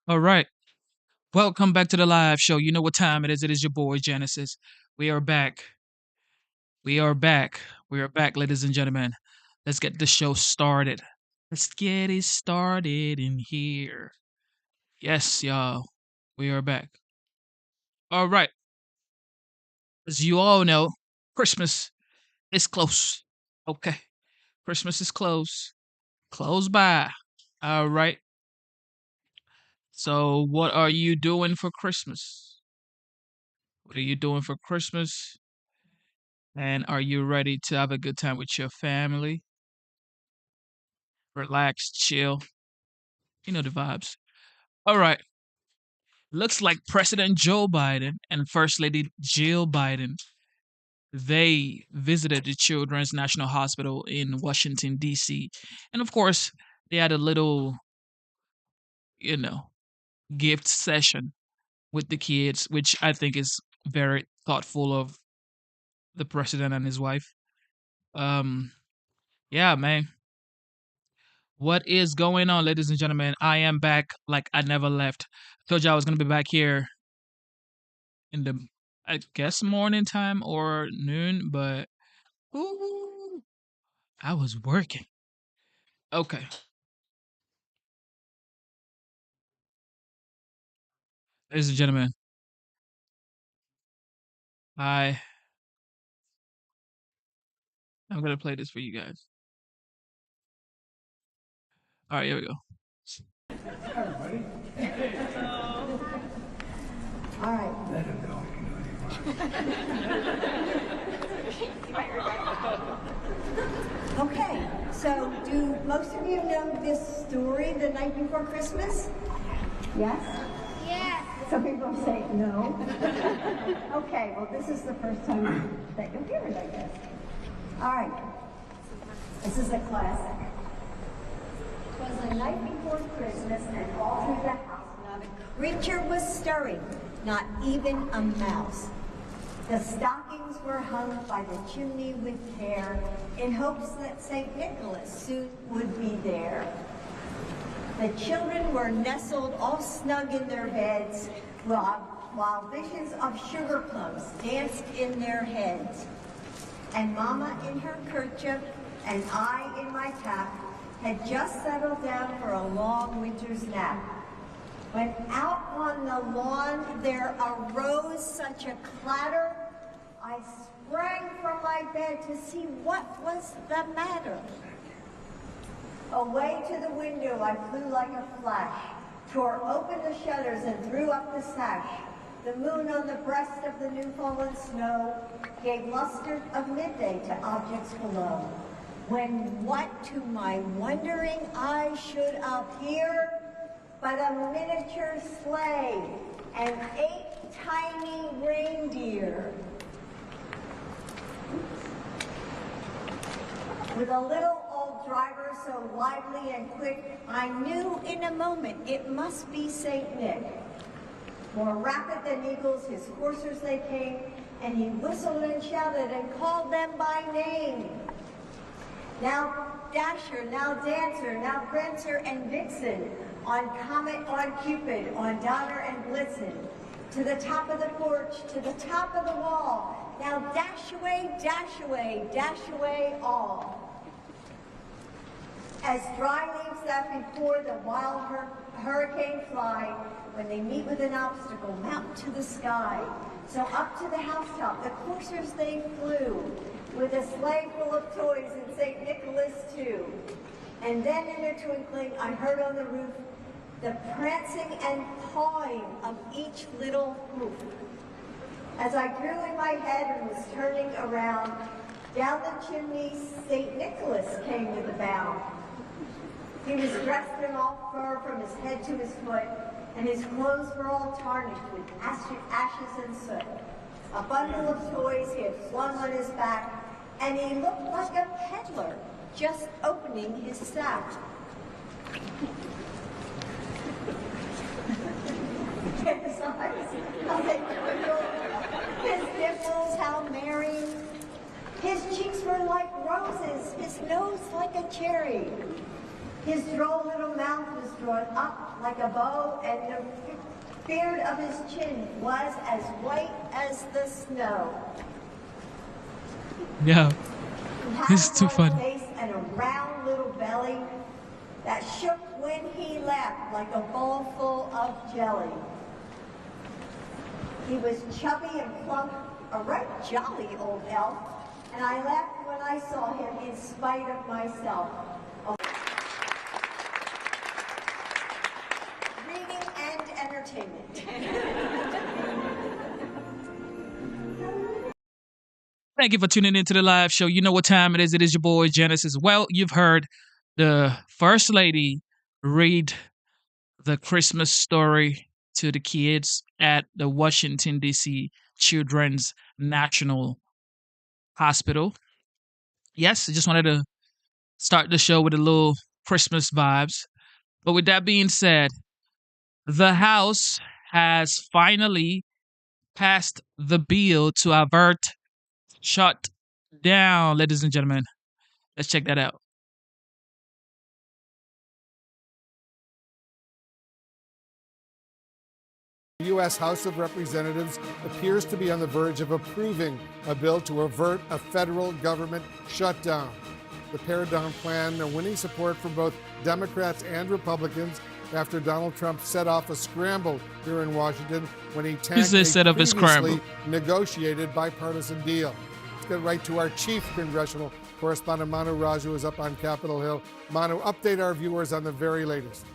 All right. Welcome back to the live show. You know what time it is. It is your boy Genesis. We are back. We are back. We are back, ladies and gentlemen. Let's get the show started. Let's get it started in here. Yes, y'all. We are back. All right. As you all know, Christmas is close. Okay. Christmas is close. Close by. All right. So, what are you doing for Christmas? What are you doing for Christmas? And are you ready to have a good time with your family? Relax, chill. You know the vibes. All right. Looks like President Joe Biden and First Lady Jill Biden, they visited the Children's National Hospital in Washington, D.C. And of course, they had a little, you know, gift session with the kids, which I think is very thoughtful of the president and his wife. Um, yeah, man. What is going on, ladies and gentlemen? I am back like I never left. Told you I was gonna be back here in the, I guess, morning time or noon, but ooh, I was working. Okay, ladies and gentlemen, I I'm gonna play this for you guys. All right, here we go. All right. Okay, so do most of you know this story, The Night Before Christmas? Yes? Yes. Some people are saying no. Okay, well, this is the first time that you'll hear it, I guess. All right. This is a classic. It was the night before Christmas, and all through the house, not a creature was stirring, not even a mouse. The stockings were hung by the chimney with care, in hopes that St. Nicholas soon would be there. The children were nestled all snug in their beds, while visions of sugar plums danced in their heads. And Mama in her kerchief, and I in my cap, had just settled down for a long winter's nap. When out on the lawn there arose such a clatter, I sprang from my bed to see what was the matter. Away to the window I flew like a flash, tore open the shutters and threw up the sash. The moon on the breast of the new fallen snow gave luster of midday to objects below. When what to my wondering eye should appear but a miniature sleigh and 8 tiny reindeer. With a little old driver so lively and quick, I knew in a moment it must be Saint Nick. More rapid than eagles, his coursers they came, and he whistled and shouted and called them by name. Now Dasher, now Dancer, now Prancer and Vixen, on Comet, on Cupid, on Donner and Blitzen, to the top of the porch, to the top of the wall. Now dash away all. As dry leaves that before the wild hurricane fly, when they meet with an obstacle, mount to the sky. So up to the housetop, the coursers they flew, with a sleigh full of toys and St. Nicholas too. And then in a twinkling, I heard on the roof the prancing and pawing of each little hoof. As I grew in my head and was turning around, down the chimney St. Nicholas came with a bound. He was dressed in all fur from his head to his foot, and his clothes were all tarnished with ashes and soot. A bundle of toys he had flung on his back, and he looked like a peddler just opening his sack. His eyes, how they twinkled, his nipples, how merry. His cheeks were like roses, his nose like a cherry. His droll little mouth was drawn up like a bow, and the beard of his chin was as white as the snow. Yeah, He had this is a too broad funny. face and a round little belly that shook when he laughed like a bowl full of jelly. He was chubby and plump, a right jolly old elf, and I laughed when I saw him in spite of myself. Reading and entertainment. Thank you for tuning into the live show. You know what time it is. It is your boy Genesis. Well, you've heard the First Lady read the Christmas story to the kids at the Washington, D.C. Children's National Hospital. Yes, I just wanted to start the show with a little Christmas vibes. But with that being said, the House has finally passed the bill to avert shut down, ladies and gentlemen. Let's check that out. The U.S. House of Representatives appears to be on the verge of approving a bill to avert a federal government shutdown. The pared-down plan winning support from both Democrats and Republicans after Donald Trump set off a scramble here in Washington when he tanked a set up a scramble? previously negotiated bipartisan deal. Let's get right to our chief congressional correspondent, Manu Raju, is up on Capitol Hill. Manu, update our viewers on the very latest.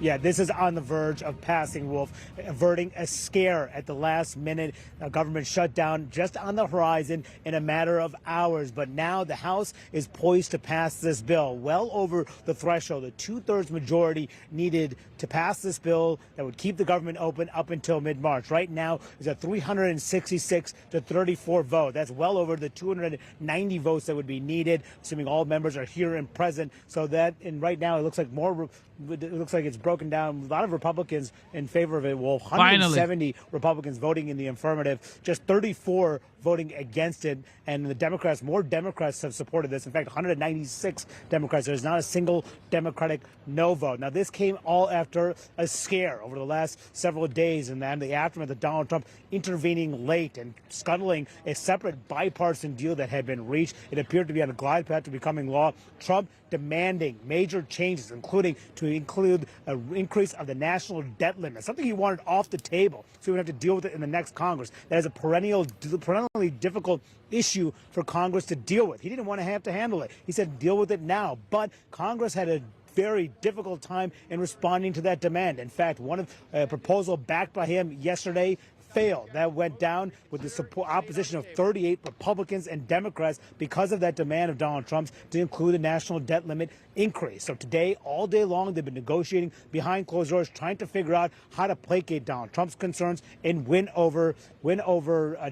Yeah, this is on the verge of passing, Wolf, averting a scare at the last minute. A government shutdown just on the horizon in a matter of hours. But now the House is poised to pass this bill well over the threshold, the two-thirds majority needed to pass this bill that would keep the government open up until mid-March. Right now, it's a 366 to 34 vote. That's well over the 290 votes that would be needed, assuming all members are here and present. So that, and right now, it looks like it's broken down. A lot of Republicans in favor of it. Well, 170 Republicans voting in the affirmative, just 34 voting against it. And the Democrats, more Democrats have supported this. In fact, 196 Democrats. There's not a single Democratic no vote. Now, this came all after a scare over the last several days, and then the aftermath of Donald Trump intervening late and scuttling a separate bipartisan deal that had been reached. It appeared to be on a glide path to becoming law. Trump demanding major changes, including an increase of the national debt limit, something he wanted off the table so we would have to deal with it in the next Congress. That is a perennially difficult issue for Congress to deal with. He didn't want to have to handle it. He said, deal with it now. But Congress had a very difficult time in responding to that demand. In fact, one of a proposal backed by him yesterday failed. That went down with the opposition of 38 Republicans and Democrats because of that demand of Donald Trump's to include a national debt limit increase. So today, all day long, they've been negotiating behind closed doors, trying to figure out how to placate Donald Trump's concerns and win over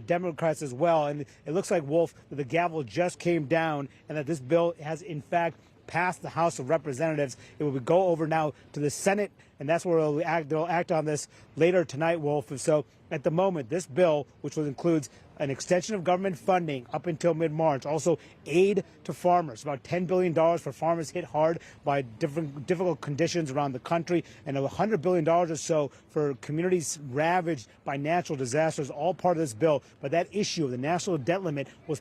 Democrats as well. And it looks like, Wolf, that the gavel just came down and that this bill has, in fact, passed the House of Representatives. It will go over now to the Senate, and that's where they'll act on this later tonight, Wolf. And so at the moment, this bill, which includes an extension of government funding up until mid-March, also aid to farmers, about $10 billion for farmers hit hard by difficult conditions around the country, and $100 billion or so for communities ravaged by natural disasters, all part of this bill. But that issue of the national debt limit was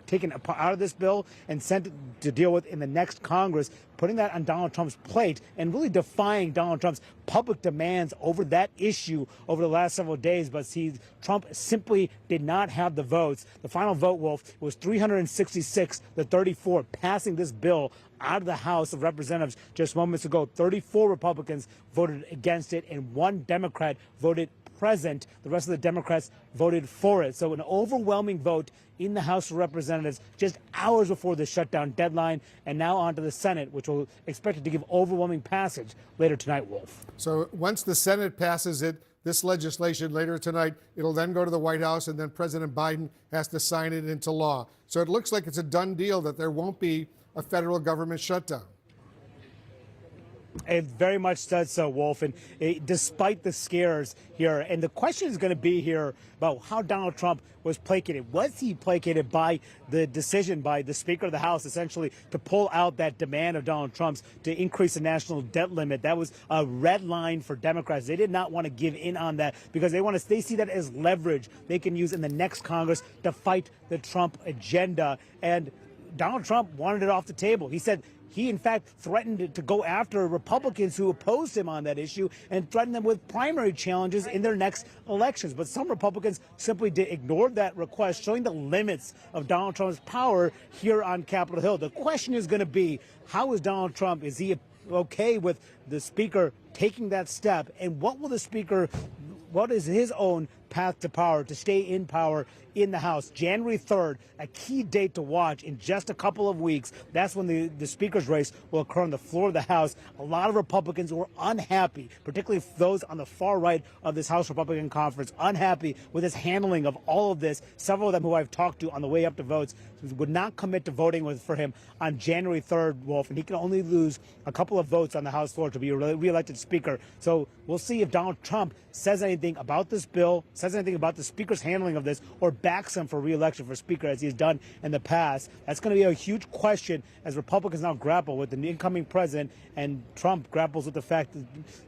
taken out of this bill and sent to deal with in the next Congress, putting that on Donald Trump's plate and really defying Donald Trump's public demands over that issue over the last several days. But see, Trump simply did not have the votes. The final vote, Wolf, was 366 to 34, passing this bill out of the House of Representatives just moments ago. 34 Republicans voted against it, and one Democrat voted present. The rest of the Democrats voted for it. So an overwhelming vote in the House of Representatives just hours before the shutdown deadline, and now on to the Senate, which will expect it to give overwhelming passage later tonight, Wolf. So once the Senate passes it, this legislation later tonight, it'll then go to the White House, and then President Biden has to sign it into law. So it looks like it's a done deal that there won't be a federal government shutdown. It very much does so, Wolf. And despite the scares here, and the question is going to be here about how Donald Trump was placated. Was he placated by the decision by the Speaker of the House, essentially, to pull out that demand of Donald Trump's to increase the national debt limit? That was a red line for Democrats. They did not want to give in on that because they see that as leverage they can use in the next Congress to fight the Trump agenda. And Donald Trump wanted it off the table. He said he, in fact, threatened to go after Republicans who opposed him on that issue and threatened them with primary challenges in their next elections. But some Republicans simply ignored that request, showing the limits of Donald Trump's power here on Capitol Hill. The question is going to be, how is Donald Trump? Is he okay with the Speaker taking that step? And what is his own path to power, to stay in power in the House? January 3rd, a key date to watch in just a couple of weeks. That's when the Speaker's race will occur on the floor of the House. A lot of Republicans were unhappy, particularly those on the far right of this House Republican Conference, unhappy with his handling of all of this. Several of them who I've talked to on the way up to votes would not commit to voting for him on January 3rd, Wolf, and he can only lose a couple of votes on the House floor to be reelected Speaker. So we'll see if Donald Trump says anything about this bill, says anything about the Speaker's handling of this, or backs him for reelection for Speaker as he's done in the past. That's going to be a huge question as Republicans now grapple with the incoming president, and Trump grapples with the fact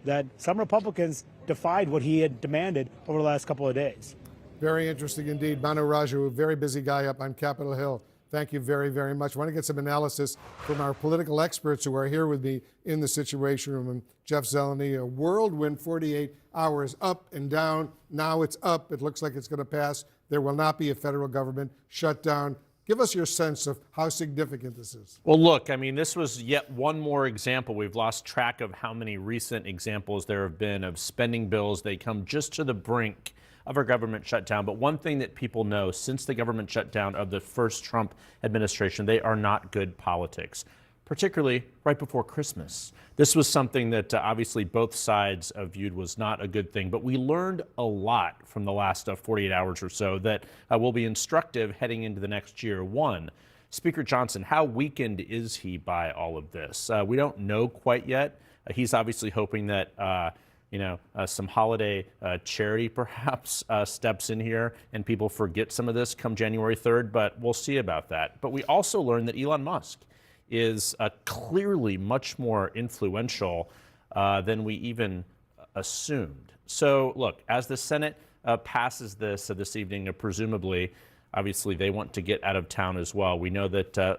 that some Republicans defied what he had demanded over the last couple of days. Very interesting indeed. Manu Raju, a very busy guy up on Capitol Hill. Thank you very, very much. I want to get some analysis from our political experts who are here with me in the Situation Room. And Jeff Zeleny, a whirlwind 48 hours up and down. Now it's up. It looks like it's going to pass. There will not be a federal government shutdown. Give us your sense of how significant this is. Well, look, I mean, this was yet one more example. We've lost track of how many recent examples there have been of spending bills. They come just to the brink of our government shutdown. But one thing that people know since the government shutdown of the first Trump administration, they are not good politics, particularly right before Christmas. This was something that obviously both sides viewed was not a good thing. But we learned a lot from the last 48 hours or so that will be instructive heading into the next year. One, Speaker Johnson, how weakened is he by all of this? We don't know quite yet. He's obviously hoping that some holiday charity perhaps steps in here and people forget some of this come January 3rd, but we'll see about that. But we also learned that Elon Musk is clearly much more influential than we even assumed. So look, as the Senate passes this evening, presumably, obviously they want to get out of town as well. We know that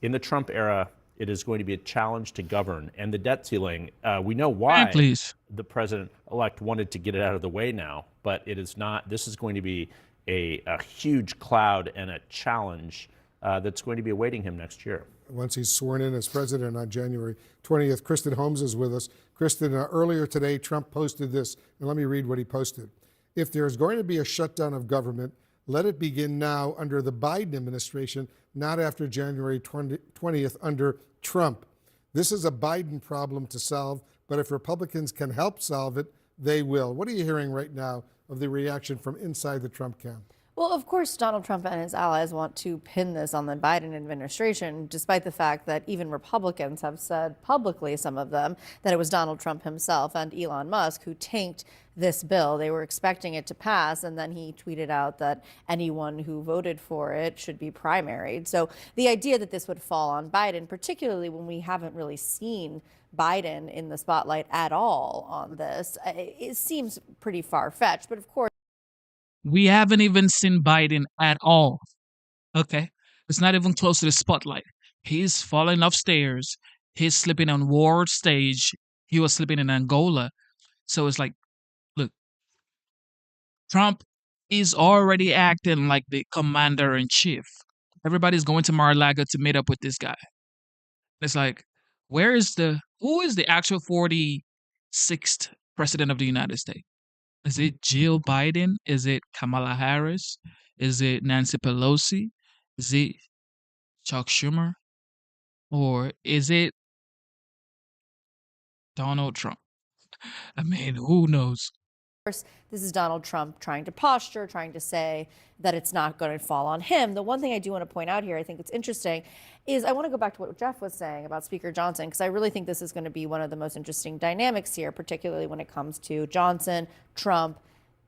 in the Trump era, it is going to be a challenge to govern. And the debt ceiling, we know why the president-elect wanted to get it out of the way now, but it is not. This is going to be a huge cloud and a challenge that's going to be awaiting him next year. Once he's sworn in as president on January 20th, Kristen Holmes is with us. Kristen, earlier today, Trump posted this, and let me read what he posted. If there's going to be a shutdown of government, let it begin now under the Biden administration, not after January 20th under Trump. This is a Biden problem to solve, but if Republicans can help solve it, they will. What are you hearing right now of the reaction from inside the Trump camp? Well, of course, Donald Trump and his allies want to pin this on the Biden administration, despite the fact that even Republicans have said publicly, some of them, that it was Donald Trump himself and Elon Musk who tanked this bill. They were expecting it to pass, and then he tweeted out that anyone who voted for it should be primaried. So the idea that this would fall on Biden, particularly when we haven't really seen Biden in the spotlight at all on this, it seems pretty far-fetched. But of course, we haven't even seen Biden at all. Okay? It's not even close to the spotlight. He's falling upstairs. He's sleeping on war stage. He was sleeping in Angola. So it's like, look, Trump is already acting like the commander-in-chief. Everybody's going to Mar-a-Lago to meet up with this guy. It's like, who is the actual 46th president of the United States? Is it Jill Biden? Is it Kamala Harris? Is it Nancy Pelosi? Is it Chuck Schumer? Or is it Donald Trump? I mean, who knows? course, this is Donald Trump trying to posture, trying to say that it's not going to fall on him. The one thing I do want to point out here, I think it's interesting, is I want to go back to what Jeff was saying about Speaker Johnson, because I really think this is going to be one of the most interesting dynamics here, particularly when it comes to Johnson, Trump,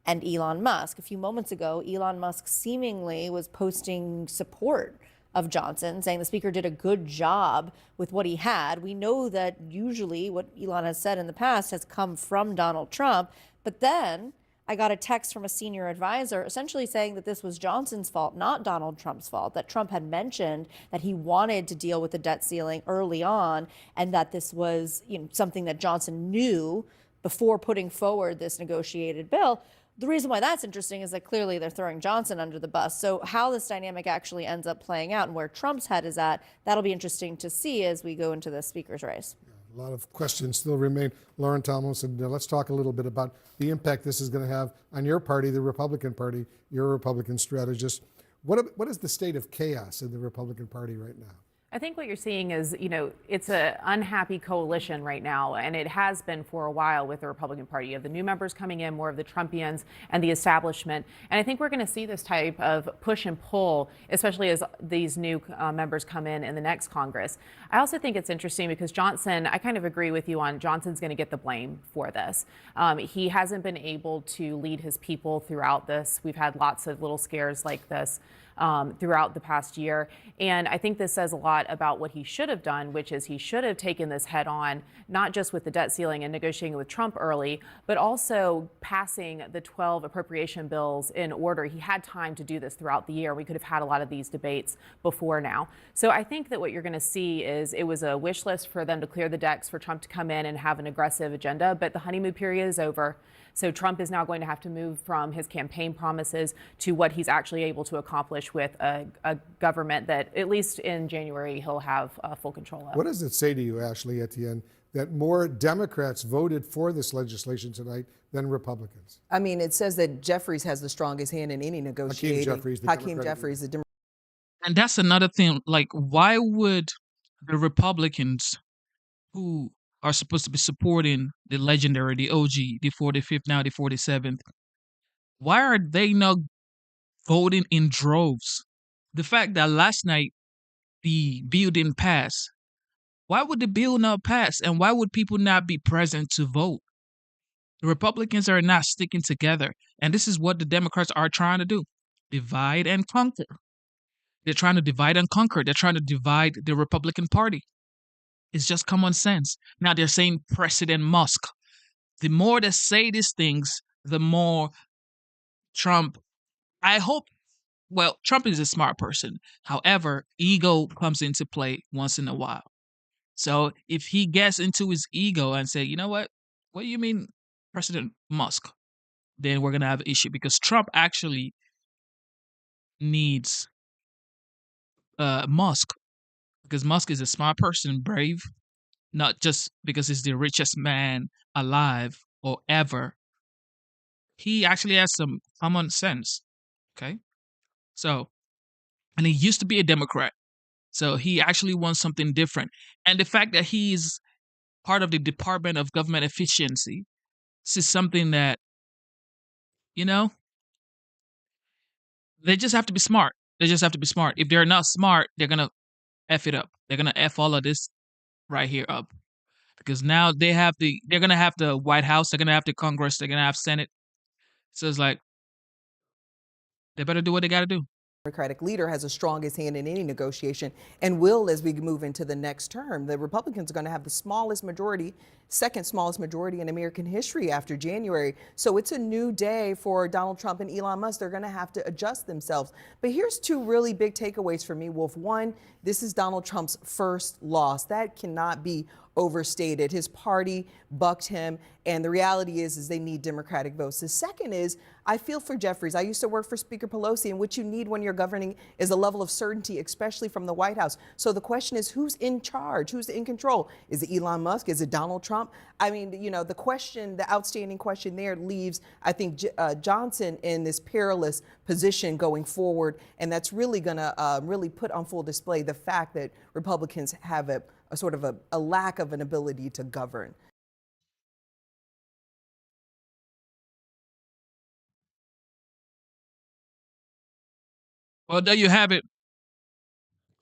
and Elon Musk. A few moments ago, Elon Musk seemingly was posting support of Johnson, saying the speaker did a good job with what he had. We know that usually what Elon has said in the past has come from Donald Trump, but then I got a text from a senior advisor essentially saying that this was Johnson's fault, not Donald Trump's fault, that Trump had mentioned that he wanted to deal with the debt ceiling early on, and that this was, something that Johnson knew before putting forward this negotiated bill. The reason why that's interesting is that clearly they're throwing Johnson under the bus. So how this dynamic actually ends up playing out and where Trump's head is at, that'll be interesting to see as we go into the speaker's race. A lot of questions still remain. Lauren Tomlinson, let's talk a little bit about the impact this is going to have on your party, the Republican Party. You're a Republican strategist. What is the state of chaos in the Republican Party right now? I think what you're seeing is, it's an unhappy coalition right now, and it has been for a while with the Republican Party. You have the new members coming in, more of the Trumpians and the establishment. And I think we're going to see this type of push and pull, especially as these new members come in the next Congress. I also think it's interesting because Johnson, I kind of agree with you on Johnson's going to get the blame for this. He hasn't been able to lead his people throughout this. We've had lots of little scares like this throughout the past year. And I think this says a lot about what he should have done, which is he should have taken this head on, not just with the debt ceiling and negotiating with Trump early, but also passing the 12 appropriation bills in order. He had time to do this throughout the year. We could have had a lot of these debates before now. So I think that what you're going to see is it was a wish list for them to clear the decks for Trump to come in and have an aggressive agenda, but the honeymoon period is over. So Trump is now going to have to move from his campaign promises to what he's actually able to accomplish with a government that, at least in January, he'll have full control of. What does it say to you, Ashley, at the end, that more Democrats voted for this legislation tonight than Republicans? I mean, it says that Jeffries has the strongest hand in any negotiating. Hakeem Jeffries, the Democratic. And that's another thing. Like, why would the Republicans who are supposed to be supporting the legendary, the OG, the 45th, now the 47th, why are they not voting in droves? The fact that last night the bill didn't pass, why would the bill not pass? And why would people not be present to vote? The Republicans are not sticking together. And this is what the Democrats are trying to do. Divide and conquer. They're trying to divide and conquer. They're trying to divide the Republican Party. It's just common sense. Now they're saying President Musk. The more they say these things, the more Trump, Trump is a smart person. However, ego comes into play once in a while. So if he gets into his ego and say, you know what do you mean President Musk? Then we're going to have an issue because Trump actually needs Musk. Because Musk is a smart person, brave, not just because he's the richest man alive or ever. He actually has some common sense, okay? So, and he used to be a Democrat. So he actually wants something different. And the fact that he's part of the Department of Government Efficiency, this is something that, they just have to be smart. They just have to be smart. If they're not smart, they're going to F it up. They're going to F all of this right here up. Because now they're going to have the White House, they're going to have the Congress, they're going to have Senate. So it's like, they better do what they got to do. Democratic leader has the strongest hand in any negotiation and will as we move into the next term. The Republicans are going to have the smallest majority, second smallest majority in American history after January. So it's a new day for Donald Trump and Elon Musk. They're going to have to adjust themselves. But here's two really big takeaways for me, Wolf. One, this is Donald Trump's first loss. That cannot be overstated. His party bucked him, and the reality is they need Democratic votes. The second is, I feel for Jeffries. I used to work for Speaker Pelosi, and what you need when you're governing is a level of certainty, especially from the White House. So the question is, who's in charge? Who's in control? Is it Elon Musk? Is it Donald Trump? I mean, the outstanding question there leaves, I think, Johnson in this perilous position going forward, and that's really going to really put on full display the fact that Republicans have a sort of a lack of an ability to govern. Well, there you have it.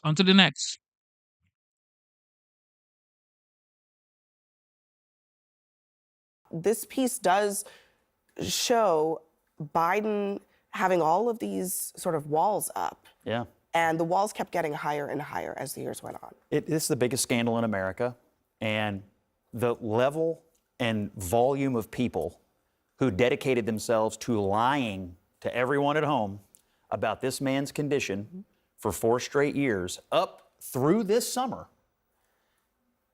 On to the next. This piece does show Biden having all of these sort of walls up. Yeah. And the walls kept getting higher and higher as the years went on. This is the biggest scandal in America. And the level and volume of people who dedicated themselves to lying to everyone at home about this man's condition for 4 straight years up through this summer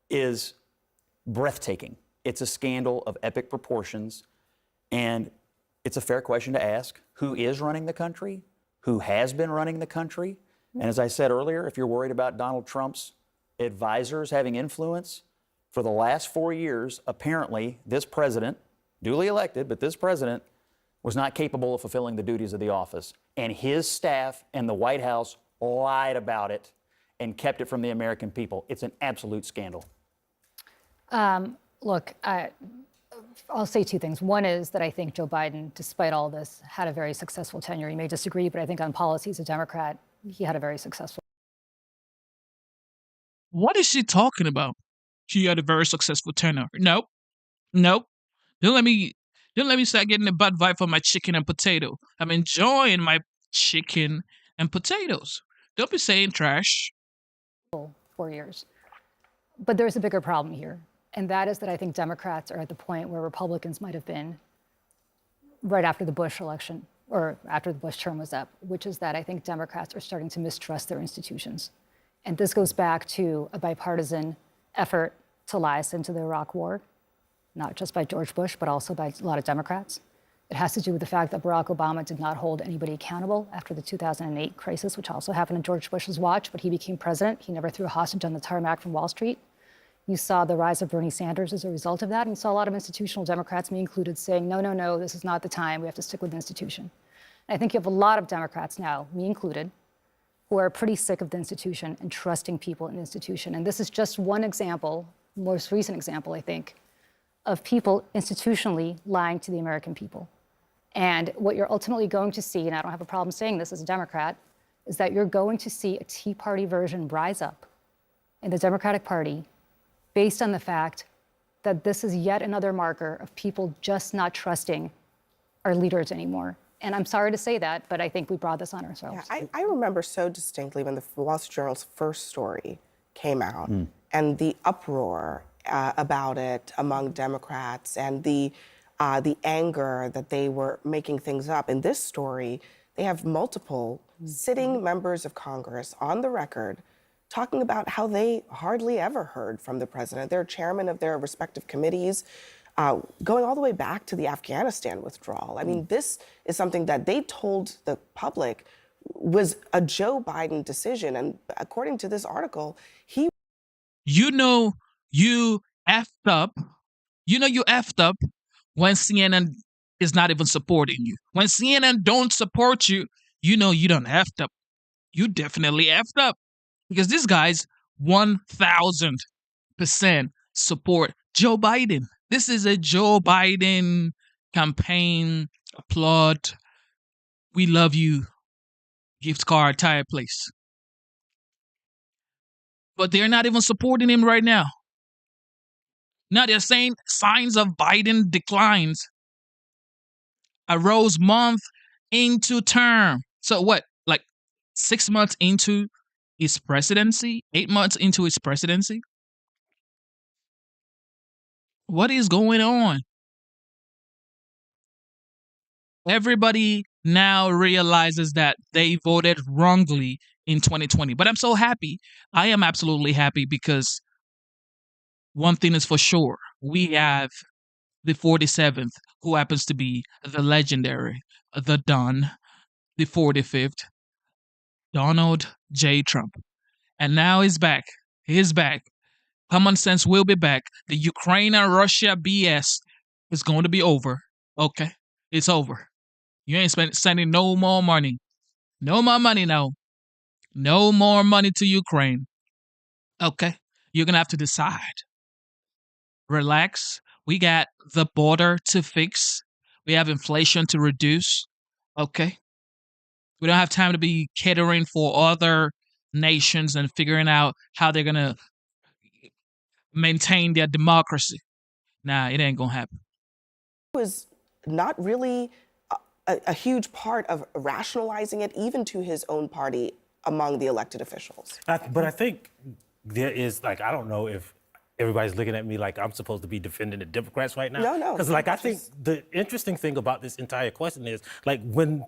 is breathtaking. It's a scandal of epic proportions. And it's a fair question to ask, who is running the country? Who has been running the country? And as I said earlier, if you're worried about Donald Trump's advisors having influence, for the last 4 years, apparently this president, duly elected, but this president was not capable of fulfilling the duties of the office. And his staff and the White House lied about it and kept it from the American people. It's an absolute scandal. Look, I'll say 2 things. One is that I think Joe Biden, despite all this, had a very successful tenure. You may disagree, but I think on policy as a Democrat, he had a very successful. What is she talking about? She had a very successful tenure. Nope. Nope. Don't let me start getting a bad vibe for my chicken and potato. I'm enjoying my chicken and potatoes. Don't be saying trash. 4 years. But there's a bigger problem here, and that is that I think Democrats are at the point where Republicans might have been right after the Bush election or after the Bush term was up, which is that I think Democrats are starting to mistrust their institutions. And this goes back to a bipartisan effort to lie us into the Iraq War, not just by George Bush, but also by a lot of Democrats. It has to do with the fact that Barack Obama did not hold anybody accountable after the 2008 crisis, which also happened on George Bush's watch, but he became president. He never threw a hostage on the tarmac from Wall Street. You saw the rise of Bernie Sanders as a result of that, and you saw a lot of institutional Democrats, me included, saying, no, no, no, this is not the time. We have to stick with the institution. And I think you have a lot of Democrats now, me included, who are pretty sick of the institution and trusting people in the institution. And this is just one example, most recent example, I think, of people institutionally lying to the American people. And what you're ultimately going to see, and I don't have a problem saying this as a Democrat, is that you're going to see a Tea Party version rise up in the Democratic Party based on the fact that this is yet another marker of people just not trusting our leaders anymore. And I'm sorry to say that, but I think we brought this on ourselves. Yeah, I remember so distinctly when the Wall Street Journal's first story came out and the uproar about it among Democrats and the anger that they were making things up. In this story, they have multiple sitting members of Congress on the record talking about how they hardly ever heard from the president. They're chairmen of their respective committees, going all the way back to the Afghanistan withdrawal. I mean, this is something that they told the public was a Joe Biden decision. And according to this article, You know you effed up. You know you effed up when CNN is not even supporting you. When CNN don't support you, you know you done effed up. You definitely effed up. Because this guy's 1,000% support Joe Biden. This is a Joe Biden campaign applaud. We love you. Gift card type place. But they're not even supporting him right now. Now they're saying signs of Biden declines arose month into term. So what? Like 6 months into his presidency? 8 months into his presidency? What is going on? Everybody now realizes that they voted wrongly in 2020. But I'm so happy. I am absolutely happy because one thing is for sure. We have the 47th, who happens to be the legendary, the Don, the 45th, Donald J. Trump. And now he's back. He's back. Common sense will be back. The Ukraine and Russia BS is going to be over. Okay? It's over. You ain't sending no more money. No more money now. No more money to Ukraine. Okay? You're going to have to decide. Relax. We got the border to fix. We have inflation to reduce. Okay? We don't have time to be catering for other nations and figuring out how they're going to maintain their democracy. Nah, it ain't going to happen. Was not really a huge part of rationalizing it, even to his own party among the elected officials. But I think there is, like, I don't know if everybody's looking at me like I'm supposed to be defending the Democrats right now. No. Because, like, I think the interesting thing about this entire question is, like, when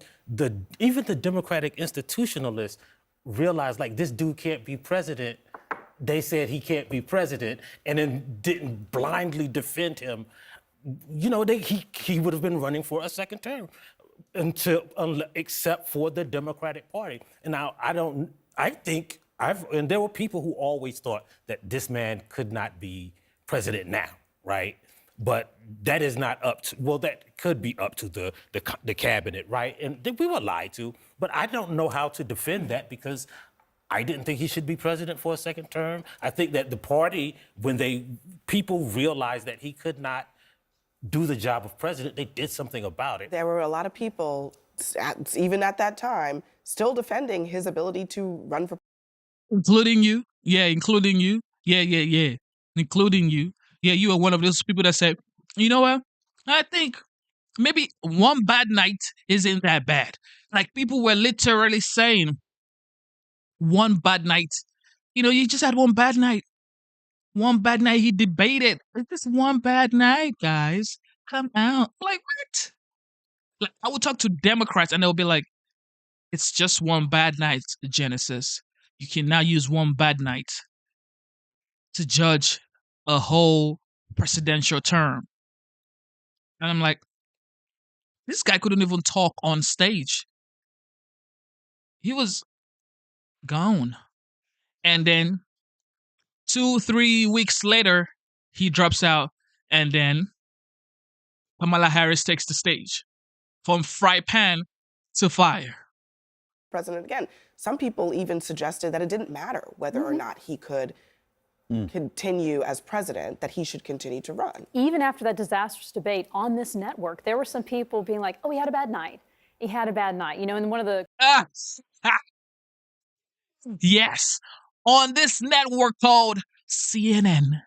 even the Democratic institutionalists realized, like, this dude can't be president, they said he can't be president, and then didn't blindly defend him. You know, he would have been running for a second term except for the Democratic Party. And now and there were people who always thought that this man could not be president now, right? But that is not up to, well, that could be up to the cabinet, right? And we were lied to, but I don't know how to defend that because I didn't think he should be president for a second term. I think that the party, when people realized that he could not do the job of president, they did something about it. There were a lot of people, even at that time, still defending his ability to run for including you. Yeah, including you. Yeah. Including you. Yeah, you are one of those people that said, you know what? I think maybe one bad night isn't that bad. Like, people were literally saying, one bad night. You know, you just had one bad night. One bad night, he debated. It's just one bad night, guys. Come out. Like, what? Like, I would talk to Democrats and they'll be like, it's just one bad night, Genesis. You can now use one bad night to judge a whole presidential term. And I'm like, this guy couldn't even talk on stage. He was gone. And then 2-3 weeks later, he drops out, and then Kamala Harris takes the stage from fry pan to fire. president again. Some people even suggested that it didn't matter whether or not he could continue as president, that he should continue to run. Even after that disastrous debate on this network, there were some people being like, oh, he had a bad night. He had a bad night. You know, and one of the... Yes, on this network called CNN.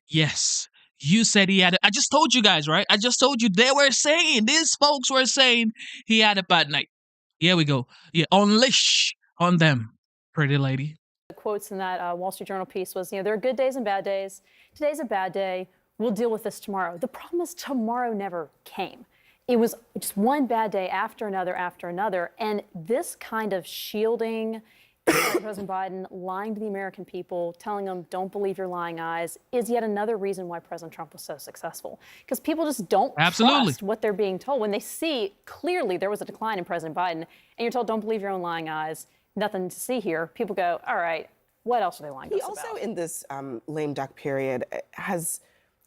Yes, you said he had I just told you guys, right? I just told you these folks were saying he had a bad night. Here we go. Yeah, unleash on them, pretty lady. The quotes in that Wall Street Journal piece was, you know, there are good days and bad days. Today's a bad day. We'll deal with this tomorrow. The problem is tomorrow never came. It was just one bad day after another. And this kind of shielding President Biden, lying to the American people, telling them, don't believe your lying eyes, is yet another reason why President Trump was so successful. Because people just don't trust what they're being told. When they see clearly there was a decline in President Biden, and you're told, don't believe your own lying eyes, nothing to see here, people go, all right, what else are they lying to us about? He also, in this lame duck period, has...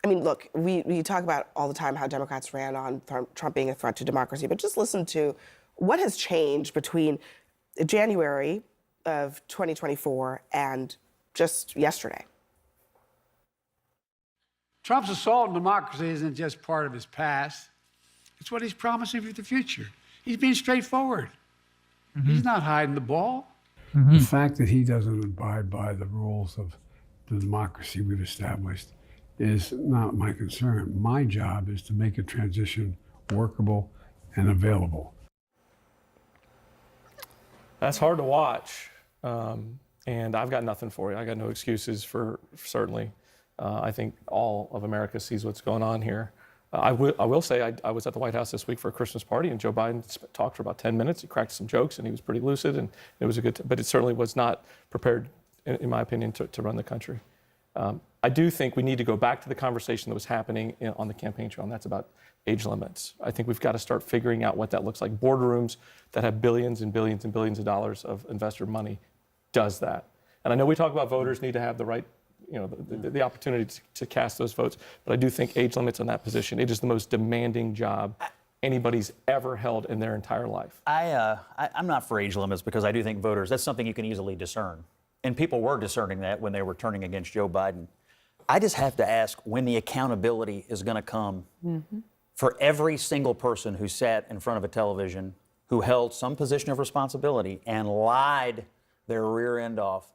I mean, look, we talk about all the time how Democrats ran on Trump being a threat to democracy, but just listen to what has changed between January of 2024 and just yesterday. Trump's assault on democracy isn't just part of his past. It's what he's promising for the future. He's being straightforward. He's not hiding the ball. The fact that he doesn't abide by the rules of the democracy we've established is not my concern. My job is to make a transition workable and available. That's hard to watch, and I've got nothing for you. I got no excuses for certainly. I think all of America sees what's going on here. I will say I was at the White House this week for a Christmas party, and Joe Biden talked for about 10 minutes. He cracked some jokes, and he was pretty lucid, and it was a good. But it certainly was not prepared, in my opinion, to run the country. I do think we need to go back to the conversation that was happening on the campaign trail, and that's about age limits. I think we've got to start figuring out what that looks like. Boardrooms that have billions and billions and billions of dollars of investor money does that. And I know we talk about voters need to have the right, you know, the opportunity to cast those votes, but I do think age limits on that position, it is the most demanding job anybody's ever held in their entire life. I'm not for age limits because I do think voters, that's something you can easily discern. And people were discerning that when they were turning against Joe Biden. I just have to ask when the accountability is going to come for every single person who sat in front of a television, who held some position of responsibility and lied their rear end off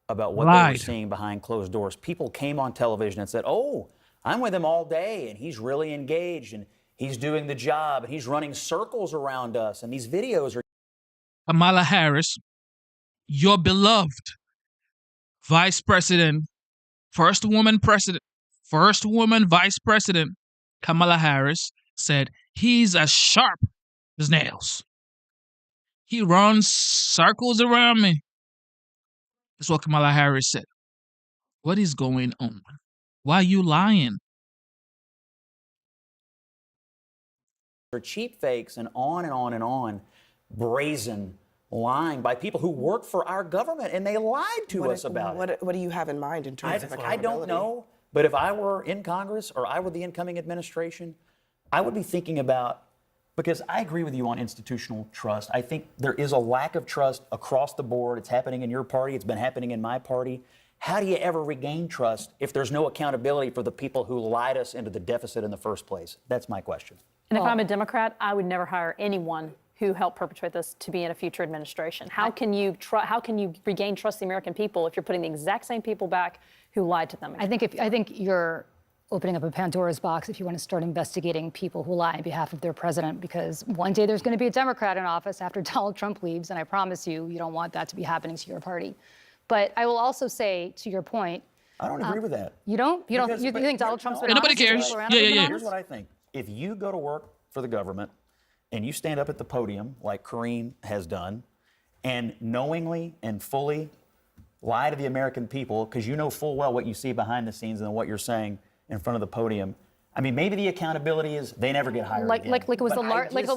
about what they were seeing behind closed doors. People came on television and said, oh, I'm with him all day, and he's really engaged, and he's doing the job, and he's running circles around us, and these videos are... Kamala Harris, your beloved vice president, first woman vice president, Kamala Harris, said he's as sharp as nails. He runs circles around me. That's what Kamala Harris said. What is going on? Why are you lying? They're cheap fakes and on and on and on, brazen lying by people who work for our government, and they lied to us about it. What do you have in mind in terms of I don't know, but if I were in Congress or I were the incoming administration, I would be thinking about, because I agree with you on institutional trust. I think there is a lack of trust across the board. It's happening in your party. It's been happening in my party. How do you ever regain trust if there's no accountability for the people who lied us into the deficit in the first place? That's my question. And if I'm a Democrat, I would never hire anyone who helped perpetrate this to be in a future administration. How can you regain trust the American people if you're putting the exact same people back who lied to them? I think you're opening up a Pandora's box if you want to start investigating people who lie on behalf of their president, because one day there's going to be a Democrat in office after Donald Trump leaves, and I promise you, you don't want that to be happening to your party. But I will also say, to your point, I don't agree with that. You don't? You think Donald Trump's been nobody cares. Here's what I think. If you go to work for the government and you stand up at the podium like Kareem has done and knowingly and fully lie to the American people because you know full well what you see behind the scenes and what you're saying in front of the podium, I mean, maybe the accountability is they never get hired again. Like it was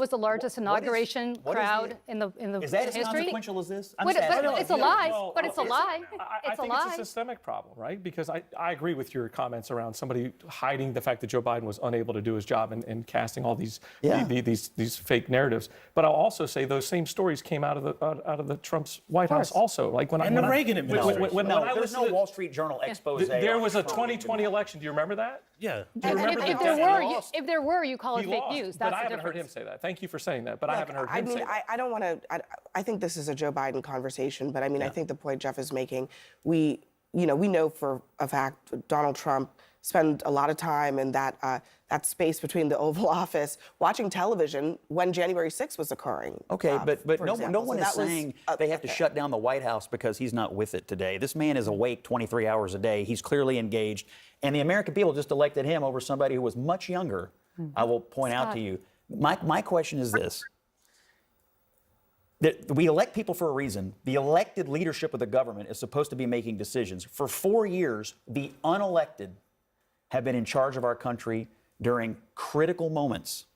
the largest inauguration crowd in the Is that history? as consequential as this? It's a lie. But it's a lie. I think it's a systemic problem, right? Because I agree with your comments around somebody hiding the fact that Joe Biden was unable to do his job and casting all these fake narratives. But I'll also say those same stories came out of the Trump's White House also. Like when the Reagan administration. There was no Wall Street Journal expose. There was a 2020 election. Do you remember that? Yeah. Do you remember if there were, you call it fake news. That's but I haven't heard him say that. Thank you for saying that, but I haven't heard him say that. I don't want to. I think this is a Joe Biden conversation, but I mean, I think the point Jeff is making, we know for a fact Donald Trump spent a lot of time in that space between the Oval Office watching television when January 6th was occurring. Okay, but no one is So that saying they have to shut down the White House because he's not with it today. This man is awake 23 hours a day. He's clearly engaged. And the American people just elected him over somebody who was much younger, I will point out to you. My question is this. We elect people for a reason. The elected leadership of the government is supposed to be making decisions. For 4 years, the unelected have been in charge of our country during critical moments.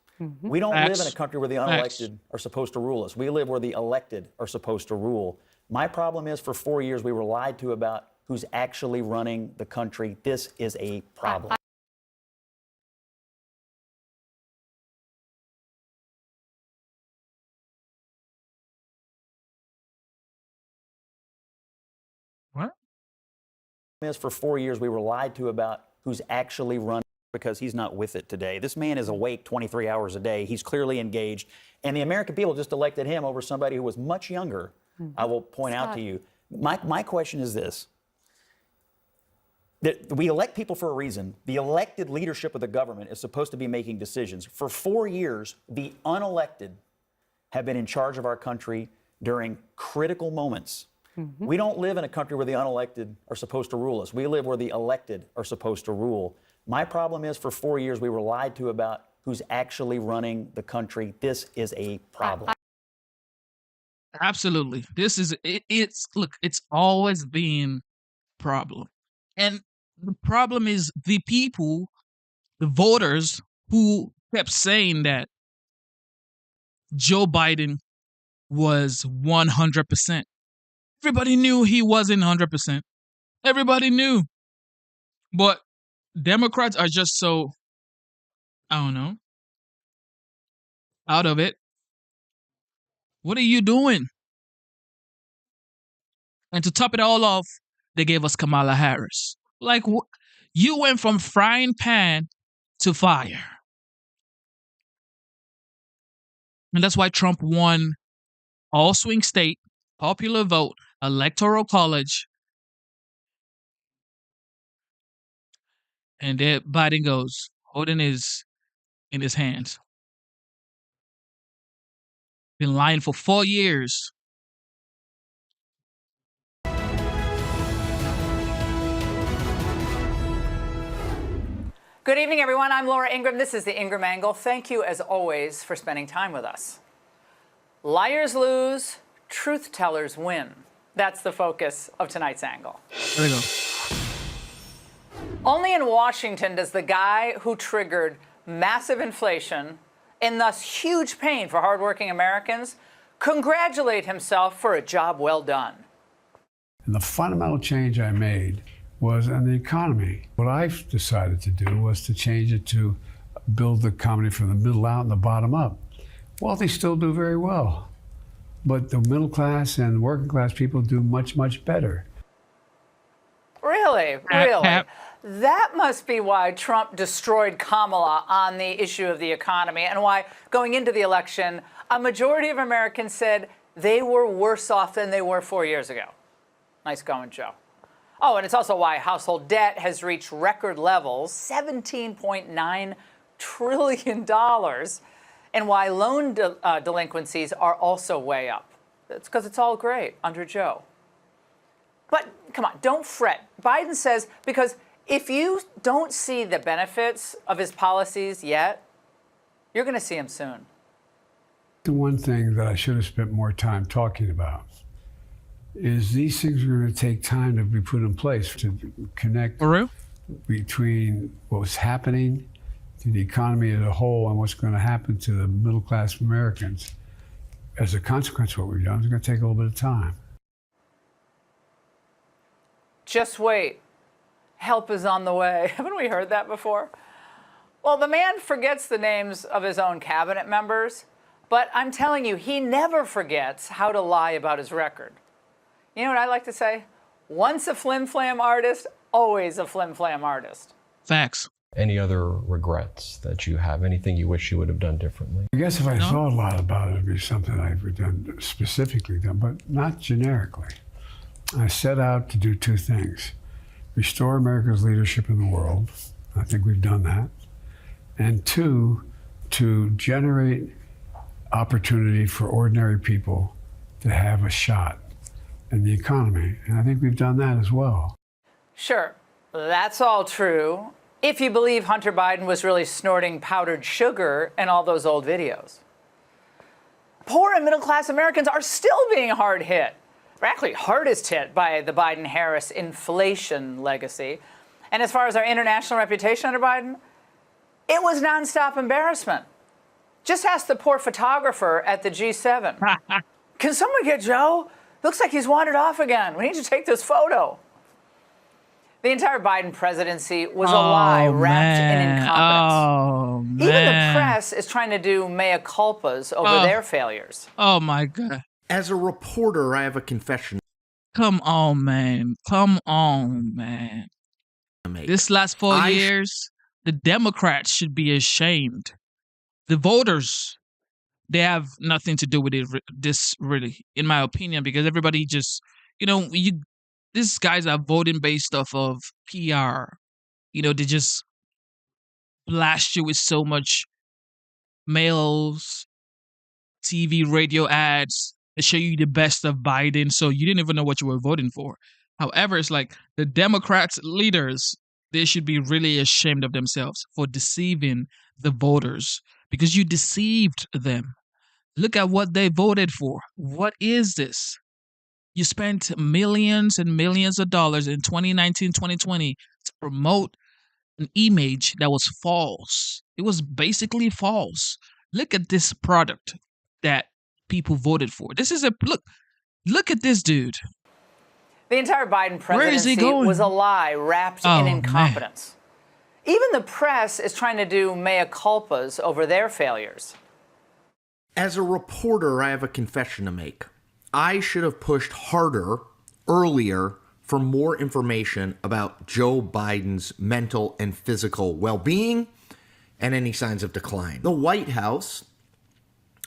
We don't live in a country where the unelected are supposed to rule us. We live where the elected are supposed to rule. My problem is for 4 years we were lied to about who's actually running the country. This is a problem. What? For 4 years we were lied to about who's actually running because he's not with it today. This man is awake 23 hours a day. He's clearly engaged. And the American people just elected him over somebody who was much younger, I will point out to you. My question is this. We elect people for a reason. The elected leadership of the government is supposed to be making decisions. For 4 years, the unelected have been in charge of our country during critical moments. We don't live in a country where the unelected are supposed to rule us. We live where the elected are supposed to rule. My problem is for 4 years we were lied to about who's actually running the country. This is a problem. Absolutely. It's always been a problem. And the problem is the people, the voters who kept saying that Joe Biden was 100%. Everybody knew he wasn't 100%. Everybody knew. But Democrats are just so, I don't know, out of it. What are you doing? And to top it all off, they gave us Kamala Harris. Like, you went from frying pan to fire. And that's why Trump won all swing state, popular vote, electoral college. And there Biden goes, holding his in his hands. Been lying for 4 years. Good evening, everyone. I'm Laura Ingraham. This is the Ingraham Angle. Thank you, as always, for spending time with us. Liars lose, truth tellers win. That's the focus of tonight's angle. There we go. Only in Washington does the guy who triggered massive inflation and thus huge pain for hardworking Americans congratulate himself for a job well done. And the fundamental change I made was in the economy. What I decided to do was to change it to build the economy from the middle out and the bottom up. Wealthy still do very well, but the middle class and working class people do much, much better. Really? That must be why Trump destroyed Kamala on the issue of the economy and why, going into the election, a majority of Americans said they were worse off than they were 4 years ago. Nice going, Joe. Oh, and it's also why household debt has reached record levels, $17.9 trillion, and why loan delinquencies are also way up. It's because it's all great under Joe. But come on, don't fret. Biden says, because if you don't see the benefits of his policies yet, you're going to see them soon. The one thing that I should have spent more time talking about is these things are going to take time to be put in place to connect between what's happening to the economy as a whole and what's going to happen to the middle class Americans. As a consequence of what we've done, it's going to take a little bit of time. Just wait. Help is on the way. Haven't we heard that before? Well, the man forgets the names of his own cabinet members, but I'm telling you, he never forgets how to lie about his record. You know what I like to say? Once a flim-flam artist, always a flim-flam artist. Facts. Any other regrets that you have? Anything you wish you would have done differently? I guess if I thought a lot about it, it'd be something I would have done specifically done, but not generically. I set out to do two things. Restore America's leadership in the world. I think we've done that. And two, to generate opportunity for ordinary people to have a shot in the economy. And I think we've done that as well. Sure, that's all true, if you believe Hunter Biden was really snorting powdered sugar in all those old videos. Poor and middle-class Americans are still being hard hit. They're actually hardest hit by the Biden-Harris inflation legacy. And as far as our international reputation under Biden, it was nonstop embarrassment. Just ask the poor photographer at the G7. Can someone get Joe? Looks like he's wandered off again. We need to take this photo. The entire Biden presidency was a lie wrapped in incompetence. Even the press is trying to do mea culpas over their failures. Oh, my God. As a reporter, I have a confession. Come on, man. Come on, man. This last 4 years, the Democrats should be ashamed. The voters, they have nothing to do with it, this really, in my opinion, because everybody just, these guys are voting based off of PR. They just blast you with so much mails, TV, radio ads. They show you the best of Biden, so you didn't even know what you were voting for. However, it's like the Democrats leaders, they should be really ashamed of themselves for deceiving the voters because you deceived them. Look at what they voted for. What is this? You spent millions and millions of dollars in 2019, 2020 to promote an image that was false. It was basically false. Look at this product that people voted for. This is look at this dude. The entire Biden presidency was a lie wrapped in incompetence. Even the press is trying to do mea culpas over their failures. As a reporter, I have a confession to make. I should have pushed harder earlier for more information about Joe Biden's mental and physical well-being and any signs of decline. The White House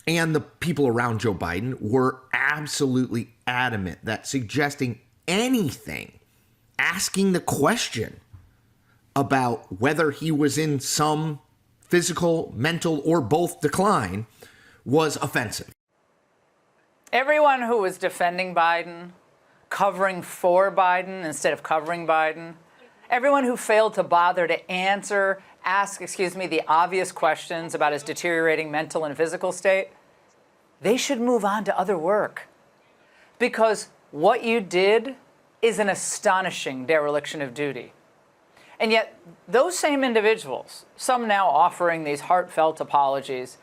and the people around Joe Biden were absolutely adamant that suggesting anything, asking the question about whether he was in some physical, mental, or both decline was offensive. Everyone who was defending Biden, covering for Biden instead of covering Biden, everyone who failed to bother to ask the obvious questions about his deteriorating mental and physical state, they should move on to other work. Because what you did is an astonishing dereliction of duty. And yet, those same individuals, some now offering these heartfelt apologies,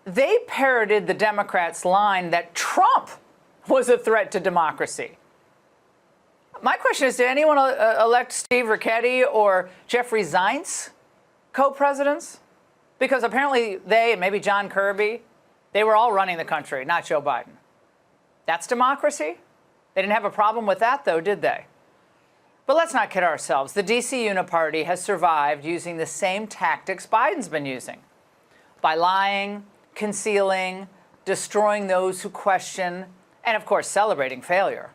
they parroted the Democrats' line that Trump was a threat to democracy. My question is, did anyone elect Steve Ricchetti or Jeffrey Zients co-presidents? Because apparently they, and maybe John Kirby, they were all running the country, not Joe Biden. That's democracy? They didn't have a problem with that, though, did they? But let's not kid ourselves. The D.C. Uniparty has survived using the same tactics Biden's been using. By lying, concealing, destroying those who question, and of course, celebrating failure.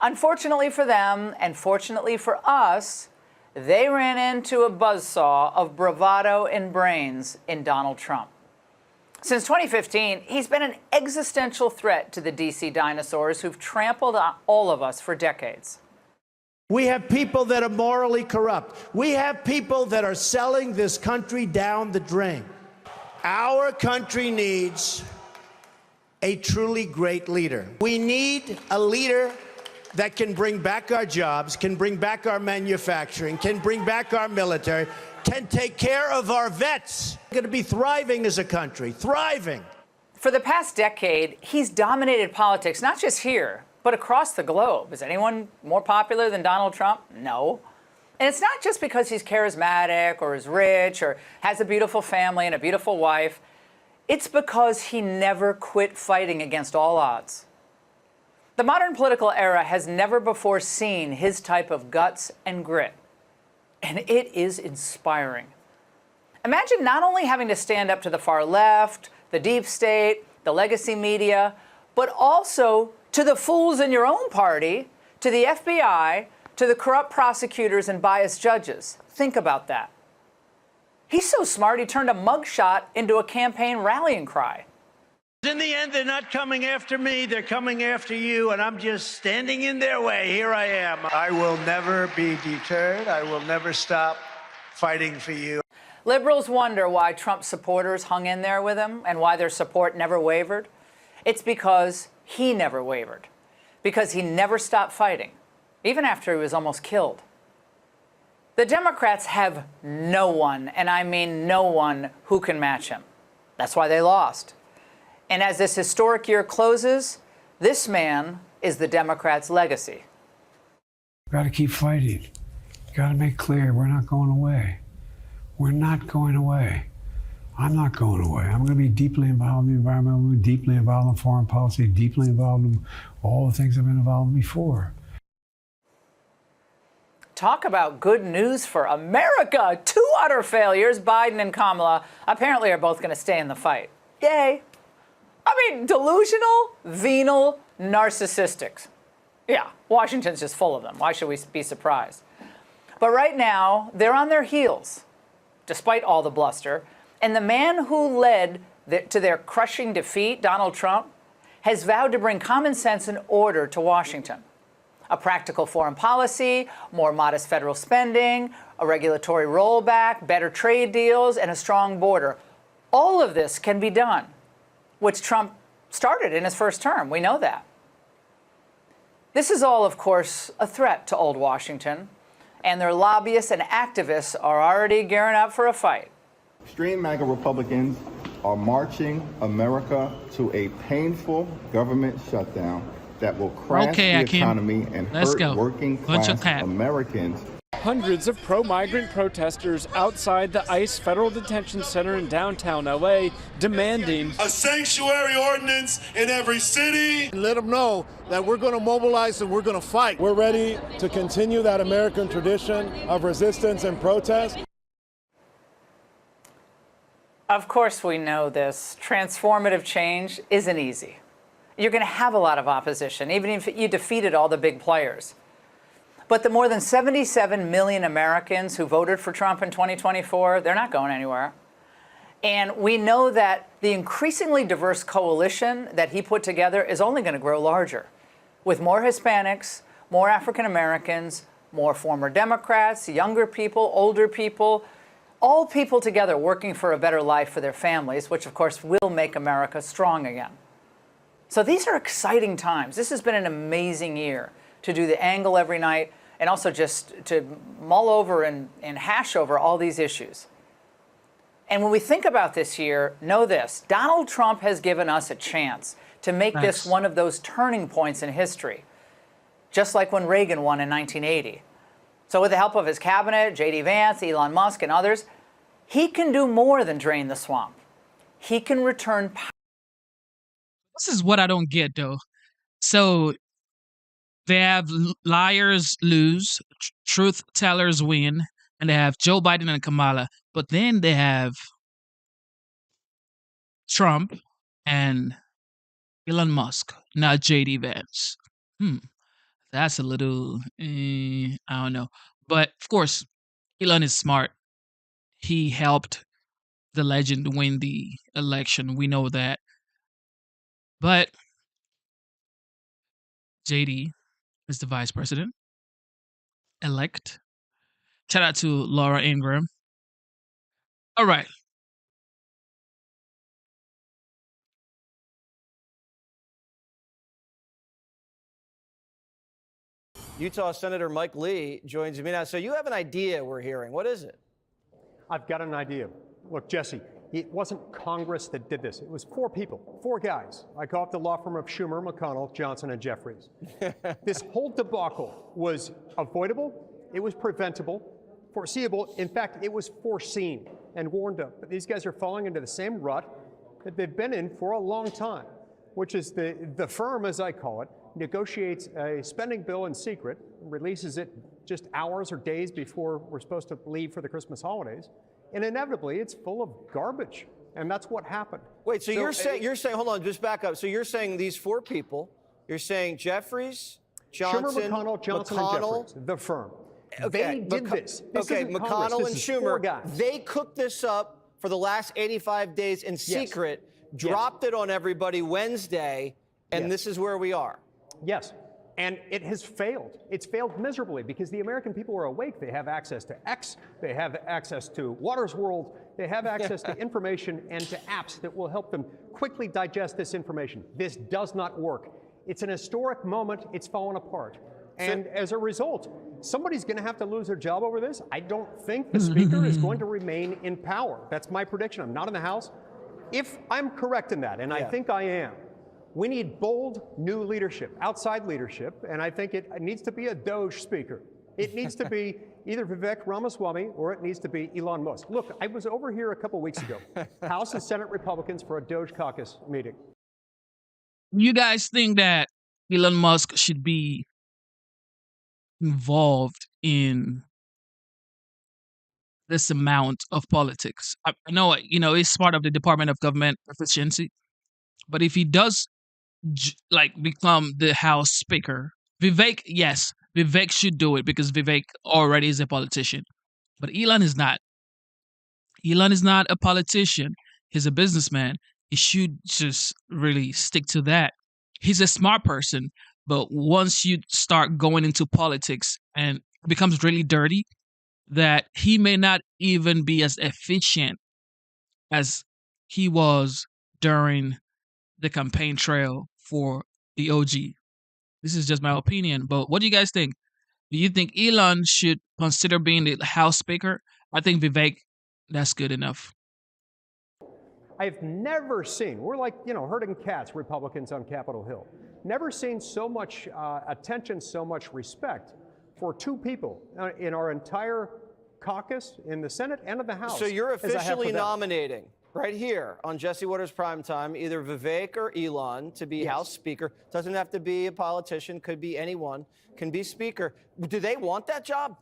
Unfortunately for them, and fortunately for us, they ran into a buzzsaw of bravado and brains in Donald Trump. Since 2015, he's been an existential threat to the D.C. dinosaurs who've trampled on all of us for decades. We have people that are morally corrupt. We have people that are selling this country down the drain. Our country needs a truly great leader. We need a leader that can bring back our jobs, can bring back our manufacturing, can bring back our military, can take care of our vets. We're going to be thriving as a country, thriving. For the past decade, he's dominated politics, not just here, but across the globe. Is anyone more popular than Donald Trump? No. And it's not just because he's charismatic or is rich or has a beautiful family and a beautiful wife. It's because he never quit fighting against all odds. The modern political era has never before seen his type of guts and grit. And it is inspiring. Imagine not only having to stand up to the far left, the deep state, the legacy media, but also to the fools in your own party, to the FBI, to the corrupt prosecutors and biased judges. Think about that. He's so smart, he turned a mugshot into a campaign rallying cry. In the end, they're not coming after me, they're coming after you, and I'm just standing in their way. Here I am. I will never be deterred. I will never stop fighting for you. Liberals wonder why Trump supporters hung in there with him and why their support never wavered. It's because he never wavered, because he never stopped fighting, even after he was almost killed. The Democrats have no one, and I mean no one, who can match him. That's why they lost. And as this historic year closes, this man is the Democrats' legacy. Got to keep fighting. Got to make clear we're not going away. We're not going away. I'm not going away. I'm going to be deeply involved in the environmental movement, deeply involved in foreign policy, deeply involved in all the things I've been involved in before. Talk about good news for America. 2 utter failures. Biden and Kamala apparently are both going to stay in the fight. Yay. I mean, delusional, venal, narcissistics. Yeah, Washington's just full of them. Why should we be surprised? But right now, they're on their heels, despite all the bluster. And the man who led to their crushing defeat, Donald Trump, has vowed to bring common sense and order to Washington. A practical foreign policy, more modest federal spending, a regulatory rollback, better trade deals, and a strong border. All of this can be done, which Trump started in his first term. We know that. This is all, of course, a threat to old Washington, and their lobbyists and activists are already gearing up for a fight. Extreme MAGA Republicans are marching America to a painful government shutdown that will crash the economy and hurt working class Americans. Hundreds of pro-migrant protesters outside the ICE Federal Detention Center in downtown LA demanding a sanctuary ordinance in every city. Let them know that we're going to mobilize and we're going to fight. We're ready to continue that American tradition of resistance and protest. Of course, we know this. Transformative change isn't easy. You're going to have a lot of opposition, even if you defeated all the big players. But the more than 77 million Americans who voted for Trump in 2024, they're not going anywhere. And we know that the increasingly diverse coalition that he put together is only going to grow larger, with more Hispanics, more African Americans, more former Democrats, younger people, older people, all people together working for a better life for their families, which of course will make America strong again. So these are exciting times. This has been an amazing year to do the angle every night and also just to mull over and hash over all these issues. And when we think about this year, know this: Donald Trump has given us a chance to make this one of those turning points in history, just like when Reagan won in 1980. So with the help of his cabinet, J.D. Vance, Elon Musk, and others, he can do more than drain the swamp. He can return power. This is what I don't get, though. So they have liars lose, truth tellers win, and they have Joe Biden and Kamala. But then they have Trump and Elon Musk, not J.D. Vance. That's a little, I don't know. But of course, Elon is smart. He helped the legend win the election. We know that. But JD is the vice president elect. Shout out to Laura Ingraham. All right. Utah Senator Mike Lee joins me now. So you have an idea, we're hearing. What is it? I've got an idea. Look, Jesse, it wasn't Congress that did this. It was 4 people, 4 guys. I call it the law firm of Schumer, McConnell, Johnson, and Jeffries. This whole debacle was avoidable. It was preventable, foreseeable. In fact, it was foreseen and warned of. But these guys are falling into the same rut that they've been in for a long time, which is the firm, as I call it, negotiates a spending bill in secret, releases it just hours or days before we're supposed to leave for the Christmas holidays, and inevitably it's full of garbage, and that's what happened. Wait, so you're saying, hold on, just back up. So you're saying these 4 people, you're saying Jeffries, Johnson, Schumer, McConnell, Johnson, and Jeffries, the firm. Okay, They did this. This okay, isn't Congress. McConnell This and is 4 Schumer, guys. they cooked this up for the last 85 days in secret, dropped it on everybody Wednesday, and this is where we are. Yes, and it has failed. It's failed miserably because the American people are awake. They have access to X, they have access to Waters World, they have access to information and to apps that will help them quickly digest this information. This does not work. It's an historic moment. It's fallen apart. And as a result, somebody's going to have to lose their job over this. I don't think the speaker is going to remain in power. That's my prediction. I'm not in the House. If I'm correct in that, and I think I am, we need bold new leadership, outside leadership, and I think it needs to be a Doge speaker. It needs to be either Vivek Ramaswamy or it needs to be Elon Musk. Look, I was over here a couple weeks ago, House and Senate Republicans for a Doge caucus meeting. You guys think that Elon Musk should be involved in this amount of politics? I know, he's part of the Department of Government Efficiency, but if he does become the House Speaker, Vivek should do it because Vivek already is a politician. But Elon is not. Elon is not a politician. He's a businessman. He should just really stick to that. He's a smart person, but once you start going into politics and it becomes really dirty, that he may not even be as efficient as he was during the campaign trail for the OG. This is just my opinion, but what do you guys think? Do you think Elon should consider being the House Speaker? I think Vivek, that's good enough. I've never seen, we're like, herding cats, Republicans on Capitol Hill. Never seen so much attention, so much respect for 2 people in our entire caucus, in the Senate and in the House. So you're officially nominating right here on Jesse Watters Primetime, either Vivek or Elon to be House Speaker. Doesn't have to be a politician, could be anyone, can be Speaker. Do they want that job?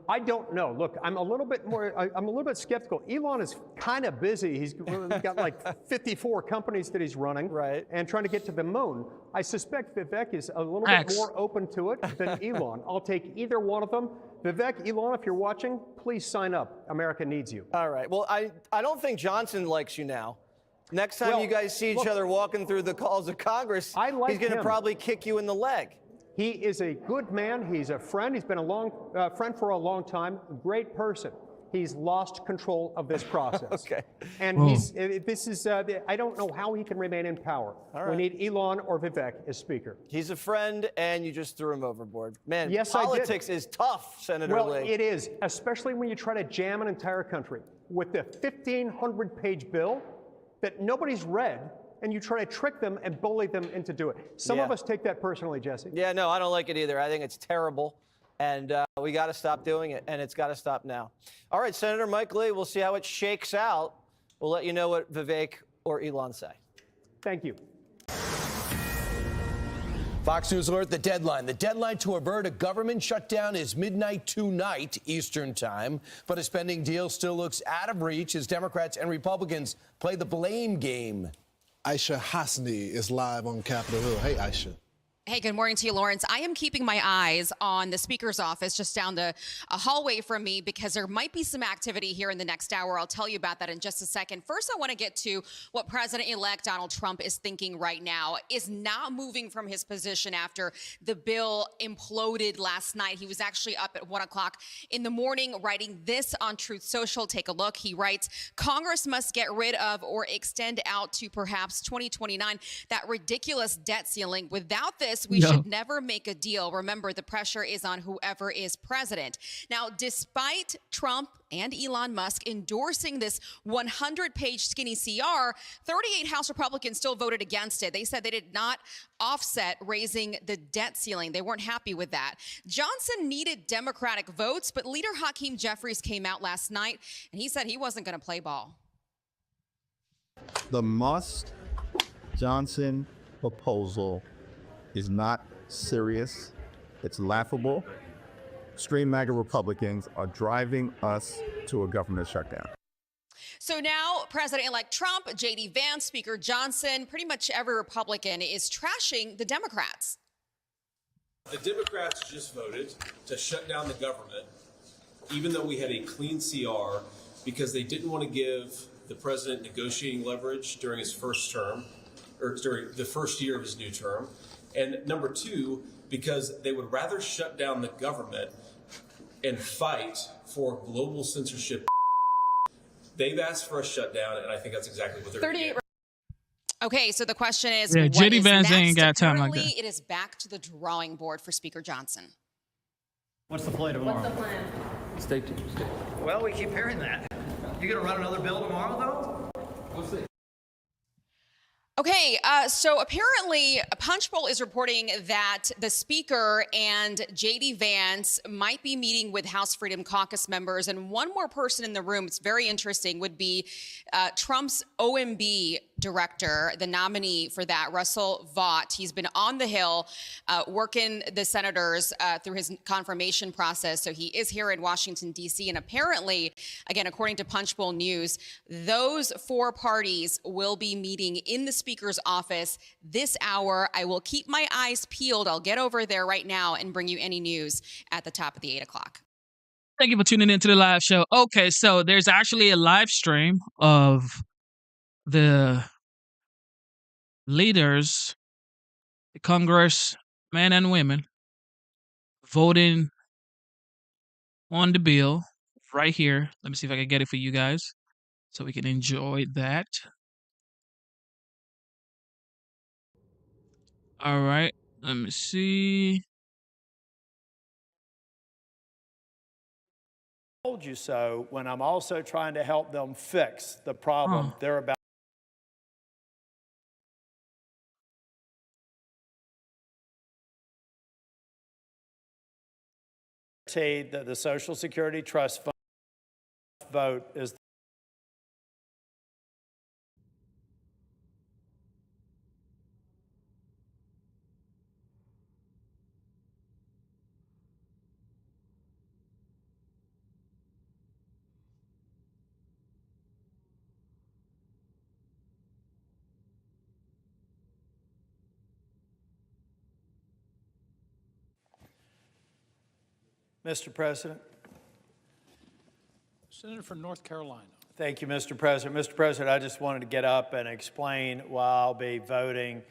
I don't know. Look, I'm a little bit skeptical. Elon is kind of busy. He's got like 54 companies that he's running, right, and trying to get to the moon. I suspect Vivek is a little bit more open to it than Elon. I'll take either one of them. Vivek, Elon, if you're watching, please sign up. America needs you. All right. Well, I don't think Johnson likes you now. Next time you guys see each other walking through the halls of Congress, he's going to probably kick you in the leg. He is a good man. He's a friend. He's been a friend for a long time. Great person. He's lost control of this process. Okay. And I don't know how he can remain in power. We need Elon or Vivek as speaker. He's a friend, and you just threw him overboard. Man, yes, politics is tough, Senator Lee. Well, it is, especially when you try to jam an entire country with the 1,500-page bill that nobody's read, and you try to trick them and bully them into doing it. Some of us take that personally, Jesse. Yeah, no, I don't like it either. I think it's terrible, and we got to stop doing it, and it's got to stop now. All right, Senator Mike Lee, we'll see how it shakes out. We'll let you know what Vivek or Elon say. Thank you. Fox News alert, the deadline. The deadline to avert a government shutdown is midnight tonight, Eastern time. But a spending deal still looks out of reach as Democrats and Republicans play the blame game. Aisha Hasni is live on Capitol Hill. Hey, Aisha. Hey, good morning to you, Lawrence. I am keeping my eyes on the Speaker's office just down the hallway from me because there might be some activity here in the next hour. I'll tell you about that in just a second. First, I want to get to what President-elect Donald Trump is thinking right now. Is not moving from his position after the bill imploded last night. He was actually up at 1 o'clock in the morning writing this on Truth Social. Take a look. He writes, Congress must get rid of or extend out to perhaps 2029 that ridiculous debt ceiling. Without this, we should never make a deal. Remember, the pressure is on whoever is president. Now, despite Trump and Elon Musk endorsing this 100-page skinny CR, 38 House Republicans still voted against it. They said they did not offset raising the debt ceiling. They weren't happy with that. Johnson needed Democratic votes, but Leader Hakeem Jeffries came out last night, and he said he wasn't going to play ball. The Musk-Johnson proposal is not serious. It's laughable. Extreme MAGA Republicans are driving us to a government shutdown. So now President-elect Trump, J.D. Vance, Speaker Johnson, pretty much every Republican is trashing the Democrats. The Democrats just voted to shut down the government, even though we had a clean CR, because they didn't want to give the president negotiating leverage during his first term, or during the first year of his new term. And number two, because they would rather shut down the government and fight for global censorship. They've asked for a shutdown, and I think that's exactly what they're doing. Okay, so the question is, J.D. Vance ain't got time like that. It is back to the drawing board for Speaker Johnson. What's the play tomorrow? What's the plan? Stay tuned. Well, we keep hearing that. You gonna run another bill tomorrow, though? We'll see. Okay, so apparently Punchbowl is reporting that the Speaker and J.D. Vance might be meeting with House Freedom Caucus members, and one more person in the room, it's very interesting, would be Trump's OMB director, the nominee for that, Russell Vought. He's been on the Hill working the senators through his confirmation process, so he is here in Washington, D.C., and apparently, again, according to Punchbowl News, those four parties will be meeting in the Speaker's office this hour. I will keep my eyes peeled. I'll get over there right now and bring you any news at the top of the 8 o'clock. Thank you for tuning into the live show. Okay, so there's actually a live stream of the leaders, the Congress, men and women, voting on the bill right here. Let me see if I can get it for you guys so we can enjoy that. All right, let me see. Told you so when I'm also trying to help them fix the problem they're about. That the Social Security Trust Fund vote is Mr. President. Senator from North Carolina. Thank you, Mr. President. Mr. President, I just wanted to get up and explain why I'll be voting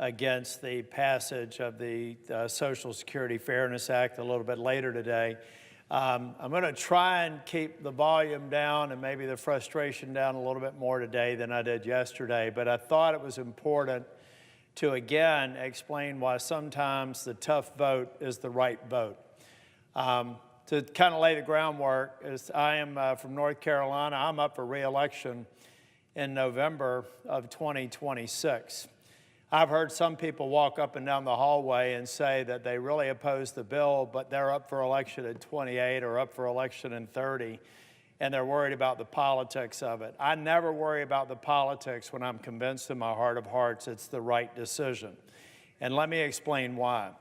against the passage of the Social Security Fairness Act a little bit later today. I'm going to try and keep the volume down and maybe the frustration down a little bit more today than I did yesterday, but I thought it was important to again explain why sometimes the tough vote is the right vote. To kind of lay the groundwork, is I am from North Carolina. I'm up for re-election in November of 2026. I've heard some people walk up and down the hallway and say that they really oppose the bill, but they're up for election in 28 or up for election in 30, and they're worried about the politics of it. I never worry about the politics when I'm convinced in my heart of hearts it's the right decision. And let me explain why.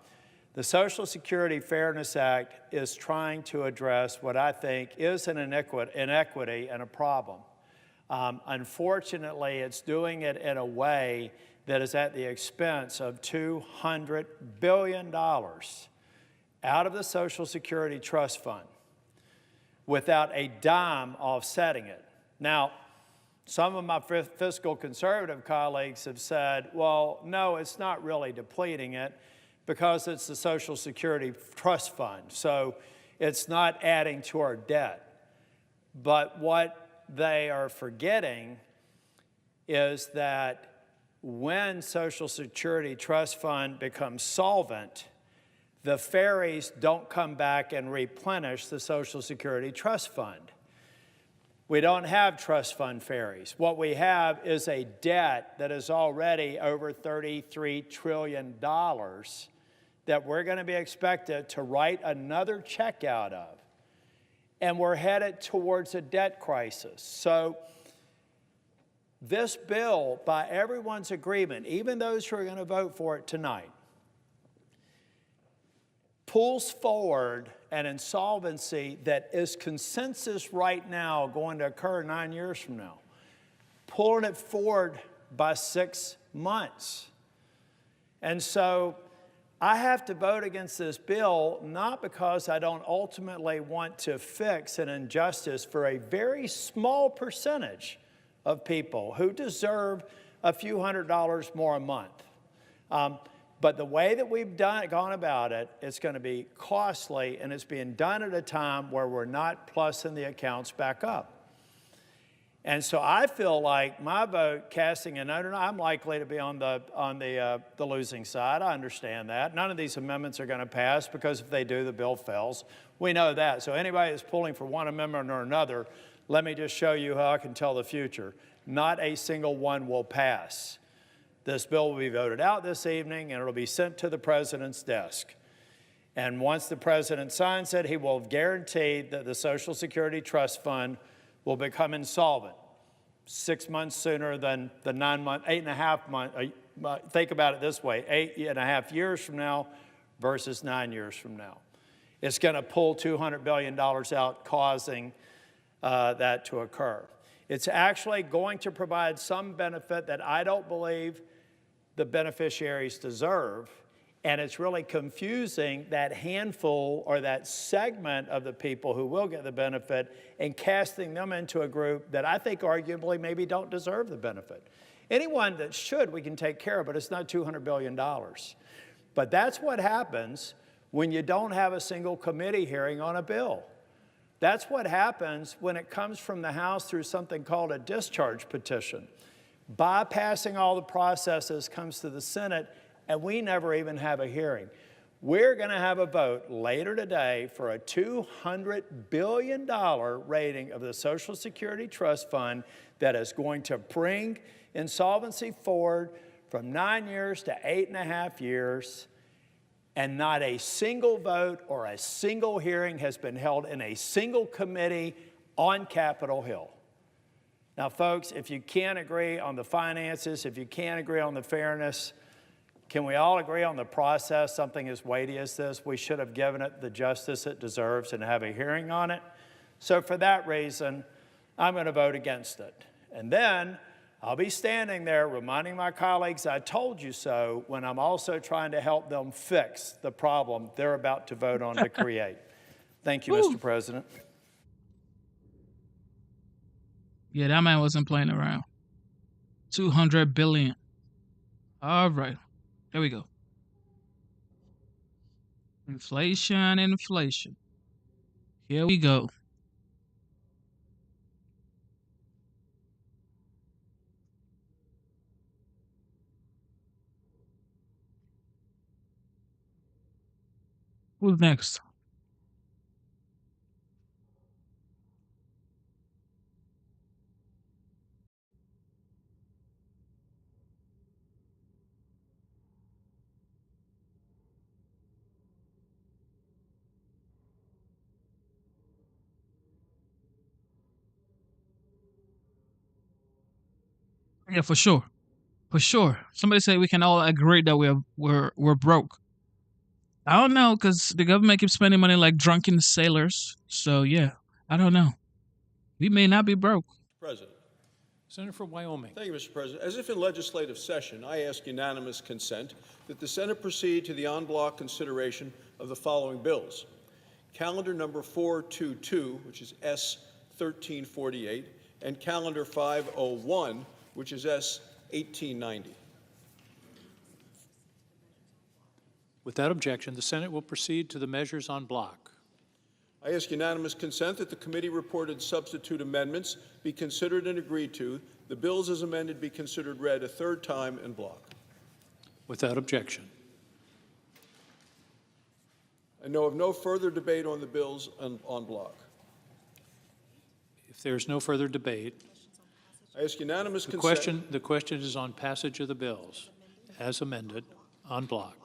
The Social Security Fairness Act is trying to address what I think is an inequity and a problem. Unfortunately, it's doing it in a way that is at the expense of $200 billion out of the Social Security Trust Fund without a dime offsetting it. Now, some of my fiscal conservative colleagues have said, well, no, it's not really depleting it because it's the Social Security Trust Fund, so it's not adding to our debt. But what they are forgetting is that when Social Security Trust Fund becomes solvent, the fairies don't come back and replenish the Social Security Trust Fund. We don't have trust fund fairies. What we have is a debt that is already over $33 trillion that we're going to be expected to write another check out of. And we're headed towards a debt crisis. So this bill, by everyone's agreement, even those who are going to vote for it tonight, pulls forward an insolvency that is consensus right now going to occur 9 years from now, pulling it forward by 6 months. And so I have to vote against this bill, not because I don't ultimately want to fix an injustice for a very small percentage of people who deserve a few $100s more a month. But the way that we've gone about it, it's going to be costly, and it's being done at a time where we're not plussing the accounts back up. And so I feel like my vote casting a no, I'm likely to be on the losing side. I understand that. None of these amendments are going to pass because if they do, the bill fails. We know that. So anybody that's pulling for one amendment or another, let me just show you how I can tell the future. Not a single one will pass. This bill will be voted out this evening, and it'll be sent to the president's desk. And once the president signs it, he will guarantee that the Social Security Trust Fund will become insolvent 6 months sooner than the 9 months, 8.5 months. Think about it this way, 8.5 years from now versus 9 years from now. It's going to pull $200 billion out, causing that to occur. It's actually going to provide some benefit that I don't believe the beneficiaries deserve, and it's really confusing that handful or that segment of the people who will get the benefit and casting them into a group that I think arguably maybe don't deserve the benefit. Anyone that should, we can take care of, but it's not $200 billion. But that's what happens when you don't have a single committee hearing on a bill. That's what happens when it comes from the House through something called a discharge petition. Bypassing all the processes comes to the Senate, and we never even have a hearing. We're going to have a vote later today for a $200 billion rating of the Social Security Trust Fund that is going to bring insolvency forward from 9 years to 8.5 years, and not a single vote or a single hearing has been held in a single committee on Capitol Hill. Now, folks, if you can't agree on the finances, if you can't agree on the fairness, can we all agree on the process? Something as weighty as this, we should have given it the justice it deserves and have a hearing on it. So for that reason, I'm going to vote against it. And then I'll be standing there reminding my colleagues I told you so when I'm also trying to help them fix the problem they're about to vote on to create. Thank you, Mr. President. Yeah, that man wasn't playing around. 200 billion. All right. There we go. Inflation, inflation. Here we go. Who's next? Yeah, for sure. For sure. Somebody said we can all agree that we're broke. I don't know, because the government keeps spending money like drunken sailors. So yeah, I don't know. We may not be broke. President. Senator from Wyoming. Thank you, Mr. President. As if in legislative session, I ask unanimous consent that the Senate proceed to the en bloc consideration of the following bills. Calendar number 422, which is S 1348, and calendar 501, which is S 1890. Without objection, the Senate will proceed to the measures en bloc. I ask unanimous consent that the committee-reported substitute amendments be considered and agreed to. The bills as amended be considered read a third time en bloc. Without objection. I know of no further debate on the bills en bloc. If there is no further debate, I ask unanimous consent. The question is on passage of the bills as amended en bloc.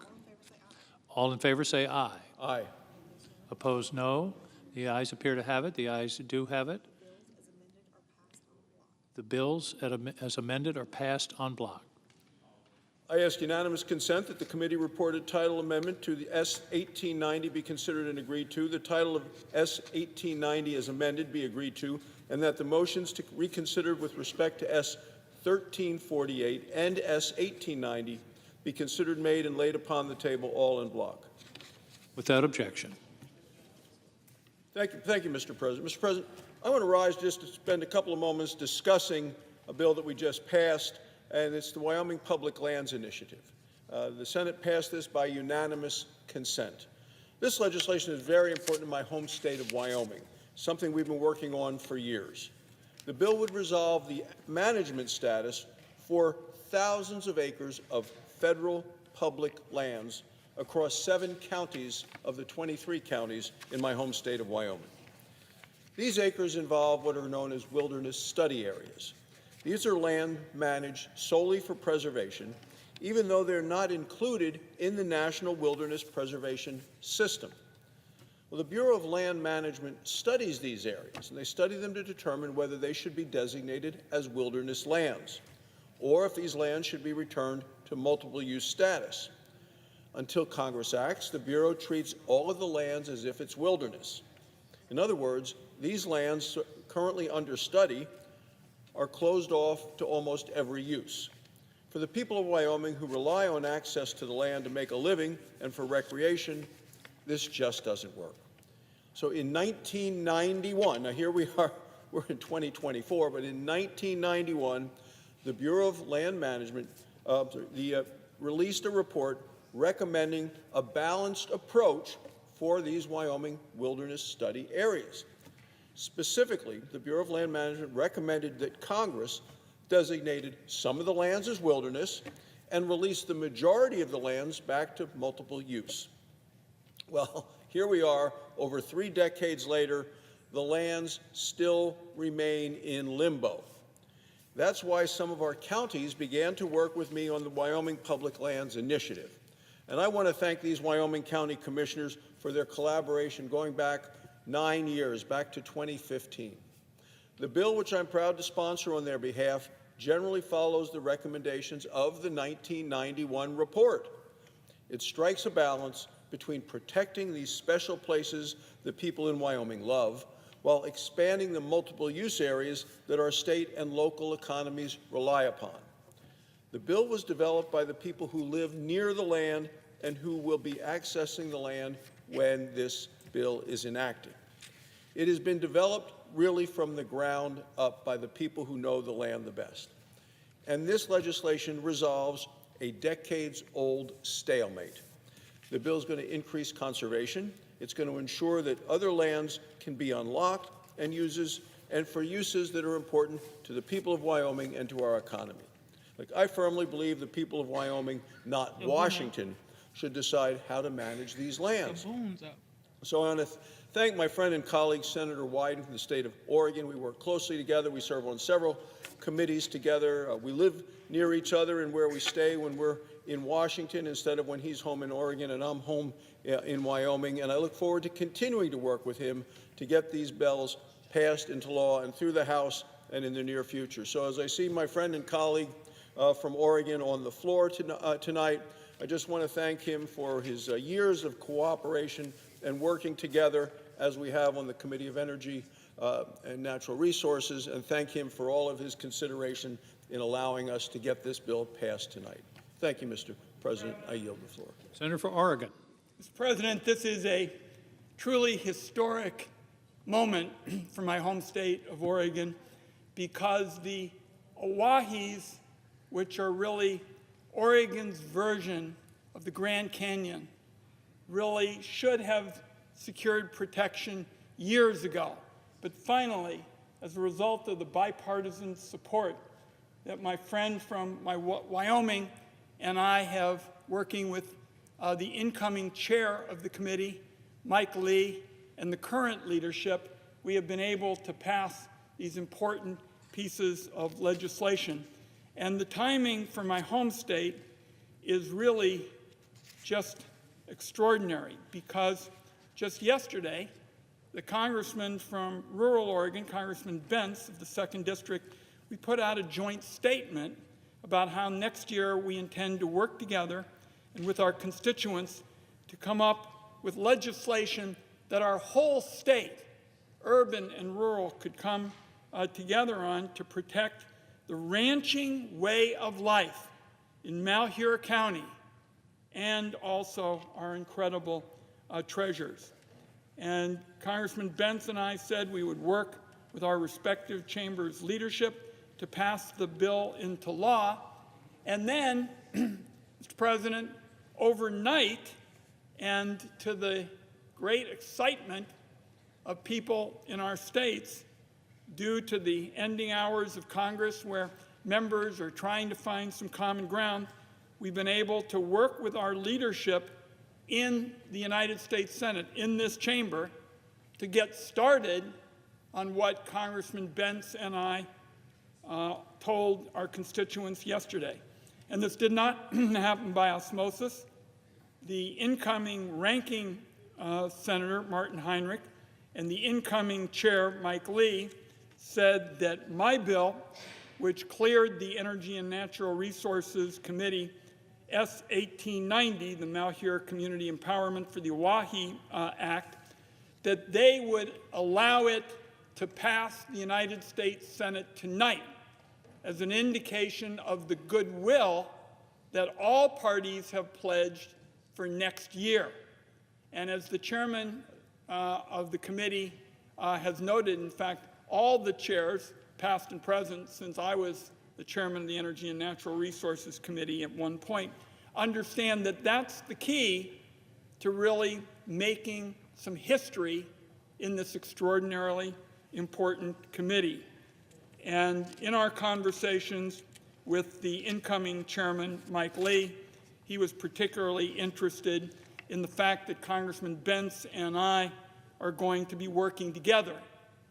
All in favor say aye. Aye. Opposed, no. The ayes appear to have it. The ayes do have it. The bills as amended are passed en bloc. I ask unanimous consent that the committee-reported title amendment to the S 1890 be considered and agreed to, the title of S 1890 as amended be agreed to, and that the motions to reconsider with respect to S 1348 and S 1890 be considered, made, and laid upon the table all en bloc. Without objection. Thank you, Mr. President. Mr. President, I want to rise just to spend a couple of moments discussing a bill that we just passed, and it's the Wyoming Public Lands Initiative. The Senate passed this by unanimous consent. This legislation is very important in my home state of Wyoming, something we've been working on for years. The bill would resolve the management status for thousands of acres of federal public lands across 7 counties of the 23 counties in my home state of Wyoming. These acres involve what are known as wilderness study areas. These are land managed solely for preservation, even though they're not included in the National Wilderness Preservation System. Well, the Bureau of Land Management studies these areas, and they study them to determine whether they should be designated as wilderness lands, or if these lands should be returned to multiple use status. Until Congress acts, the Bureau treats all of the lands as if it's wilderness. In other words, these lands currently under study are closed off to almost every use. For the people of Wyoming who rely on access to the land to make a living and for recreation, this just doesn't work. So in 1991, now here we are, we're in 2024, but in 1991, the Bureau of Land Management released a report recommending a balanced approach for these Wyoming wilderness study areas. Specifically, the Bureau of Land Management recommended that Congress designated some of the lands as wilderness and released the majority of the lands back to multiple use. Well, here we are, over 3 decades later, the lands still remain in limbo. That's why some of our counties began to work with me on the Wyoming Public Lands Initiative. And I want to thank these Wyoming County Commissioners for their collaboration going back 9 years, back to 2015. The bill, which I'm proud to sponsor on their behalf, generally follows the recommendations of the 1991 report. It strikes a balance between protecting these special places that people in Wyoming love, while expanding the multiple use areas that our state and local economies rely upon. The bill was developed by the people who live near the land and who will be accessing the land when this bill is enacting. It has been developed really from the ground up by the people who know the land the best. And this legislation resolves a decades-old stalemate. The bill is going to increase conservation. It's going to ensure that other lands can be unlocked and for uses that are important to the people of Wyoming and to our economy. I firmly believe the people of Wyoming, not Washington, should decide how to manage these lands. So I want to thank my friend and colleague, Senator Wyden from the state of Oregon. We work closely together. We serve on several committees together. We live near each other and where we stay when we're in Washington instead of when he's home in Oregon and I'm home in Wyoming. And I look forward to continuing to work with him to get these bills passed into law and through the House and in the near future. So as I see my friend and colleague from Oregon on the floor tonight, I just want to thank him for his years of cooperation and working together as we have on the Committee of Energy and Natural Resources, and thank him for all of his consideration in allowing us to get this bill passed tonight. Thank you, Mr. President. I yield the floor. Senator for Oregon. Mr. President, this is a truly historic moment for my home state of Oregon because the Owahis, which are really Oregon's version of the Grand Canyon, really should have secured protection years ago. But finally, as a result of the bipartisan support that my friend from Wyoming and I have working with the incoming chair of the committee, Mike Lee, and the current leadership, we have been able to pass these important pieces of legislation. And the timing for my home state is really just extraordinary because just yesterday, the congressman from rural Oregon, Congressman Bentz of the 2nd District, we put out a joint statement about how next year we intend to work together and with our constituents to come up with legislation that our whole state, urban and rural, could come together on to protect the ranching way of life in Malheur County and also our incredible treasures. And Congressman Bentz and I said we would work with our respective chambers' leadership to pass the bill into law. And then, Mr. President, overnight, and to the great excitement of people in our states, due to the ending hours of Congress where members are trying to find some common ground, we've been able to work with our leadership in the United States Senate, in this chamber, to get started on what Congressman Bentz and I told our constituents yesterday. And this did not happen by osmosis. The incoming ranking Senator, Martin Heinrich, and the incoming chair, Mike Lee, said that my bill, which cleared the Energy and Natural Resources Committee, S-1890, the Malheur Community Empowerment for the Oahe Act, that they would allow it to pass the United States Senate tonight as an indication of the goodwill that all parties have pledged for next year. And as the chairman of the committee has noted, in fact, all the chairs, past and present, since I was the chairman of the Energy and Natural Resources Committee at one point, understand that that's the key to really making some history in this extraordinarily important committee. And in our conversations with the incoming chairman, Mike Lee, he was particularly interested in the fact that Congressman Bentz and I are going to be working together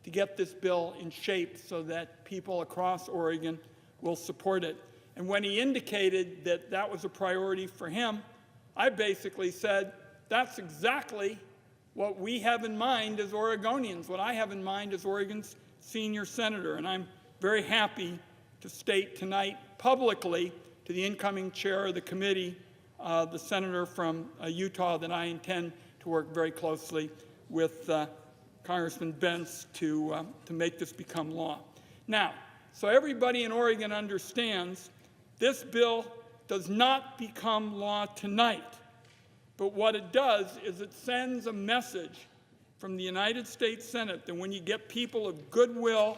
to get this bill in shape so that people across Oregon will support it. And when he indicated that that was a priority for him, I basically said, that's exactly what we have in mind as Oregonians, what I have in mind as Oregon's senior senator. And I'm very happy to state tonight publicly to the incoming chair of the committee, the senator from Utah, that I intend to work very closely with Congressman Bentz to make this become law. Now, so everybody in Oregon understands this bill does not become law tonight, but what it does is it sends a message from the United States Senate that when you get people of goodwill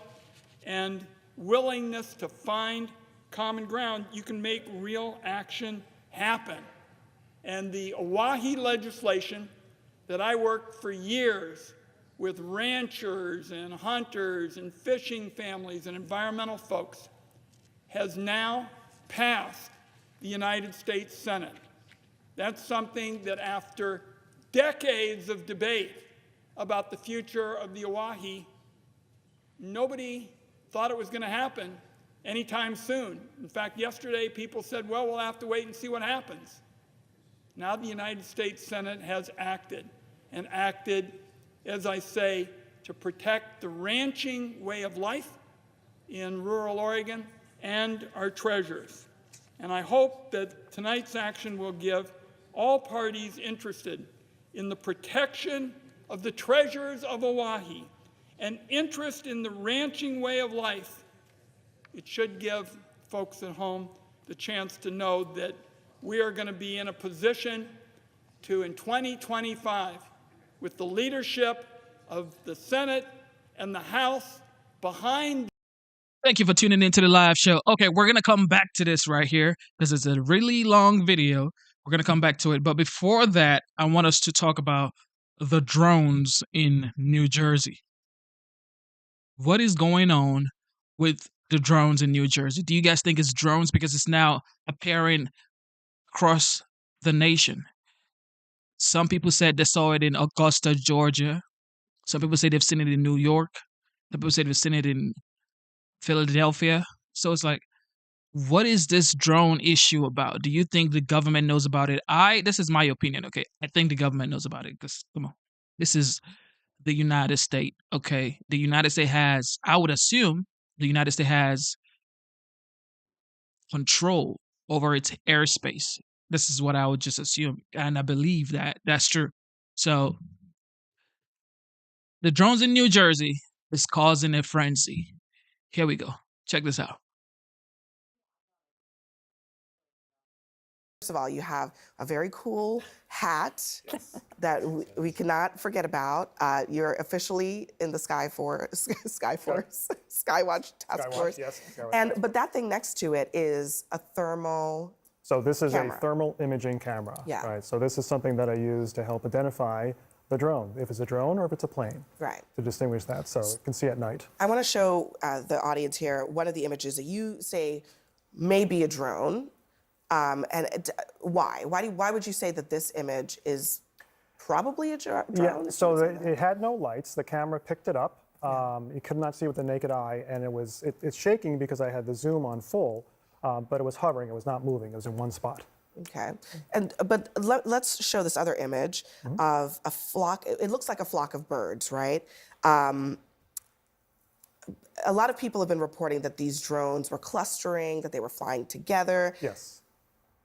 and willingness to find common ground, you can make real action happen. And the Oahe legislation that I worked for years with ranchers and hunters and fishing families and environmental folks has now passed the United States Senate. That's something that after decades of debate about the future of the Oahe, nobody thought it was going to happen anytime soon. In fact, yesterday people said, well, we'll have to wait and see what happens. Now the United States Senate has acted, and acted, as I say, to protect the ranching way of life in rural Oregon and our treasures. And I hope that tonight's action will give all parties interested in the protection of the treasures of Oahe an interest in the ranching way of life. It should give folks at home the chance to know that we are going to be in a position to, in 2025, with the leadership of the Senate and the House behind. Thank you for tuning into the live show. Okay, we're going to come back to this right here because it's a really long video. We're going to come back to it. But before that, I want us to talk about the drones in New Jersey. What is going on with the drones in New Jersey? Do you guys think it's drones? Because it's now appearing across the nation. Some people said they saw it in Augusta, Georgia. Some people say they've seen it in New York. Some people say they've seen it in Philadelphia. So it's like, what is this drone issue about? Do you think the government knows about it? This is my opinion, okay? I think the government knows about it because, come on, this is the United States, okay? The United States has, I would assume, the United States has control over its airspace. This is what I would just assume, and I believe that that's true. So the drones in New Jersey is causing a frenzy. Here we go. Check this out. First of all, you have a very cool hat that we cannot forget about. You're officially in the Skywatch Task Force. Yes, But that thing next to it is a thermal. So this is camera. a thermal imaging camera. Yeah. Right. So this is something that I use to help identify the drone, if it's a drone or if it's a plane. Right. To distinguish that, so it can see at night. I want to show the audience here one of the images that you say may be a drone. Why? Why would you say that this image is probably a drone? Yeah, so it had no lights. The camera picked it up. You could not see with the naked eye, and it's shaking because I had the zoom on full, but it was hovering. It was not moving. It was in one spot. Okay, but let's show this other image of a flock. It looks like a flock of birds, right? A lot of people have been reporting that these drones were clustering, that they were flying together. Yes.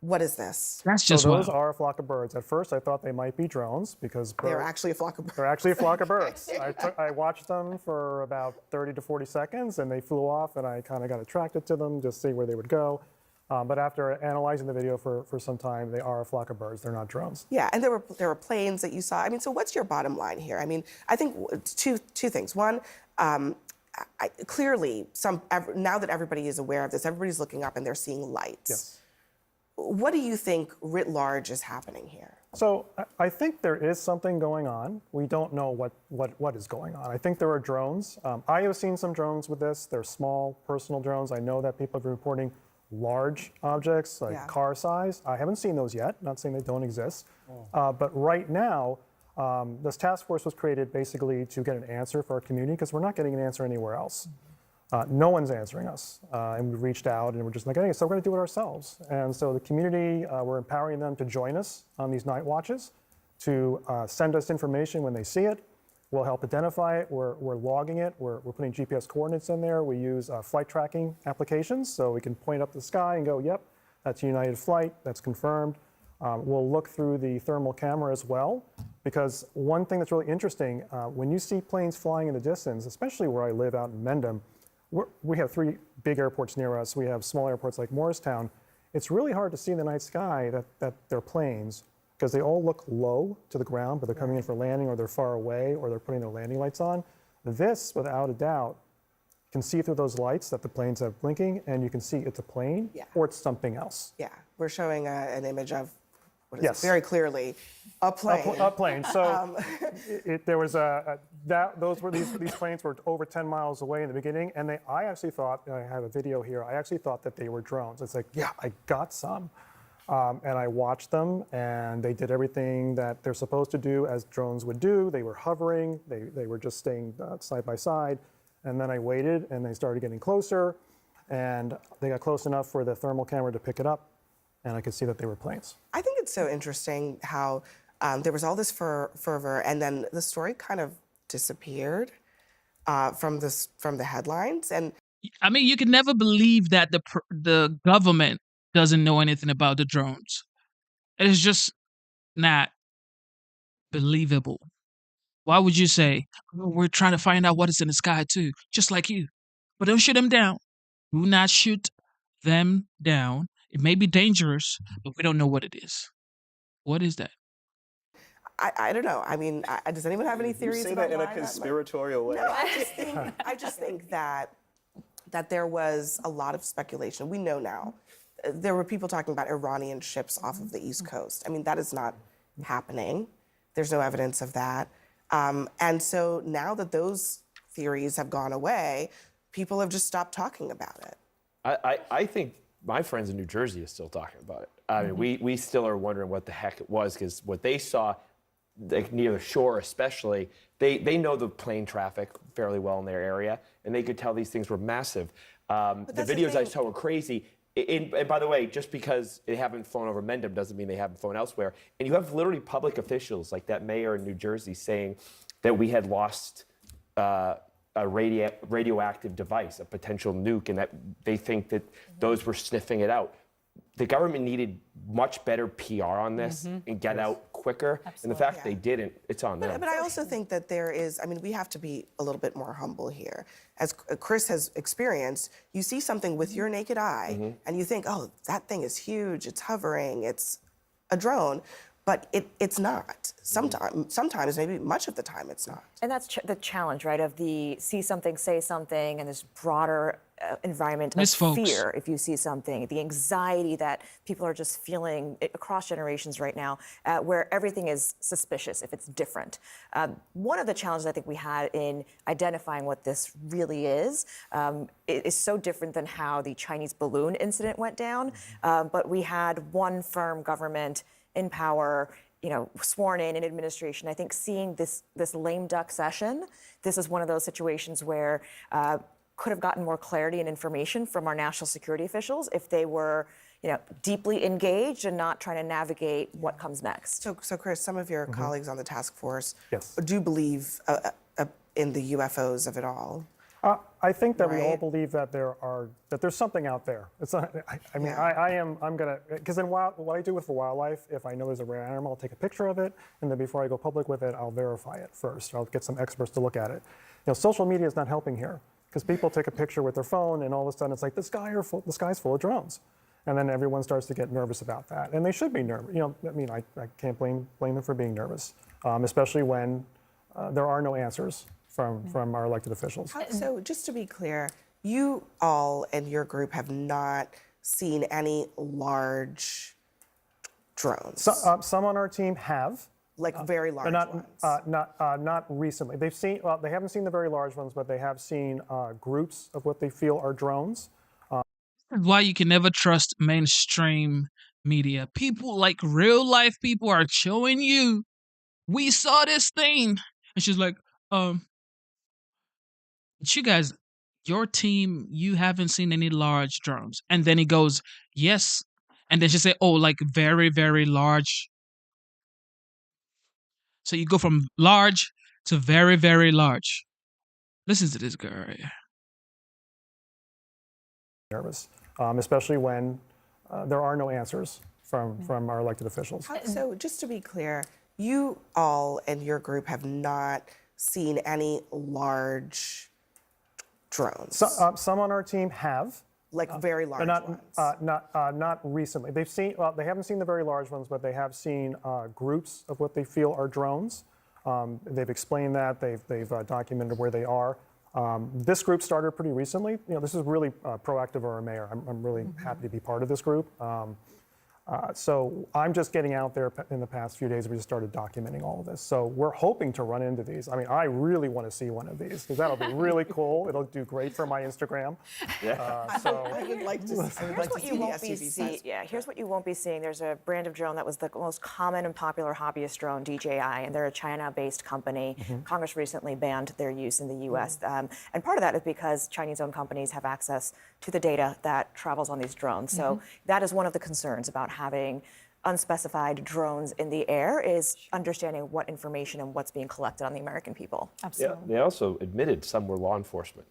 What is this? That's just so those are a flock of birds. At first, I thought they might be drones because they're actually a flock of birds. They're actually a flock of birds. I watched them for about 30 to 40 seconds, and they flew off, and I kind of got attracted to them, just see where they would go. But after analyzing the video for some time, they are a flock of birds. They're not drones. Yeah, and there were planes that you saw. I mean, so what's your bottom line here? I mean, I think two things. One, clearly, now that everybody is aware of this, everybody's looking up and they're seeing lights. Yes. What do you think writ large is happening here? So I think there is something going on. We don't know what is going on. I think there are drones. I have seen some drones with this. They're small, personal drones. I know that people have been reporting large objects, like car size. I haven't seen those yet, not saying they don't exist. But right now, this task force was created basically to get an answer for our community because we're not getting an answer anywhere else. No one's answering us. And we reached out and we're just like, hey, so we're going to do it ourselves. And so the community, we're empowering them to join us on these night watches, to send us information when they see it. We'll help identify it. We're logging it. We're putting GPS coordinates in there. We use flight tracking applications, so we can point up the sky and go, yep, that's a United flight. That's confirmed. We'll look through the thermal camera as well, because one thing that's really interesting, when you see planes flying in the distance, especially where I live out in Mendham, we have 3 big airports near us. We have small airports like Morristown. It's really hard to see in the night sky that they're planes because they all look low to the ground, but they're coming in for landing, or they're far away, or they're putting their landing lights on. This, without a doubt, you can see through those lights that the planes have blinking, and you can see it's a plane or it's something else. Yeah, we're showing an image of, what is Yes. it? Very clearly, a plane. A plane. So there was these planes were over 10 miles away in the beginning, and I actually thought, I have a video here, I actually thought that they were drones. It's like, yeah, I got some. And I watched them, and they did everything that they're supposed to do as drones would do. They were hovering, they were just staying side by side. And then I waited, and they started getting closer, and they got close enough for the thermal camera to pick it up, and I could see that they were planes. I think it's so interesting how there was all this fervor, and then the story kind of disappeared from the headlines. And I mean, you can never believe that the government doesn't know anything about the drones. It is just not believable. Why would you say, oh, we're trying to find out what is in the sky too, just like you? But don't shoot them down. Do not shoot them down. It may be dangerous, but we don't know what it is. What is that? I don't know. I mean, does anyone have any theories? You say about that in a why conspiratorial way. No, I just think that there was a lot of speculation. We know now. There were people talking about Iranian ships off of the East Coast. I mean, that is not happening. There's no evidence of that. And so now that those theories have gone away, people have just stopped talking about it. I think my friends in New Jersey are still talking about it. I mean, we still are wondering what the heck it was, because what they saw, like near the shore especially, they know the plane traffic fairly well in their area, and they could tell these things were massive. The videos I saw were crazy. And by the way, just because they haven't flown over Mendham doesn't mean they haven't flown elsewhere. And you have literally public officials like that mayor in New Jersey saying that we had lost a radioactive device, a potential nuke, and that they think that those were sniffing it out. The government needed much better PR on this and get out quicker. Absolutely. And the fact they didn't, it's on them. But I also think that there is, I mean, we have to be a little bit more humble here. As Chris has experienced, you see something with your naked eye and you think, oh, that thing is huge, it's hovering, it's a drone. But it's not. Sometimes, maybe much of the time, it's not. And that's the challenge, right, of the see something, say something, and this broader environment of fear if you see something, the anxiety that people are just feeling across generations right now, where everything is suspicious if it's different. One of the challenges I think we had in identifying what this really is so different than how the Chinese balloon incident went down. But we had one firm government in power, sworn in administration. I think seeing this lame duck session, this is one of those situations where could have gotten more clarity and information from our national security officials if they were, deeply engaged and not trying to navigate what comes next. So Chris, some of your colleagues on the task force do believe in the UFOs of it all. I think that we all believe that there's something out there. It's not, I'm gonna, because then what I do with the wildlife, if I know there's a rare animal, I'll take a picture of it, and then before I go public with it, I'll verify it first. I'll get some experts to look at it. Social media is not helping here, because people take a picture with their phone, and all of a sudden it's like, the sky's full of drones. And then everyone starts to get nervous about that. And they should be nervous. I can't blame them for being nervous, especially when there are no answers from our elected officials. So just to be clear, you all and your group have not seen any large drones? Some on our team have. Like very large ones? Not recently. They haven't seen the very large ones, but they have seen groups of what they feel are drones. Why you can never trust mainstream media. People, like real life people, are showing you, we saw this thing. And she's like, you guys, your team, you haven't seen any large drones. And then he goes, yes. And then she say, oh, like very, very large. So you go from large to very, very large. Listen to this girl right here. Nervous, especially when there are no answers from our elected officials. So just to be clear, you all and your group have not seen any large drones? Some on our team have. Like very large ones? Not recently. They've seen. Well, they haven't seen the very large ones, but they have seen groups of what they feel are drones. They've explained that. They've documented where they are. This group started pretty recently. This is really proactive of our mayor. I'm really happy to be part of this group. So I'm just getting out there in the past few days. We just started documenting all of this. So we're hoping to run into these. I mean, I really want to see one of these because that'll be really cool. It'll do great for my Instagram. So I would like to see the SUV. Yeah, here's what you won't be seeing. There's a brand of drone that was the most common and popular hobbyist drone, DJI, and they're a China-based company. Congress recently banned their use in the U.S. And part of that is because Chinese-owned companies have access to the data that travels on these drones. So that is one of the concerns about having unspecified drones in the air, is understanding what information and what's being collected on the American people. Absolutely. Yeah, they also admitted some were law enforcement.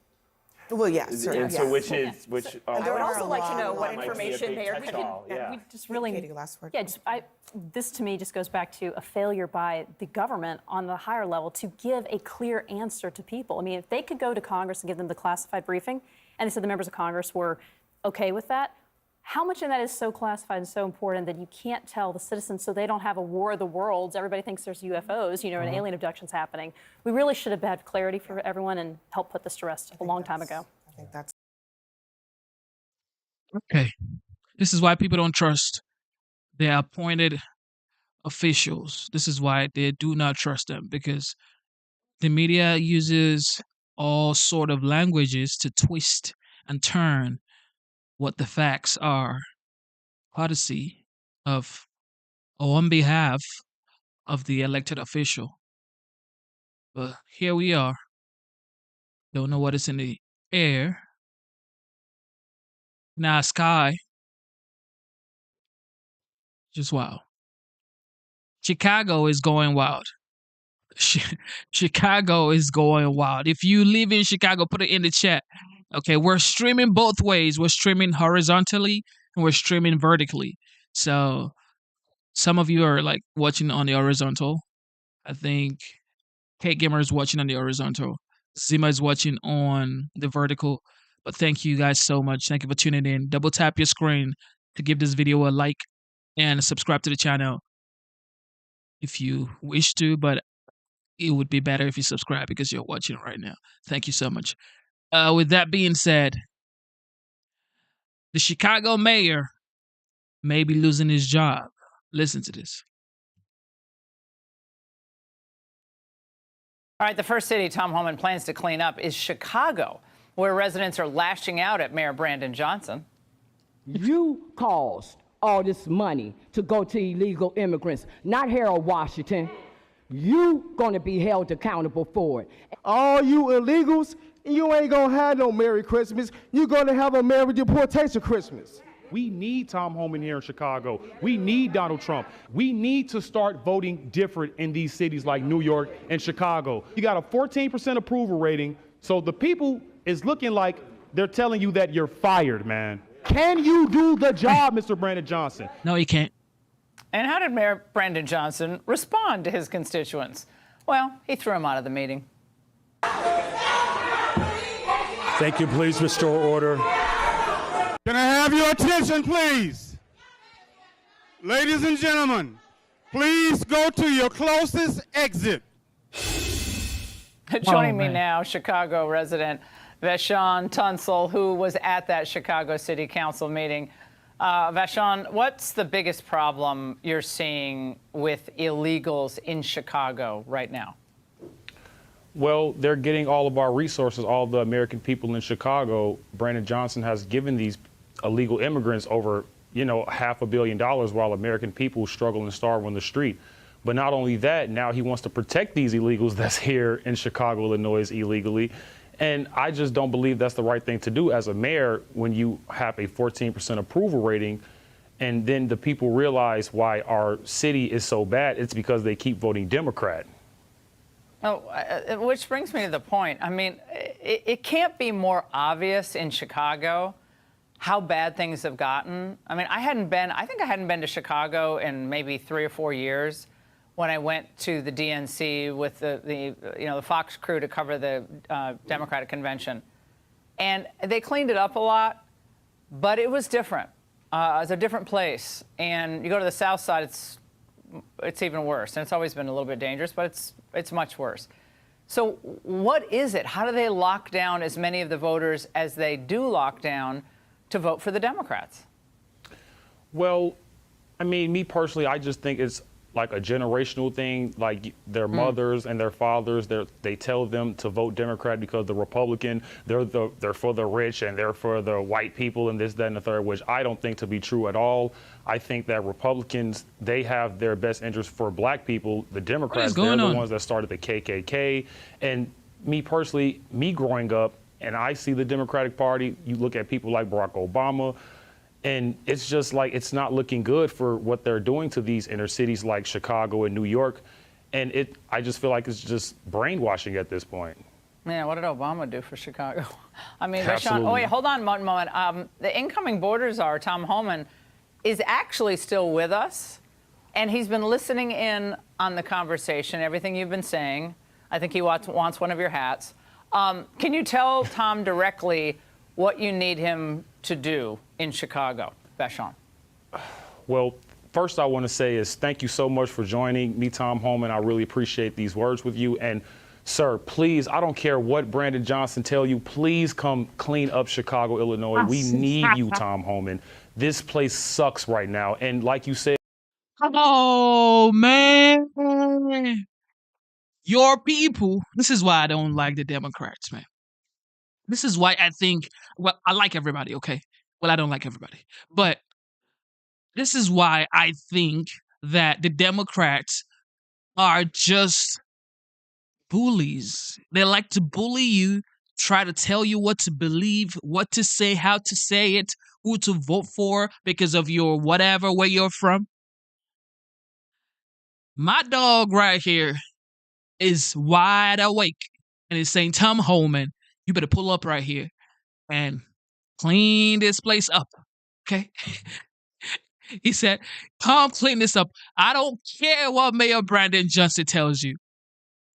Well, yes. And so which I would also like to know what information they are getting. We just really, Katie, last word. yeah, this to me just goes back to a failure by the government on the higher level to give a clear answer to people. I mean, if they could go to Congress and give them the classified briefing, and they said the members of Congress were okay with that, how much of that is so classified and so important that you can't tell the citizens so they don't have a war of the worlds? Everybody thinks there's UFOs, and alien abductions happening. We really should have had clarity for everyone and help put this to rest a long time ago. I think that's Okay. This is why people don't trust their appointed officials. This is why they do not trust them, because the media uses all sort of languages to twist and turn what the facts are, courtesy of or on behalf of the elected official. But here we are. Don't know what is in the air. Now sky. Just wild. Chicago is going wild. Chicago is going wild. If you live in Chicago, put it in the chat. Okay, we're streaming both ways. We're streaming horizontally and we're streaming vertically. So some of you are like watching on the horizontal. I think Kate Gamer is watching on the horizontal. Zima is watching on the vertical. But thank you guys so much. Thank you for tuning in. Double tap your screen to give this video a like and subscribe to the channel if you wish to, but it would be better if you subscribe because you're watching right now. Thank you so much. With that being said, the Chicago mayor may be losing his job. Listen to this. All right, the first city Tom Homan plans to clean up is Chicago, where residents are lashing out at Mayor Brandon Johnson. You caused all this money to go to illegal immigrants, not Harold Washington. You gonna be held accountable for it. All you illegals, you ain't gonna have no Merry Christmas. You're gonna have a Merry Deportation Christmas. We need Tom Homan here in Chicago. We need Donald Trump. We need to start voting different in these cities like New York and Chicago. You got a 14% approval rating, so the people is looking like they're telling you that you're fired, man. Can you do the job, Mr. Brandon Johnson? No, you can't. And how did Mayor Brandon Johnson respond to his constituents? Well, he threw him out of the meeting. Thank you. Please restore order. Can I have your attention, please? Ladies and gentlemen, please go to your closest exit. Joining me now, Chicago resident Vashon Tunsil, who was at that Chicago City Council meeting. Vashon, what's the biggest problem you're seeing with illegals in Chicago right now? Well, they're getting all of our resources, all the American people in Chicago. Brandon Johnson has given these illegal immigrants over, $500 million while American people struggle and starve on the street. But not only that, now he wants to protect these illegals that's here in Chicago, Illinois, illegally. And I just don't believe that's the right thing to do as a mayor when you have a 14% approval rating. And then the people realize why our city is so bad. It's because they keep voting Democrat. Oh, which brings me to the point. I mean, it can't be more obvious in Chicago how bad things have gotten. I mean, I think I hadn't been to Chicago in maybe 3 or 4 years when I went to the DNC with the Fox crew to cover the Democratic convention. And they cleaned it up a lot, but it was different. It's a different place. And you go to the South Side, it's even worse. And it's always been a little bit dangerous, but it's much worse. So what is it? How do they lock down as many of the voters as they do lock down to vote for the Democrats? Well, I mean, me personally, I just think it's like a generational thing. Like their mothers and their fathers, they tell them to vote Democrat because the Republican, they're for the rich and they're for the white people and this, that, and the third, which I don't think to be true at all. I think that Republicans, they have their best interest for black people. The Democrats, they're the ones that started the KKK. And me personally, me growing up, and I see the Democratic Party, you look at people like Barack Obama, and it's just like, it's not looking good for what they're doing to these inner cities like Chicago and New York. And I just feel like it's just brainwashing at this point. Man, what did Obama do for Chicago? I mean, Absolutely. Oh, wait, hold on one moment. The incoming border czar, Tom Homan, is actually still with us. And he's been listening in on the conversation, everything you've been saying. I think he wants one of your hats. Can you tell Tom directly what you need him to do in Chicago? Vashon. Well, first I want to say is thank you so much for joining me, Tom Homan. I really appreciate these words with you. And sir, please, I don't care what Brandon Johnson tell you, please come clean up Chicago, Illinois. We need you, Tom Homan. This place sucks right now. And like you said, oh man, your people. This is why I don't like the Democrats, man. This is why I think, well, I like everybody, okay? Well, I don't like everybody. But this is why I think that the Democrats are just bullies. They like to bully you, try to tell you what to believe, what to say, how to say it, who to vote for because of your whatever, where you're from. My dog right here is wide awake and is saying, Tom Homan, you better pull up right here and clean this place up, okay? He said, come clean this up. I don't care what Mayor Brandon Johnson tells you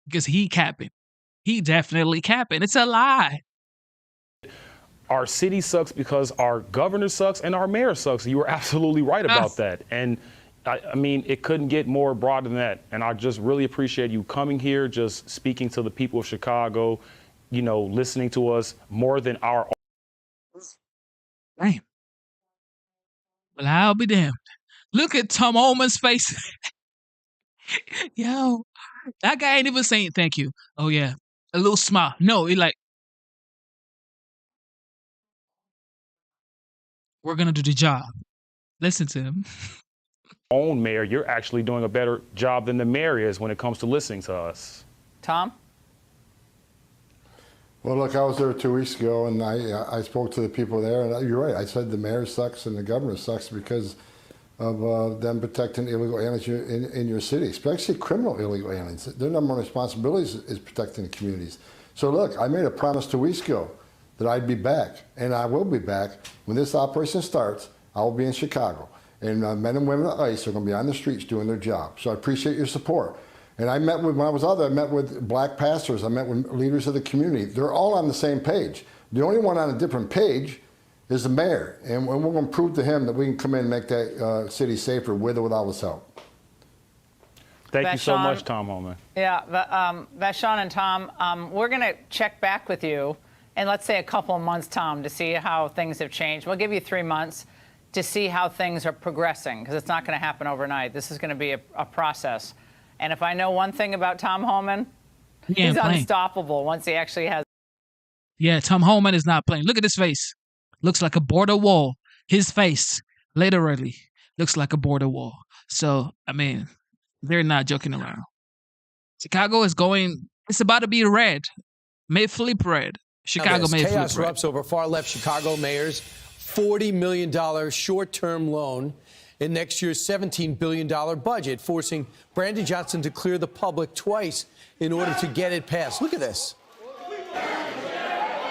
because he capping. He definitely capping. It's a lie. Our city sucks because our governor sucks and our mayor sucks. You were absolutely right about that. And I mean, it couldn't get more broad than that. And I just really appreciate you coming here, just speaking to the people of Chicago, you know, listening to us more than our own. Damn. Well, I'll be damned. Look at Tom Homan's face. Yo, that guy ain't even saying thank you. Oh, yeah. A little smile. No, he like, we're going to do the job. Listen to him. Own mayor, you're actually doing a better job than the mayor is when it comes to listening to us. Tom? Well, look, I was there 2 weeks ago, and I spoke to the people there, and you're right. I said the mayor sucks and the governor sucks because of them protecting illegal aliens in your city, especially criminal illegal aliens. Their number one responsibility is protecting the communities. So look, I made a promise 2 weeks ago that I'd be back, and I will be back. When this operation starts, I will be in Chicago. And men and women at ICE are going to be on the streets doing their job. So I appreciate your support. And I met with, when I was out there, I met with black pastors. I met with leaders of the community. They're all on the same page. The only one on a different page is the mayor. And we're going to prove to him that we can come in and make that city safer with or without his help. Thank you so much, Tom Homan. Yeah, Vashon and Tom, we're going to check back with you in, let's say, a couple of months, Tom, to see how things have changed. We'll give you 3 months to see how things are progressing, because it's not going to happen overnight. This is going to be a process. And if I know one thing about Tom Homan, he's unstoppable once he actually has. Yeah, Tom Homan is not playing. Look at his face. Looks like a border wall. His face, literally, looks like a border wall. So, I mean, they're not joking around. Chicago is going, it's about to be red. May flip red. Chicago may flip red. Chaos erupts over far-left Chicago mayor's $40 million short-term loan in next year's $17 billion budget, forcing Brandon Johnson to clear the public twice in order to get it passed. Look at this.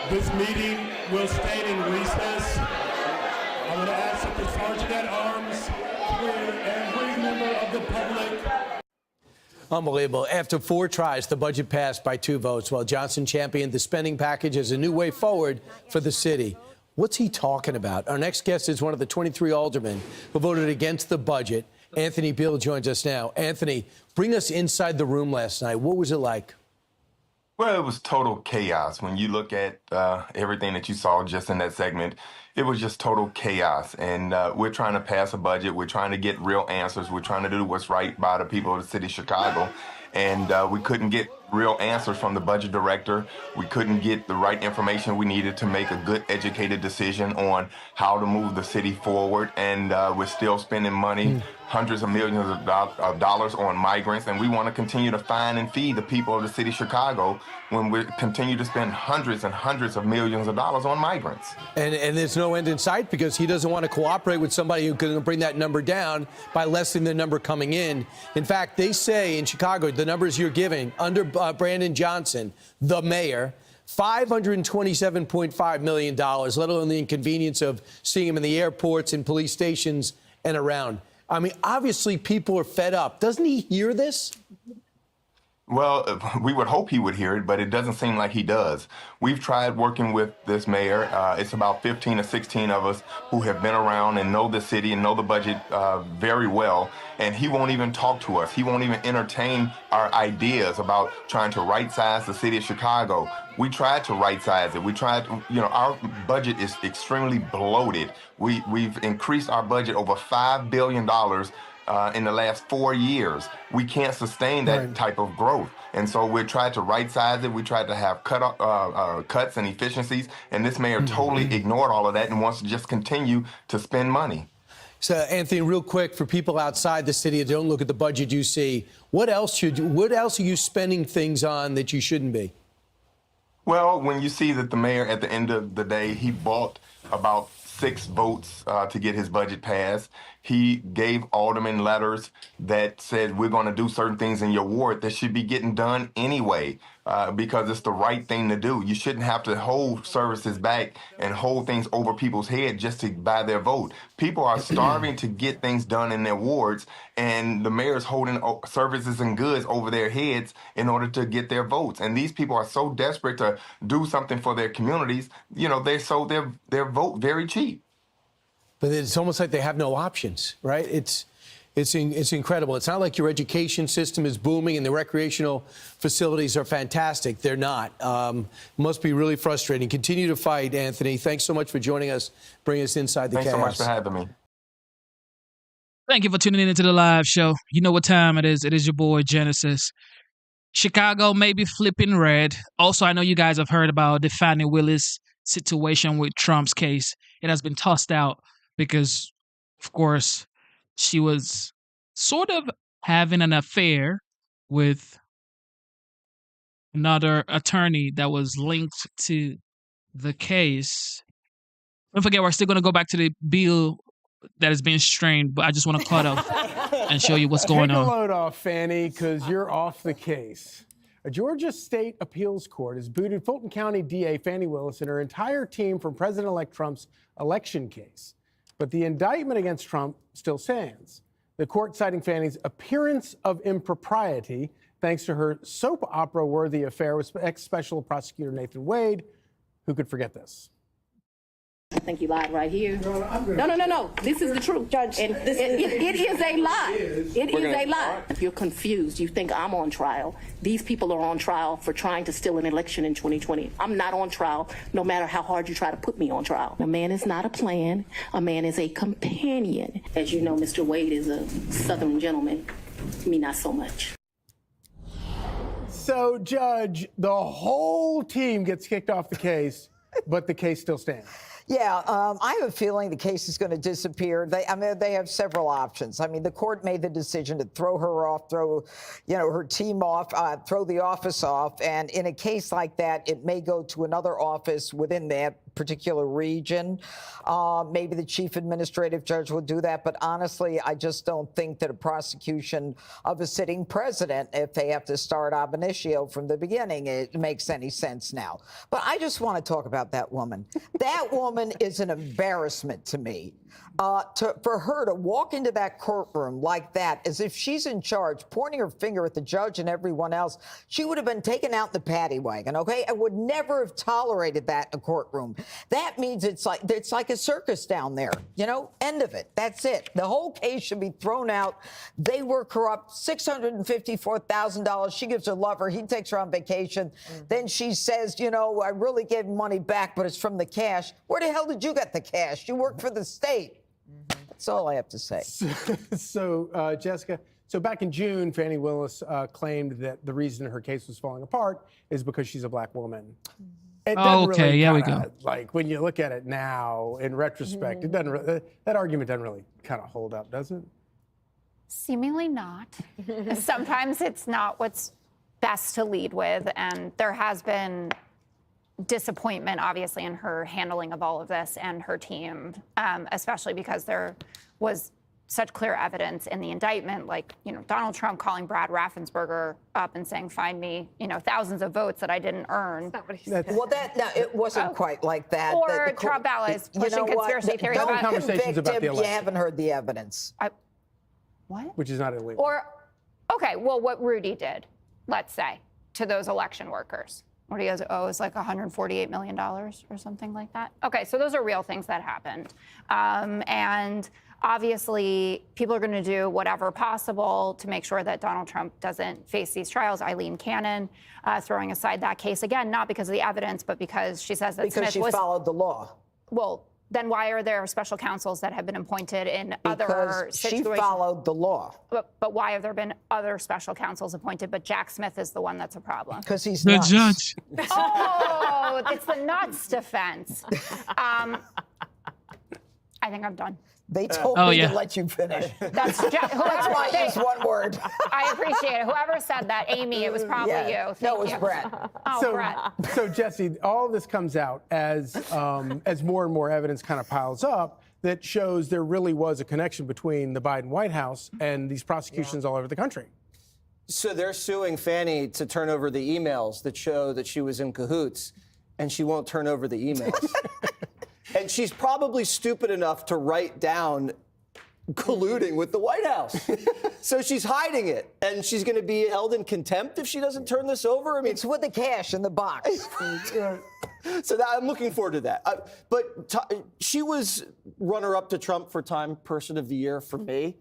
This meeting will stay in recess. I want to ask that the Sergeant at Arms clear every member of the public. Unbelievable. After 4 tries, the budget passed by 2 votes, while Johnson championed the spending package as a new way forward for the city. What's he talking about? Our next guest is one of the 23 aldermen who voted against the budget. Anthony Beale joins us now. Anthony, bring us inside the room last night. What was it like? Well, it was total chaos. When you look at everything that you saw just in that segment, it was just total chaos. And we're trying to pass a budget. We're trying to get real answers. We're trying to do what's right by the people of the city of Chicago. And we couldn't get real answers from the budget director. We couldn't get the right information we needed to make a good, educated decision on how to move the city forward. And we're still spending money, hundreds of millions of dollars on migrants. And we want to continue to fine and feed the people of the city of Chicago when we continue to spend hundreds and hundreds of millions of dollars on migrants. And there's no end in sight because he doesn't want to cooperate with somebody who can bring that number down by lessening the number coming in. In fact, they say in Chicago, the numbers you're giving under Brandon Johnson, the mayor, $527.5 million, let alone the inconvenience of seeing him in the airports and police stations and around. I mean, obviously people are fed up. Doesn't he hear this? Well, we would hope he would hear it, but it doesn't seem like he does. We've tried working with this mayor. It's about 15 or 16 of us who have been around and know the city and know the budget very well. And he won't even talk to us. He won't even entertain our ideas about trying to right-size the city of Chicago. We tried to right-size it. We tried, our budget is extremely bloated. We've increased our budget over $5 billion in the last 4 years. We can't sustain that type of growth. And so we tried to right-size it. We tried to have cuts and efficiencies. And this mayor totally ignored all of that and wants to just continue to spend money. So, Anthony, real quick, for people outside the city that don't look at the budget you see, what else are you spending things on that you shouldn't be? Well, when you see that the mayor, at the end of the day, he bought about 6 votes to get his budget passed. He gave aldermen letters that said, we're going to do certain things in your ward that should be getting done anyway, because it's the right thing to do. You shouldn't have to hold services back and hold things over people's head just to buy their vote. People are starving to get things done in their wards, and the mayor's holding services and goods over their heads in order to get their votes. And these people are so desperate to do something for their communities, they sold their vote very cheap. But it's almost like they have no options, right? It's incredible. It's not like your education system is booming and the recreational facilities are fantastic. They're not. Must be really frustrating. Continue to fight, Anthony. Thanks so much for joining us, bringing us inside the chaos. Thanks so much for having me. Thank you for tuning in to the live show. You know what time it is. It is your boy, Genesis. Chicago may be flipping red. Also, I know you guys have heard about the Fani Willis situation with Trump's case. It has been tossed out because, of course, she was sort of having an affair with another attorney that was linked to the case. Don't forget, we're still going to go back to the bill that is being strained, but I just want to cut off and show you what's going on. Take a load off, Fanny, because you're off the case. A Georgia State Appeals Court has booted Fulton County DA Fani Willis and her entire team from President-elect Trump's election case. But the indictment against Trump still stands. The court citing Fanny's appearance of impropriety thanks to her soap opera-worthy affair with ex-special prosecutor Nathan Wade. Who could forget this? I think you lied right here. No. This is the truth, Judge. And it is a lie. It is a lie. If you're confused, you think I'm on trial. These people are on trial for trying to steal an election in 2020. I'm not on trial, no matter how hard you try to put me on trial. A man is not a plan. A man is a companion. As you know, Mr. Wade is a Southern gentleman. Me, not so much. So, Judge, the whole team gets kicked off the case, but the case still stands. Yeah, I have a feeling the case is going to disappear. They have several options. I mean, the court made the decision to throw her off, throw her team off, throw the office off. And in a case like that, it may go to another office within that particular region. Maybe the chief administrative judge will do that. But honestly, I just don't think that a prosecution of a sitting president, if they have to start ab initio from the beginning, it makes any sense now. But I just want to talk about that woman. That woman woman is an embarrassment to me. For her to walk into that courtroom like that, as if she's in charge, pointing her finger at the judge and everyone else, she would have been taken out in the paddy wagon, okay? I would never have tolerated that in a courtroom. That means it's like a circus down there, you know? End of it. That's it. The whole case should be thrown out. They were corrupt. $654,000. She gives her lover. He takes her on vacation. Then she says, you know, I really gave money back, but it's from the cash. Where the hell did you get the cash? You work for the state. That's all I have to say. So, Jessica, so back in June, Fani Willis claimed that the reason her case was falling apart is because she's a black woman. It doesn't really yeah, we kinda, go. Like, when you look at it now, in retrospect, it doesn't. That argument doesn't really kind of hold up, does it? Seemingly not. Sometimes it's not what's best to lead with, and there has been disappointment, obviously, in her handling of all of this and her team, especially because there was such clear evidence in the indictment, like, you know, Donald Trump calling Brad Raffensperger up and saying, find me, you know, thousands of votes that I didn't earn. Well, it wasn't quite like that. Or Trump allies pushing conspiracy theories. Don't conversations about the election. You haven't heard the evidence. What? Which is not illegal. Or, okay, well, what Rudy did, let's say, to those election workers. What he owes like $148 million or something like that. Okay, so those are real things that happened. And obviously, people are going to do whatever possible to make sure that Donald Trump doesn't face these trials. Eileen Cannon throwing aside that case, again, not because of the evidence, but because she says that because Smith she followed the law. Well, then why are there special counsels that have been appointed in other situations? She followed the law. But why have there been other special counsels appointed, but Jack Smith is the one that's a problem? Because he's the nuts. judge. Oh, it's the nuts defense. I think I'm done. They told me to let you finish. That's why I used one word. I appreciate it. Whoever said that, Amy, it was probably you. Thank no, it was you. Brett. Oh, Brett. So, Jesse, all of this comes out as more and more evidence kind of piles up that shows there really was a connection between the Biden White House and these prosecutions all over the country. So they're suing Fani to turn over the emails that show that she was in cahoots, and she won't turn over the emails. And she's probably stupid enough to write down colluding with the White House. So she's hiding it, and she's going to be held in contempt if she doesn't turn this over. I mean, it's with the cash in the box. So I'm looking forward to that. She was runner-up to Trump for Time Person of the Year for me.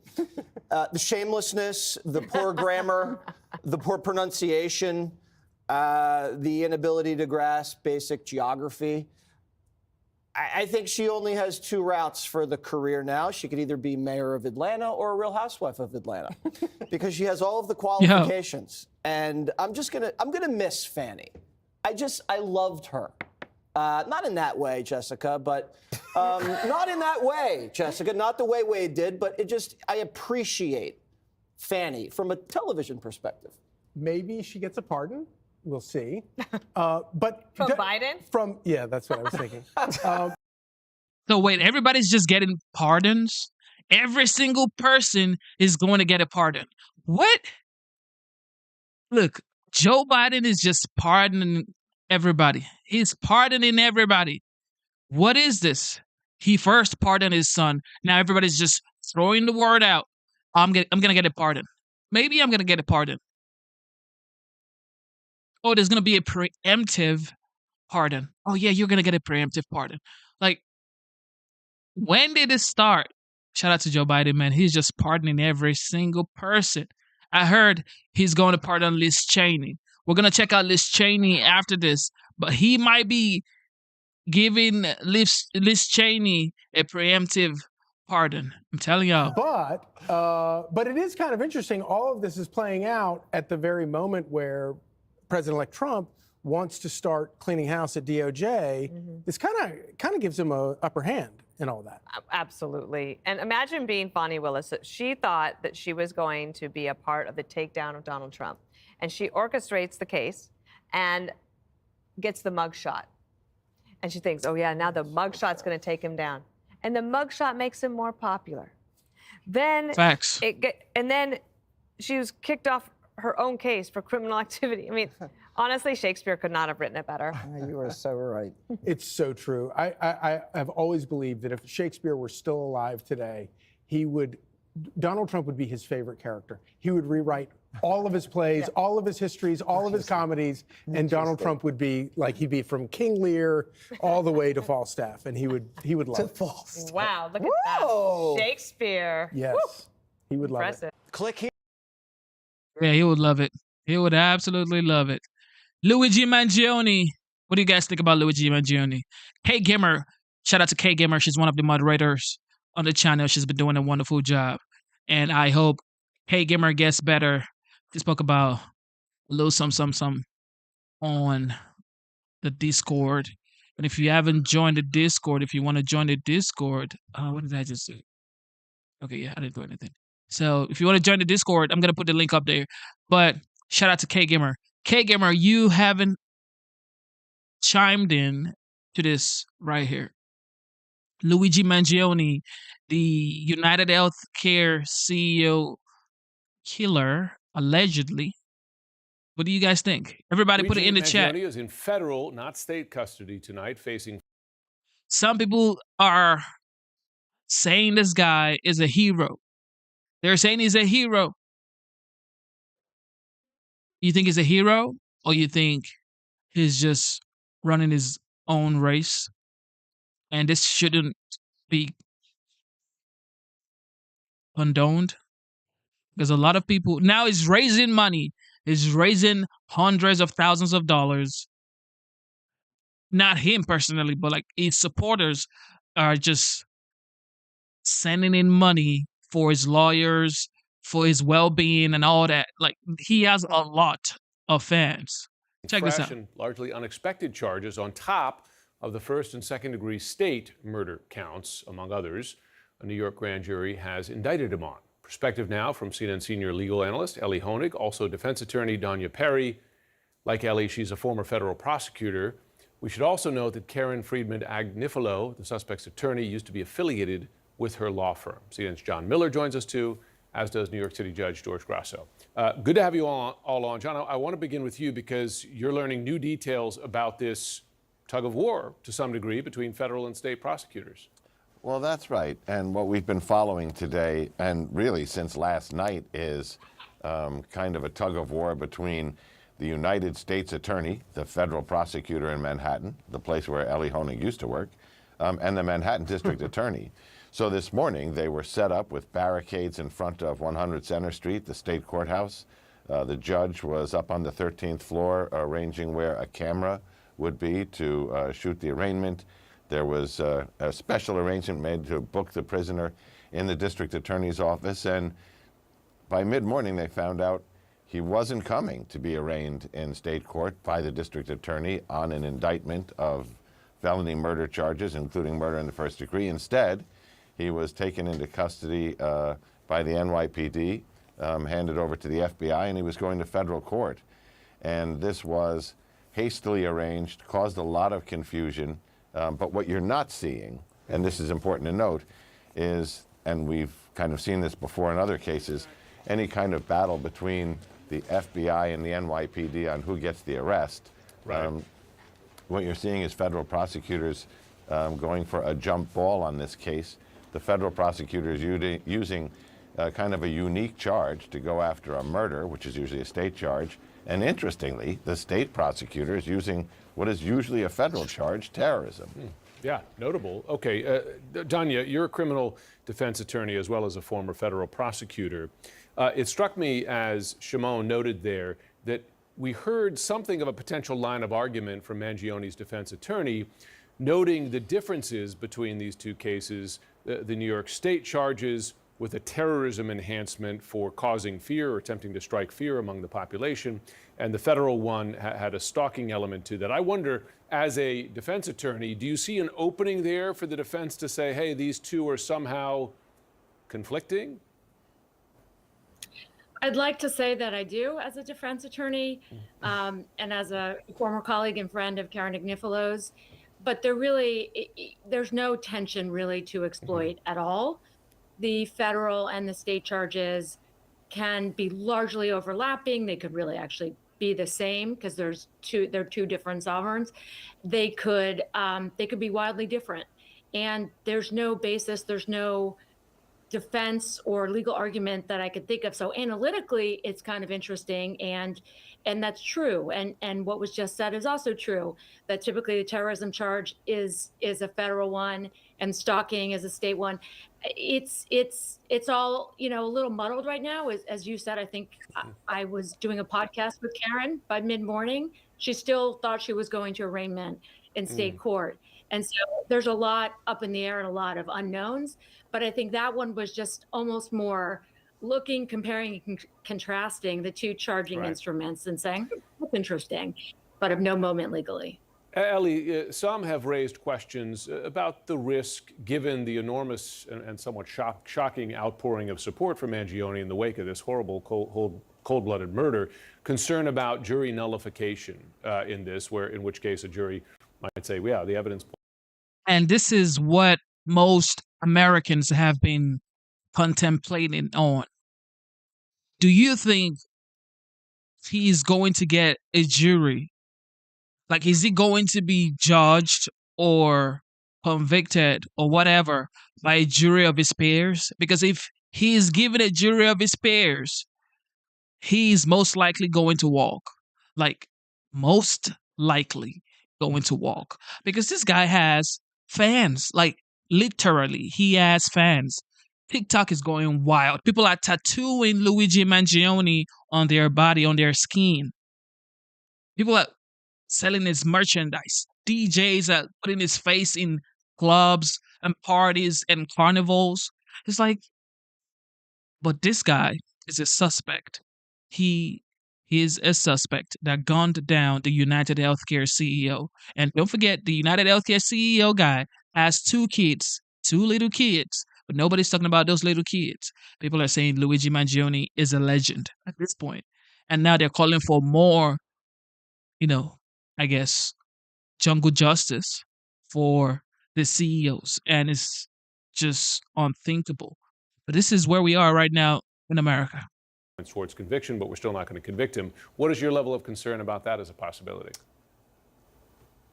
The shamelessness, the poor grammar, the poor pronunciation, the inability to grasp basic geography. I think she only has two routes for the career now. She could either be mayor of Atlanta or a Real Housewife of Atlanta, because she has all of the qualifications. And I'm gonna miss Fani. I loved her. Not in that way, Jessica, but not in that way, Jessica. Not the way Wade did, but I appreciate Fani from a television perspective. Maybe she gets a pardon. We'll see. But from Biden? Yeah, that's what I was thinking. So wait, everybody's just getting pardons? Every single person is going to get a pardon. What? Look, Joe Biden is just pardoning everybody. He's pardoning everybody. What is this? He first pardoned his son. Now everybody's just throwing the word out. I'm gonna get a pardon. Maybe I'm gonna get a pardon. Oh, there's gonna be a preemptive pardon. Oh yeah, you're gonna get a preemptive pardon. Like, when did it start? Shout out to Joe Biden, man. He's just pardoning every single person. I heard he's going to pardon Liz Cheney. We're gonna check out Liz Cheney after this, but he might be giving Liz Cheney a preemptive pardon. I'm telling y'all. But it is kind of interesting. All of this is playing out at the very moment where President-elect Trump wants to start cleaning house at DOJ. This kind of gives him an upper hand in all that. Absolutely. And imagine being Fani Willis. She thought that she was going to be a part of the takedown of Donald Trump. And she orchestrates the case and gets the mugshot. And she thinks, oh yeah, now the mugshot's going to take him down. And the mugshot makes him more popular. Then and then she was kicked off her own case for criminal activity. I mean, Honestly, Shakespeare could not have written it better. You are so right. It's so true. I have always believed that if Shakespeare were still alive today, Donald Trump would be his favorite character. He would rewrite all of his plays, all of his histories, all of his comedies, and Donald Trump would be like, he'd be from King Lear all the way to Falstaff, and he would love it. Falstaff. Wow, look at that. Shakespeare. Yes, he would love it. Click here. Yeah, he would love it. He would absolutely love it. Luigi Mangione. What do you guys think about Luigi Mangione? Kay Gimmer. Shout out to Kay Gimmer. She's one of the moderators on the channel. She's been doing a wonderful job. And I hope Kay Gimmer gets better. She spoke about a little some on the Discord. And if you haven't joined the Discord, if you want to join the Discord, what did I just do? Okay, yeah, I didn't do anything. So if you want to join the Discord, I'm going to put the link up there. But shout out to Kay Gimmer. Kay Gimmer, you haven't chimed in to this right here. Luigi Mangione, the UnitedHealthcare CEO killer, allegedly. What do you guys think? Everybody put it in the chat. Mangione is in federal, not state custody tonight, facing... Some people are saying this guy is a hero. They're saying he's a hero. You think he's a hero, or you think he's just running his own race? And this shouldn't be condoned? Because a lot of people now is raising money, is raising hundreds of thousands of dollars. Not him personally, but like his supporters are just sending in money for his lawyers, for his well-being and all that. Like, he has a lot of fans. Check this out. Fresh and largely unexpected charges on top of the first and second degree state murder counts, among others. A New York grand jury has indicted him on. Perspective now from CNN senior legal analyst Ellie Honig, also defense attorney Danya Perry. Like Ellie, she's a former federal prosecutor. We should also note that Karen Friedman Agnifilo, the suspect's attorney, used to be affiliated with her law firm. CNN's John Miller joins us too, as does New York City Judge George Grasso. Good to have you all on. John, I want to begin with you because you're learning new details about this tug of war, to some degree, between federal and state prosecutors. Well, that's right. And what we've been following today, and really since last night, is kind of a tug of war between the United States Attorney, the federal prosecutor in Manhattan, the place where Ellie Honig used to work, and the Manhattan District Attorney. So this morning, they were set up with barricades in front of 100 Center Street, the state courthouse. The judge was up on the 13th floor arranging where a camera would be to shoot the arraignment. There was a special arrangement made to book the prisoner in the district attorney's office, and by mid-morning they found out he wasn't coming to be arraigned in state court by the district attorney on an indictment of felony murder charges, including murder in the first degree. Instead, he was taken into custody by the NYPD, handed over to the FBI, and he was going to federal court. And this was hastily arranged, caused a lot of confusion. But what you're not seeing, and this is important to note, is, and we've kind of seen this before in other cases, any kind of battle between the FBI and the NYPD on who gets the arrest. Right. What you're seeing is federal prosecutors going for a jump ball on this case. The federal prosecutors using kind of a unique charge to go after a murder, which is usually a state charge. And interestingly, the state prosecutors using what is usually a federal charge, terrorism. Yeah, notable. Okay, Danya, you're a criminal defense attorney as well as a former federal prosecutor. It struck me, as Shimon noted there, that we heard something of a potential line of argument from Mangione's defense attorney, noting the differences between these two cases, the New York State charges with a terrorism enhancement for causing fear or attempting to strike fear among the population, and the federal one had a stalking element to that. I wonder, as a defense attorney, do you see an opening there for the defense to say, hey, these two are somehow conflicting? I'd like to say that I do as a defense attorney and as a former colleague and friend of Karen Agnifilo's, but there's no tension really to exploit at all. The federal and the state charges can be largely overlapping. They could really actually be the same because they're two different sovereigns. They could be wildly different, and there's no basis, there's no defense or legal argument that I could think of. So analytically, it's kind of interesting, and that's true. And what was just said is also true, that typically the terrorism charge is a federal one and stalking is a state one. It's all, a little muddled right now. As you said, I think I was doing a podcast with Karen by mid-morning. She still thought she was going to arraignment in state court. And so there's a lot up in the air and a lot of unknowns. But I think that one was just almost more looking, comparing, and contrasting the two charging instruments and saying, that's interesting, but of no moment legally. Ellie, some have raised questions about the risk, given the enormous and somewhat shocking outpouring of support for Mangione in the wake of this horrible cold-blooded murder, concern about jury nullification in this, in which case a jury might say, yeah, the evidence. And this is what most Americans have been contemplating on. Do you think he's going to get a jury? Like, is he going to be judged or convicted or whatever by a jury of his peers? Because if he is given a jury of his peers, he's most likely going to walk. Like, most likely going to walk. Because this guy has fans. Like, literally, he has fans. TikTok is going wild. People are tattooing Luigi Mangione on their body, on their skin. People are selling his merchandise. DJs are putting his face in clubs and parties and carnivals. It's like, but this guy is a suspect. He is a suspect that gunned down the UnitedHealthcare CEO. And don't forget, the UnitedHealthcare CEO guy has 2 kids, 2 little kids, but nobody's talking about those little kids. People are saying Luigi Mangione is a legend at this point. And now they're calling for more, I guess, jungle justice for the CEOs. And it's just unthinkable. But this is where we are right now in America. Towards conviction, but we're still not going to convict him. What is your level of concern about that as a possibility?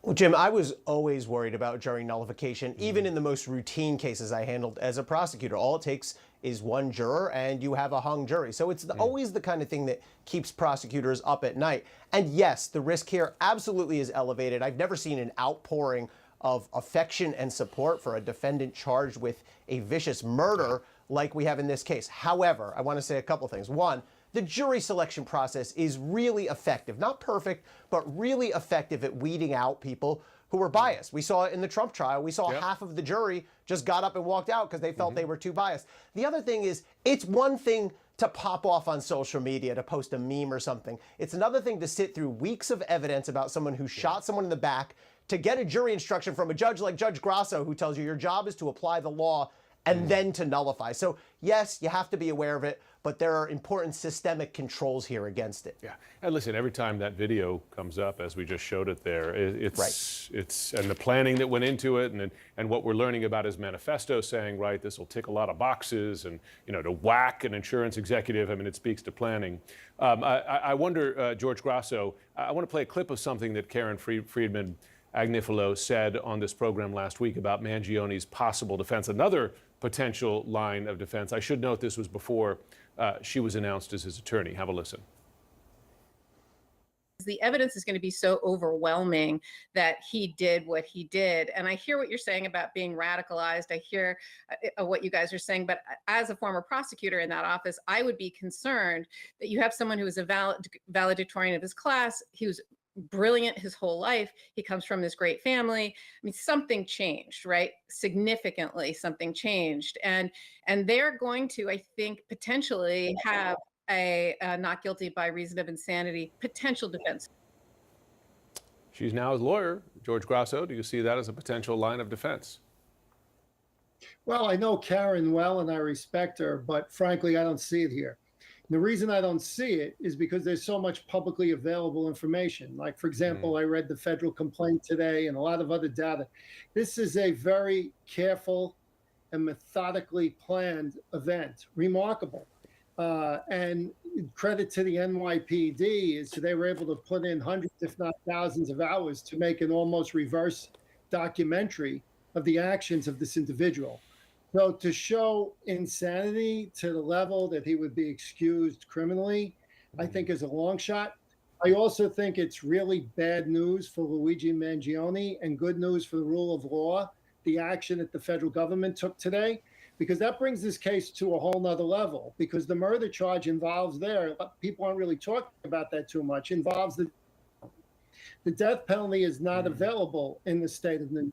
Well, Jim, I was always worried about jury nullification, even in the most routine cases I handled as a prosecutor. All it takes is one juror and you have a hung jury. So it's always the kind of thing that keeps prosecutors up at night. And yes, the risk here absolutely is elevated. I've never seen an outpouring of affection and support for a defendant charged with a vicious murder like we have in this case. However, I want to say a couple things. One, the jury selection process is really effective. Not perfect, but really effective at weeding out people who were biased. We saw it in the Trump trial. We saw half of the jury just got up and walked out because they felt they were too biased. The other thing is, it's one thing to pop off on social media, to post a meme or something. It's another thing to sit through weeks of evidence about someone who shot someone in the back, to get a jury instruction from a judge like Judge Grasso, who tells you your job is to apply the law and then to nullify. So yes, you have to be aware of it, but there are important systemic controls here against it. Yeah, and listen, every time that video comes up, as we just showed it there, it's and the planning that went into it, and what we're learning about his manifesto saying, right, this will tick a lot of boxes, and to whack an insurance executive. I mean, it speaks to planning. I wonder, George Grasso, I want to play a clip of something that Karen Friedman Agnifilo said on this program last week about Mangione's possible defense, another potential line of defense. I should note this was before she was announced as his attorney. Have a listen. The evidence is going to be so overwhelming that he did what he did. And I hear what you're saying about being radicalized. I hear what you guys are saying. But as a former prosecutor in that office, I would be concerned that you have someone who is a valedictorian of his class. He was brilliant his whole life. He comes from this great family. I mean, something changed, right? Significantly, something changed. And they're going to, I think, potentially have a not guilty by reason of insanity potential defense. She's now his lawyer. George Grasso, do you see that as a potential line of defense? Well, I know Karen well and I respect her, but frankly, I don't see it here. And the reason I don't see it is because there's so much publicly available information. Like, for example, I read the federal complaint today and a lot of other data. This is a very careful and methodically planned event, remarkable. And credit to the NYPD is they were able to put in hundreds, if not thousands of hours to make an almost reverse documentary of the actions of this individual. So to show insanity to the level that he would be excused criminally, I think is a long shot. I also think it's really bad news for Luigi Mangione and good news for the rule of law, the action that the federal government took today, because that brings this case to a whole nother level, because the murder charge involves people aren't really talking about that too much, involves the death penalty is not available in the state of New York.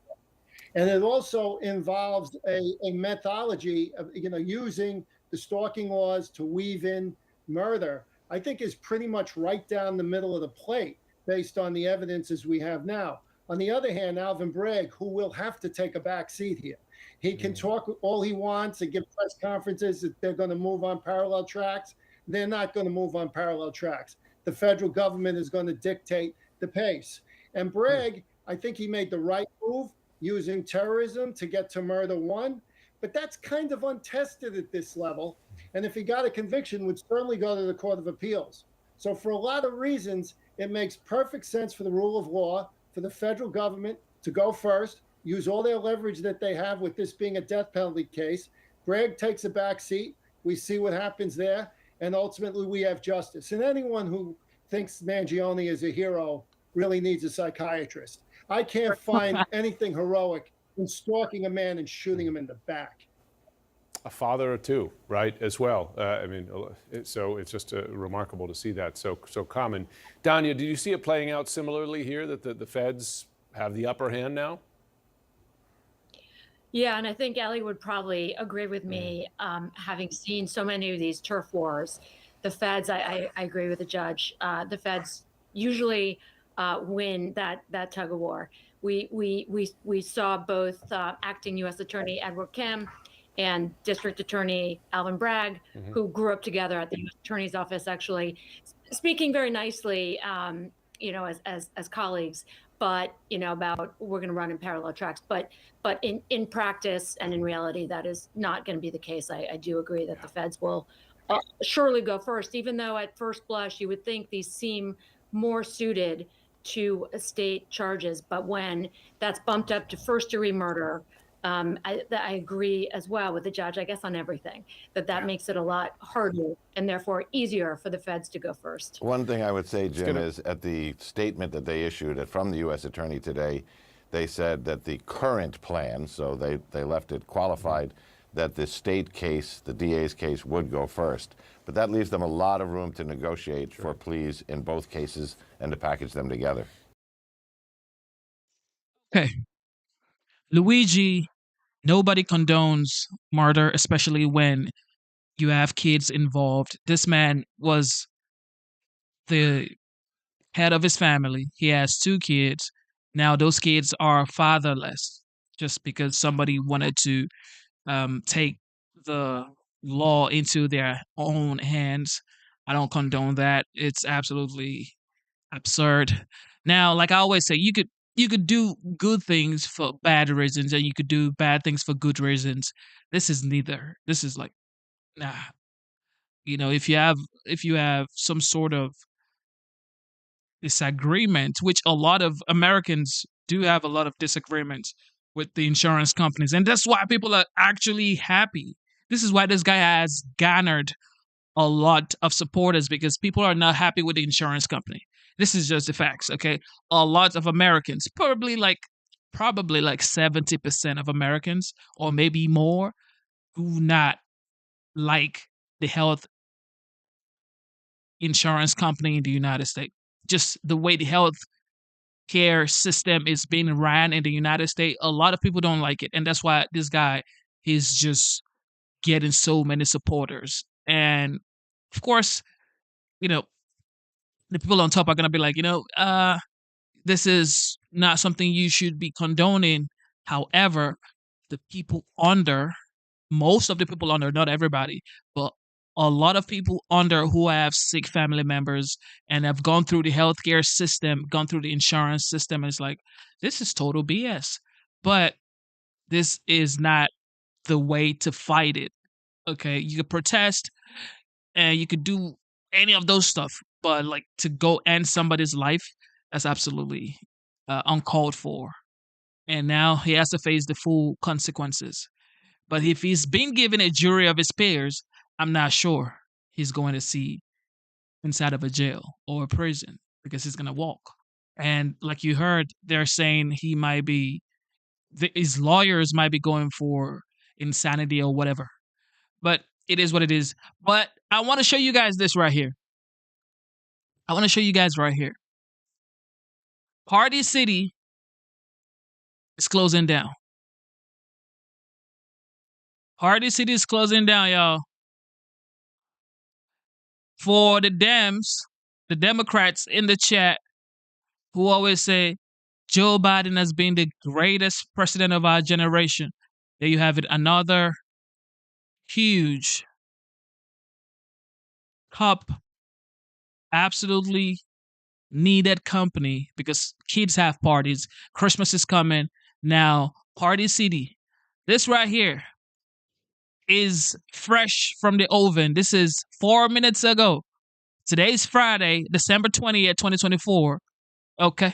And it also involves a methodology of, using the stalking laws to weave in murder, I think is pretty much right down the middle of the plate based on the evidence as we have now. On the other hand, Alvin Bragg, who will have to take a back seat here. He can talk all he wants and give press conferences that they're going to move on parallel tracks. They're not going to move on parallel tracks. The federal government is going to dictate the pace. And Bragg, I think he made the right move using terrorism to get to murder one, but that's kind of untested at this level. And if he got a conviction, would certainly go to the Court of Appeals. So for a lot of reasons, it makes perfect sense for the rule of law, for the federal government to go first, use all their leverage that they have with this being a death penalty case. Bragg takes a back seat. We see what happens there. And ultimately, we have justice. And anyone who thinks Mangione is a hero really needs a psychiatrist. I can't find anything heroic in stalking a man and shooting him in the back. A father or two, right, as well. So it's just remarkable to see that so common. Danya, did you see it playing out similarly here, that the feds have the upper hand now? Yeah, and I think Ellie would probably agree with me, having seen so many of these turf wars. The feds, I agree with the judge, the feds usually win that tug of war. We saw both acting U.S. Attorney Edward Kim and District Attorney Alvin Bragg, who grew up together at the U.S. Attorney's Office, actually speaking very nicely, as colleagues, but about we're going to run in parallel tracks. But in practice and in reality, that is not going to be the case. I do agree that the feds will surely go first, even though at first blush you would think these seem more suited to state charges. But when that's bumped up to first-degree murder, I agree as well with the judge, I guess, on everything, that makes it a lot harder and therefore easier for the feds to go first. One thing I would say, Jim, is at the statement that they issued from the U.S. Attorney today, they said that the current plan, so they left it qualified, that the state case, the DA's case, would go first. But that leaves them a lot of room to negotiate for pleas in both cases and to package them together. Okay. Luigi, nobody condones murder, especially when you have kids involved. This man was the head of his family. He has 2 kids. Now those kids are fatherless just because somebody wanted to take the law into their own hands. I don't condone that. It's absolutely absurd. Now, like I always say, you could do good things for bad reasons, and you could do bad things for good reasons. This is neither. This is like, nah. If you have some sort of disagreement, which a lot of Americans do have a lot of disagreements with the insurance companies, and that's why people are actually happy. This is why this guy has garnered a lot of supporters, because people are not happy with the insurance company. This is just the facts, okay? A lot of Americans, probably like 70% of Americans, or maybe more, do not like the health insurance company in the United States. Just the way the health care system is being ran in the United States, a lot of people don't like it. And that's why this guy is just getting so many supporters. And of course, the people on top are going to be like, this is not something you should be condoning. However, the people under, most of the people under, not everybody, but a lot of people under who have sick family members and have gone through the healthcare system, gone through the insurance system, and it's like, this is total BS. But this is not the way to fight it. Okay, you could protest and you could do any of those stuff. But like to go end somebody's life, that's absolutely uncalled for. And now he has to face the full consequences. But if he's been given a jury of his peers, I'm not sure he's going to see inside of a jail or a prison because he's going to walk. And like you heard, they're saying he might be, his lawyers might be going for insanity or whatever. But it is what it is. But I want to show you guys this right here. I want to show you guys right here. Party City is closing down. Party City is closing down, y'all. For the Dems, the Democrats in the chat who always say Joe Biden has been the greatest president of our generation. There you have it. Another huge top, absolutely needed company because kids have parties. Christmas is coming. Now, Party City. This right here is fresh from the oven. This is 4 minutes ago. Today's Friday, December 20th, 2024. Okay.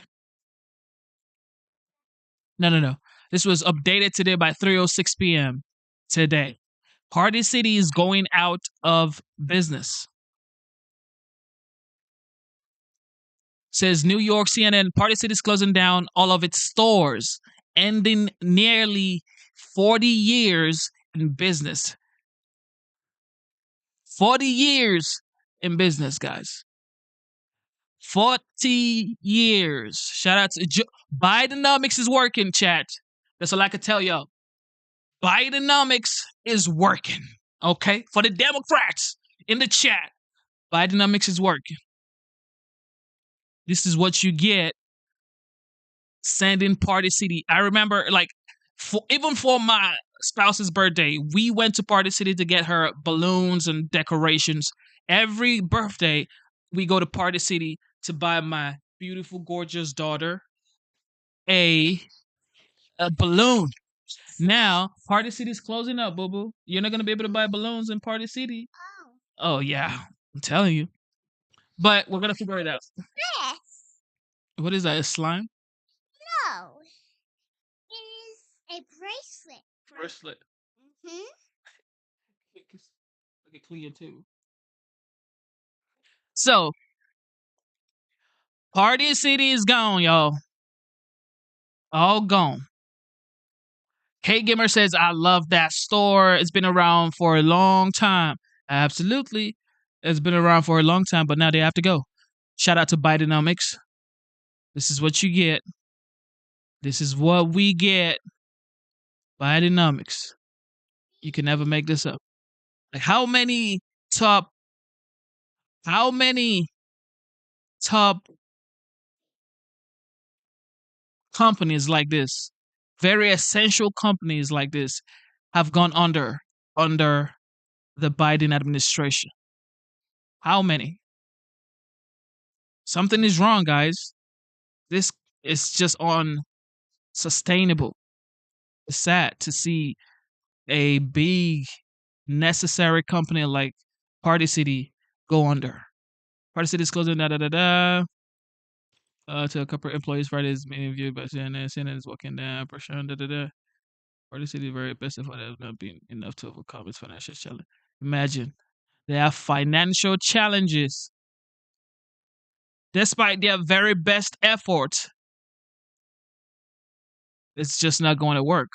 No. This was updated today by 3:06 p.m. today. Party City is going out of business. Says New York CNN, Party City is closing down all of its stores, ending nearly 40 years in business. 40 years in business, guys. 40 years. Shout out to Bidenomics is working, chat. That's all I can tell y'all. Bidenomics is working. Okay? For the Democrats in the chat, Bidenomics is working. This is what you get sending Party City. I remember, like, even for my spouse's birthday, we went to Party City to get her balloons and decorations. Every birthday, we go to Party City to buy my beautiful, gorgeous daughter a balloon. Now, Party City is closing up, boo-boo. You're not going to be able to buy balloons in Party City. Oh, yeah. I'm telling you. But we're going to figure it out. Yes. What is that, a slime? No. It is a bracelet. Bracelet. Mm-hmm. Look at clear, too. So, Party City is gone, y'all. All gone. Kate Gimmer says, I love that store. It's been around for a long time. Absolutely. It's been around for a long time, but now they have to go. Shout out to Bidenomics. This is what you get. This is what we get. Bidenomics. You can never make this up. Like how many top companies like this, very essential companies like this, have gone under the Biden administration? How many? Something is wrong, guys. This is just unsustainable. It's sad to see a big, necessary company like Party City go under. Party City is closing, to a couple of employees Friday's being viewed by CNN. CNN is walking down, pressure, Party City is very best for that not being enough to overcome its financial challenge. Imagine they have financial challenges. Despite their very best effort, it's just not going to work.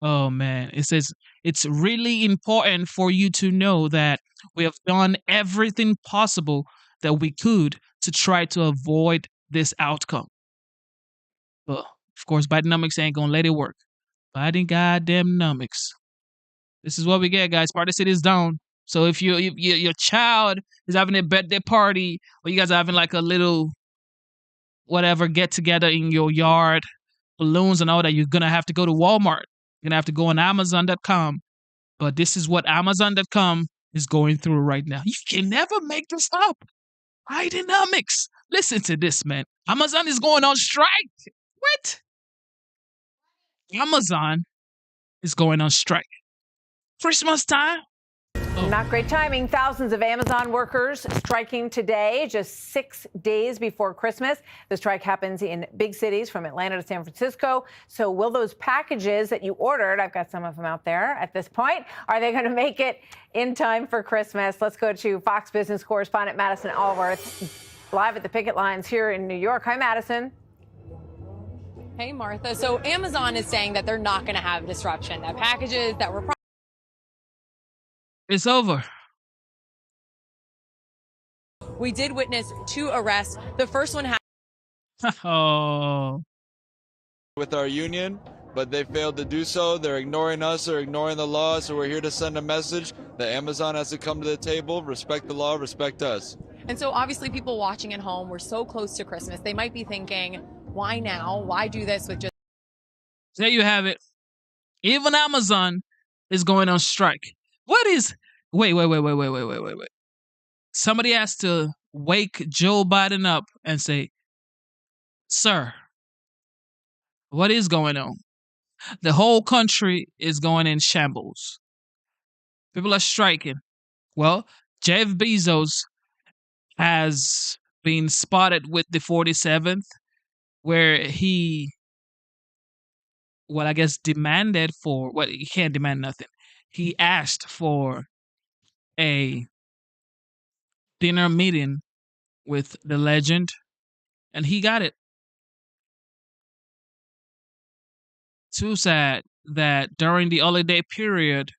Oh man, it says it's really important for you to know that we have done everything possible that we could to try to avoid this outcome. But of course, Bidenomics ain't gonna let it work. Biden goddamn nomics. This is what we get, guys. Party City is down. So if your child is having a birthday party, or you guys are having like a little whatever get together in your yard, balloons and all that, you're gonna have to go to Walmart. You're going to have to go on Amazon.com. But this is what Amazon.com is going through right now. You can never make this up. Bidenomics. Listen to this, man. Amazon is going on strike. What? Amazon is going on strike. Christmas time. Not great timing. Thousands of Amazon workers striking today, just 6 days before Christmas. The strike happens in big cities from Atlanta to San Francisco. So will those packages that you ordered, I've got some of them out there at this point, are they going to make it in time for Christmas? Let's go to Fox Business correspondent Madison Allworth, live at the picket lines here in New York. Hi, Madison. Hey, Martha. So Amazon is saying that they're not going to have disruption, that packages that were It's over. We did witness 2 arrests. The first one happened. Oh. With our union, but they failed to do so. They're ignoring us. They're ignoring the law. So we're here to send a message that Amazon has to come to the table, respect the law, respect us. And so obviously people watching at home, we're so close to Christmas. They might be thinking, why now? Why do this with just... There you have it. Even Amazon is going on strike. What is... Wait. Somebody has to wake Joe Biden up and say, sir, what is going on? The whole country is going in shambles. People are striking. Well, Jeff Bezos has been spotted with the 47th, where he, well, I guess demanded for, well, he can't demand nothing. He asked for a dinner meeting with the legend, and he got it. Too sad that during the holiday period,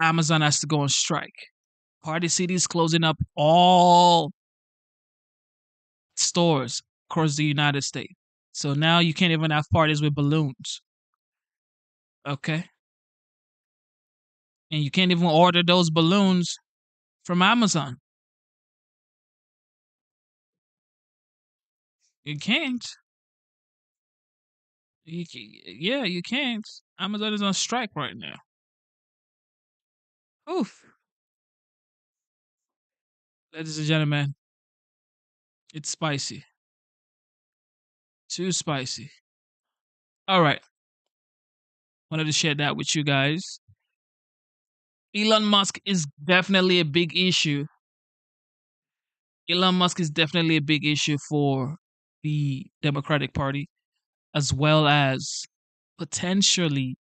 Amazon has to go on strike. Party City's closing up all stores across the United States. So now you can't even have parties with balloons. Okay? And you can't even order those balloons from Amazon. You can't. You can't. Amazon is on strike right now. Oof. Ladies and gentlemen, it's spicy. Too spicy. All right. Wanted to share that with you guys. Elon Musk is definitely a big issue. Elon Musk is definitely a big issue for the Democratic Party, as well as potentially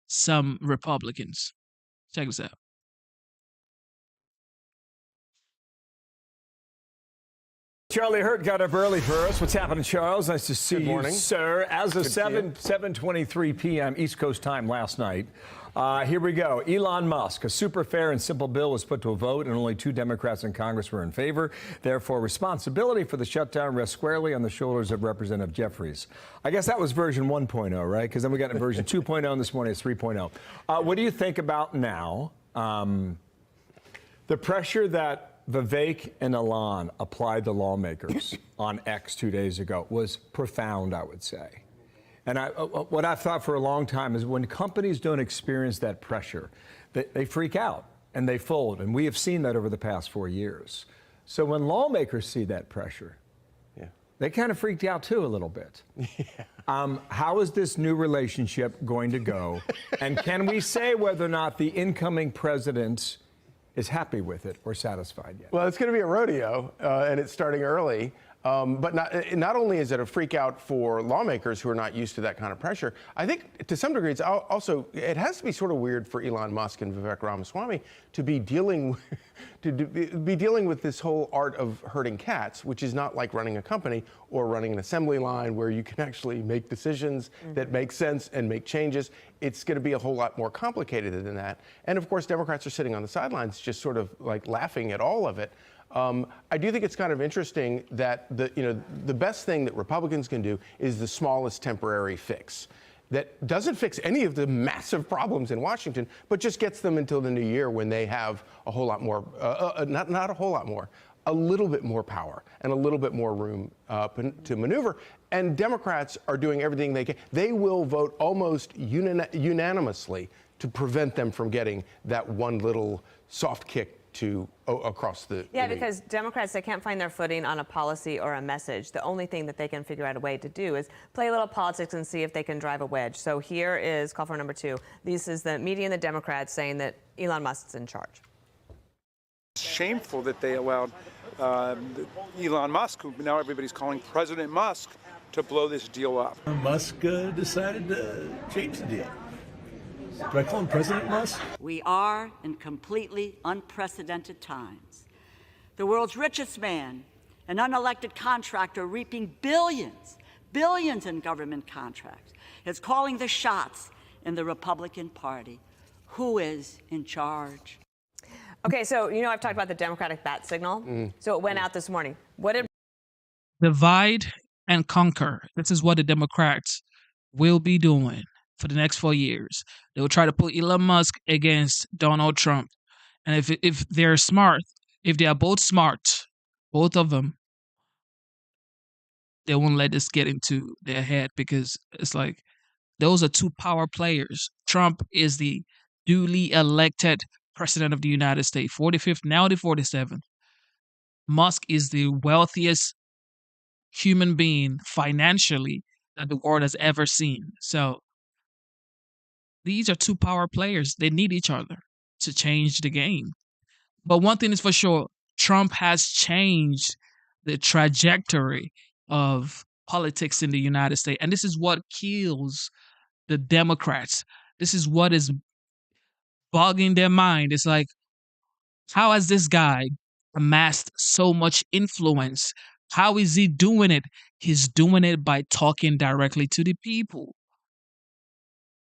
some Republicans. Check this out. Charlie Hurt got up early for us. What's happening, Charles? Nice to see you, sir. As of 7:23 p.m. East Coast time last night, here we go. Elon Musk, a super fair and simple bill was put to a vote, and only 2 Democrats in Congress were in favor. Therefore, responsibility for the shutdown rests squarely on the shoulders of Representative Jeffries. I guess that was version 1.0, right? Because then we got a version 2.0, and this morning it's 3.0. What do you think about now the pressure that Vivek and Elon applied to lawmakers on X 2 days ago was profound, I would say. And what I've thought for a long time is when companies don't experience that pressure, they freak out and they fold. And we have seen that over the past 4 years. So when lawmakers see that pressure, they kind of freaked out too a little bit. How is this new relationship going to go? And can we say whether or not the incoming president is happy with it or satisfied yet? Well, it's going to be a rodeo, and it's starting early. But not only is it a freak out for lawmakers who are not used to that kind of pressure, I think to some degree it's also, it has to be sort of weird for Elon Musk and Vivek Ramaswamy to be dealing with this whole art of herding cats, which is not like running a company or running an assembly line where you can actually make decisions that make sense and make changes. It's going to be a whole lot more complicated than that. And of course, Democrats are sitting on the sidelines just sort of like laughing at all of it. I do think it's kind of interesting that the best thing that Republicans can do is the smallest temporary fix that doesn't fix any of the massive problems in Washington, but just gets them until the new year when they have a whole lot more, not a whole lot more, a little bit more power and a little bit more room to maneuver. And Democrats are doing everything they can. They will vote almost unanimously to prevent them from getting that one little soft kick to across the Yeah, the because Democrats, they can't find their footing on a policy or a message. The only thing that they can figure out a way to do is play a little politics and see if they can drive a wedge. So here is call for number 2. This is the media and the Democrats saying that Elon Musk's in charge. Shameful that they allowed Elon Musk, who now everybody's calling President Musk, to blow this deal up. Musk decided to change the deal. Do I call him President Musk? We are in completely unprecedented times. The world's richest man, an unelected contractor reaping billions in government contracts, is calling the shots in the Republican Party. Who is in charge? Okay, so I've talked about the Democratic bat signal. So it went out this morning. What did Divide and conquer. This is what the Democrats will be doing for the next 4 years. They will try to put Elon Musk against Donald Trump. And if they're smart, if they are both smart, both of them, they won't let this get into their head, because it's like those are two power players. Trump is the duly elected president of the United States, 45th, now the 47th. Musk is the wealthiest human being financially that the world has ever seen. So these are two power players. They need each other to change the game. But one thing is for sure, Trump has changed the trajectory of politics in the United States. And this is what kills the Democrats. This is what is bogging their mind. It's like, how has this guy amassed so much influence? How is he doing it? He's doing it by talking directly to the people.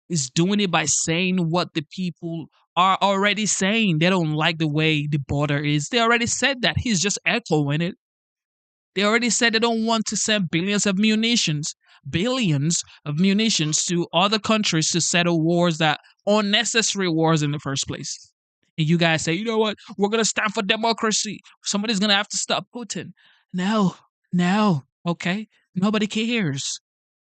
He's doing it by saying what the people are already saying. They don't like the way the border is. They already said that. He's just echoing it. They already said they don't want to send billions of munitions to other countries to settle wars that are unnecessary wars in the first place. And you guys say, you know what? We're going to stand for democracy. Somebody's going to have to stop Putin. No. Okay? Nobody cares.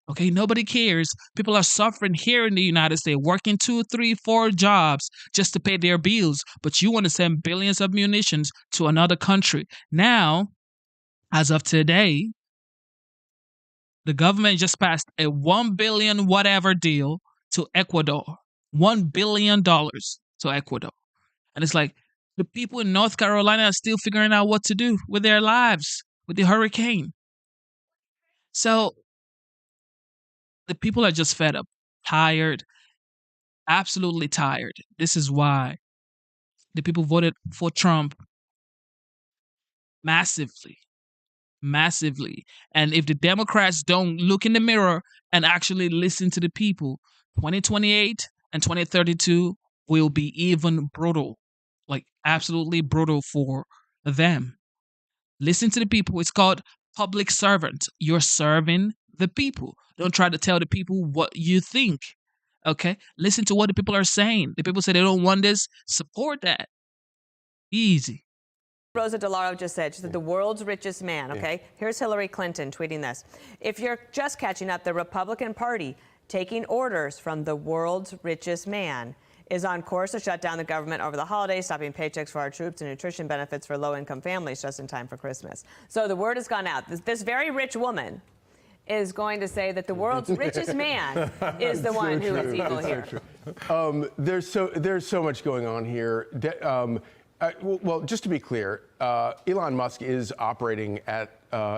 Okay? Nobody cares. People are suffering here in the United States, working 2, 3, 4 jobs just to pay their bills. But you want to send billions of munitions to another country. Now, as of today, the government just passed a $1 billion whatever deal to Ecuador. $1 billion to Ecuador. And it's like the people in North Carolina are still figuring out what to do with their lives with the hurricane. So the people are just fed up, tired, absolutely tired. This is why the people voted for Trump massively. And if the Democrats don't look in the mirror and actually listen to the people, 2028 and 2032 will be even brutal, like absolutely brutal for them. Listen to the people. It's called public servant. You're serving the people. Don't try to tell the people what you think. Okay? Listen to what the people are saying. The people say they don't want this. Support that. Easy. Rosa DeLauro just said, she said, the world's richest man, okay? Here's Hillary Clinton tweeting this. If you're just catching up, the Republican Party, taking orders from the world's richest man, is on course to shut down the government over the holidays, stopping paychecks for our troops and nutrition benefits for low-income families just in time for Christmas. So the word has gone out. This very rich woman is going to say that the world's richest man is the one who is evil here. There's so much going on here. Well, just to be clear, Elon Musk is operating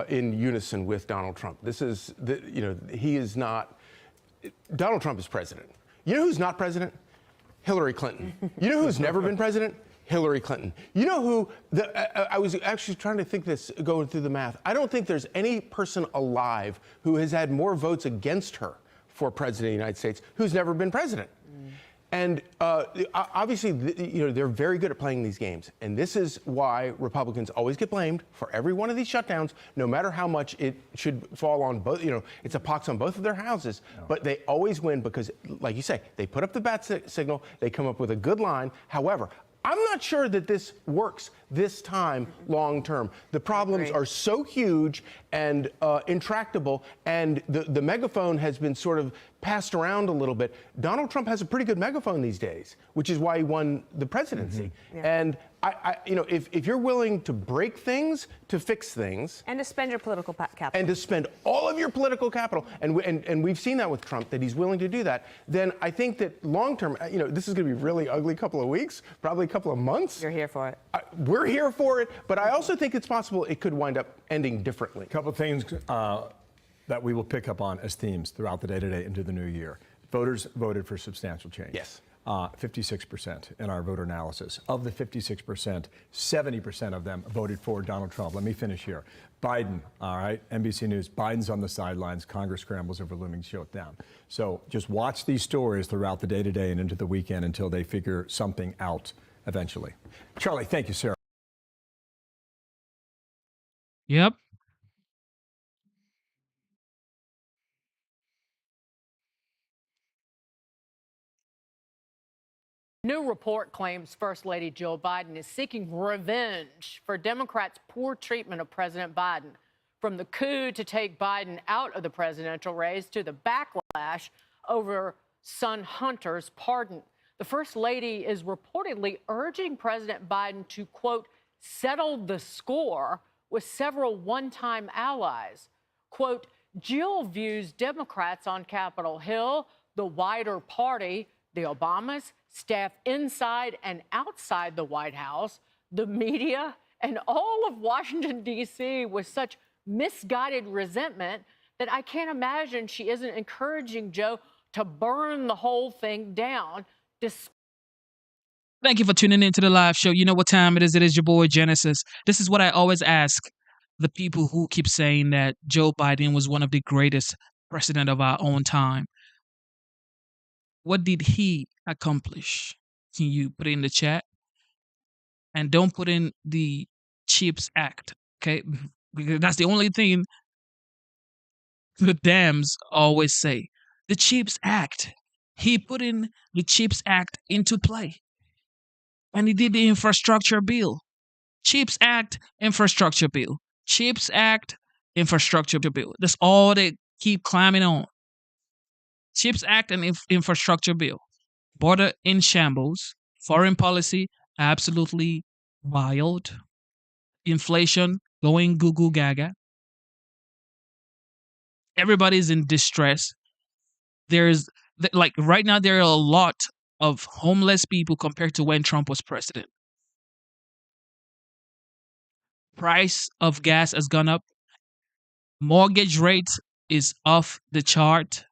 in unison with Donald Trump. This is, he is not. Donald Trump is president. You know who's not president? Hillary Clinton. You know who's never been president? Hillary Clinton. You know who? I was actually trying to think this, going through the math. I don't think there's any person alive who has had more votes against her for president of the United States who's never been president. And obviously, they're very good at playing these games. And this is why Republicans always get blamed for every one of these shutdowns, no matter how much it should fall on both, it's a pox on both of their houses. No. But they always win because, like you say, they put up the bat signal, they come up with a good line. However, I'm not sure that this works this time long term. The problems are so huge and intractable, and the megaphone has been sort of passed around a little bit. Donald Trump has a pretty good megaphone these days, which is why he won the presidency. And if you're willing to break things to fix things, and to spend your political capital, and to spend all of your political capital, and we've seen that with Trump, that he's willing to do that, then I think that long term, this is going to be a really ugly couple of weeks, probably a couple of months. You're here for it. We're here for it, but I also think it's possible it could wind up ending differently. A couple of things that we will pick up on as themes throughout the day today into the new year. Voters voted for substantial change. Yes. 56% in our voter analysis. Of the 56%, 70% of them voted for Donald Trump. Let me finish here. Biden, all right, NBC News, Biden's on the sidelines. Congress scrambles over looming shutdown. So just watch these stories throughout the day today and into the weekend until they figure something out eventually. Charlie, thank you, Sarah. Yep. New report claims First Lady Jill Biden is seeking revenge for Democrats' poor treatment of President Biden. From the coup to take Biden out of the presidential race to the backlash over son Hunter's pardon. The First Lady is reportedly urging President Biden to, quote, settle the score with several one-time allies. Quote, Jill views Democrats on Capitol Hill, the wider party, the Obamas, staff inside and outside the White House, the media, and all of Washington, D.C. with such misguided resentment that I can't imagine she isn't encouraging Joe to burn the whole thing down. Thank you for tuning in to the live show. You know what time it is. It is your boy Genesis. This is what I always ask the people who keep saying that Joe Biden was one of the greatest president of our own time. What did he accomplish? Can you put it in the chat? And don't put in the CHIPS Act, okay? Because that's the only thing the Dems always say. The CHIPS Act. He put in the CHIPS Act into play. And he did the infrastructure bill. CHIPS Act, infrastructure bill. CHIPS Act, infrastructure bill. That's all they keep climbing on. CHIPS Act and infrastructure bill. Border in shambles. Foreign policy absolutely wild. Inflation going goo goo gaga. Everybody's in distress. There's like right now there are a lot of homeless people compared to when Trump was president. Price of gas has gone up. Mortgage rate is off the chart.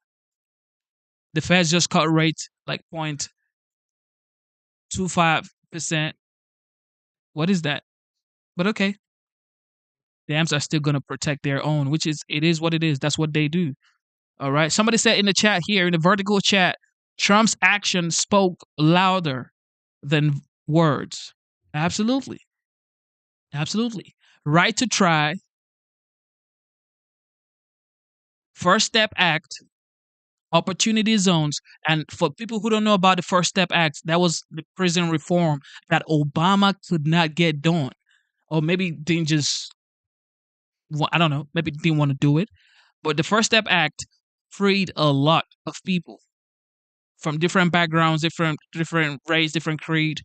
The Feds just cut rates like 0.25%. What is that? But okay. Dems are still going to protect their own, which is, it is what it is. That's what they do. All right. Somebody said in the chat here, in the vertical chat, Trump's action spoke louder than words. Absolutely. Absolutely. Right to try. First Step Act. Opportunity zones. And for people who don't know about the First Step Act, that was the prison reform that Obama could not get done. Or maybe didn't just, I don't know, maybe didn't want to do it. But the First Step Act freed a lot of people from different backgrounds, different race, different creed.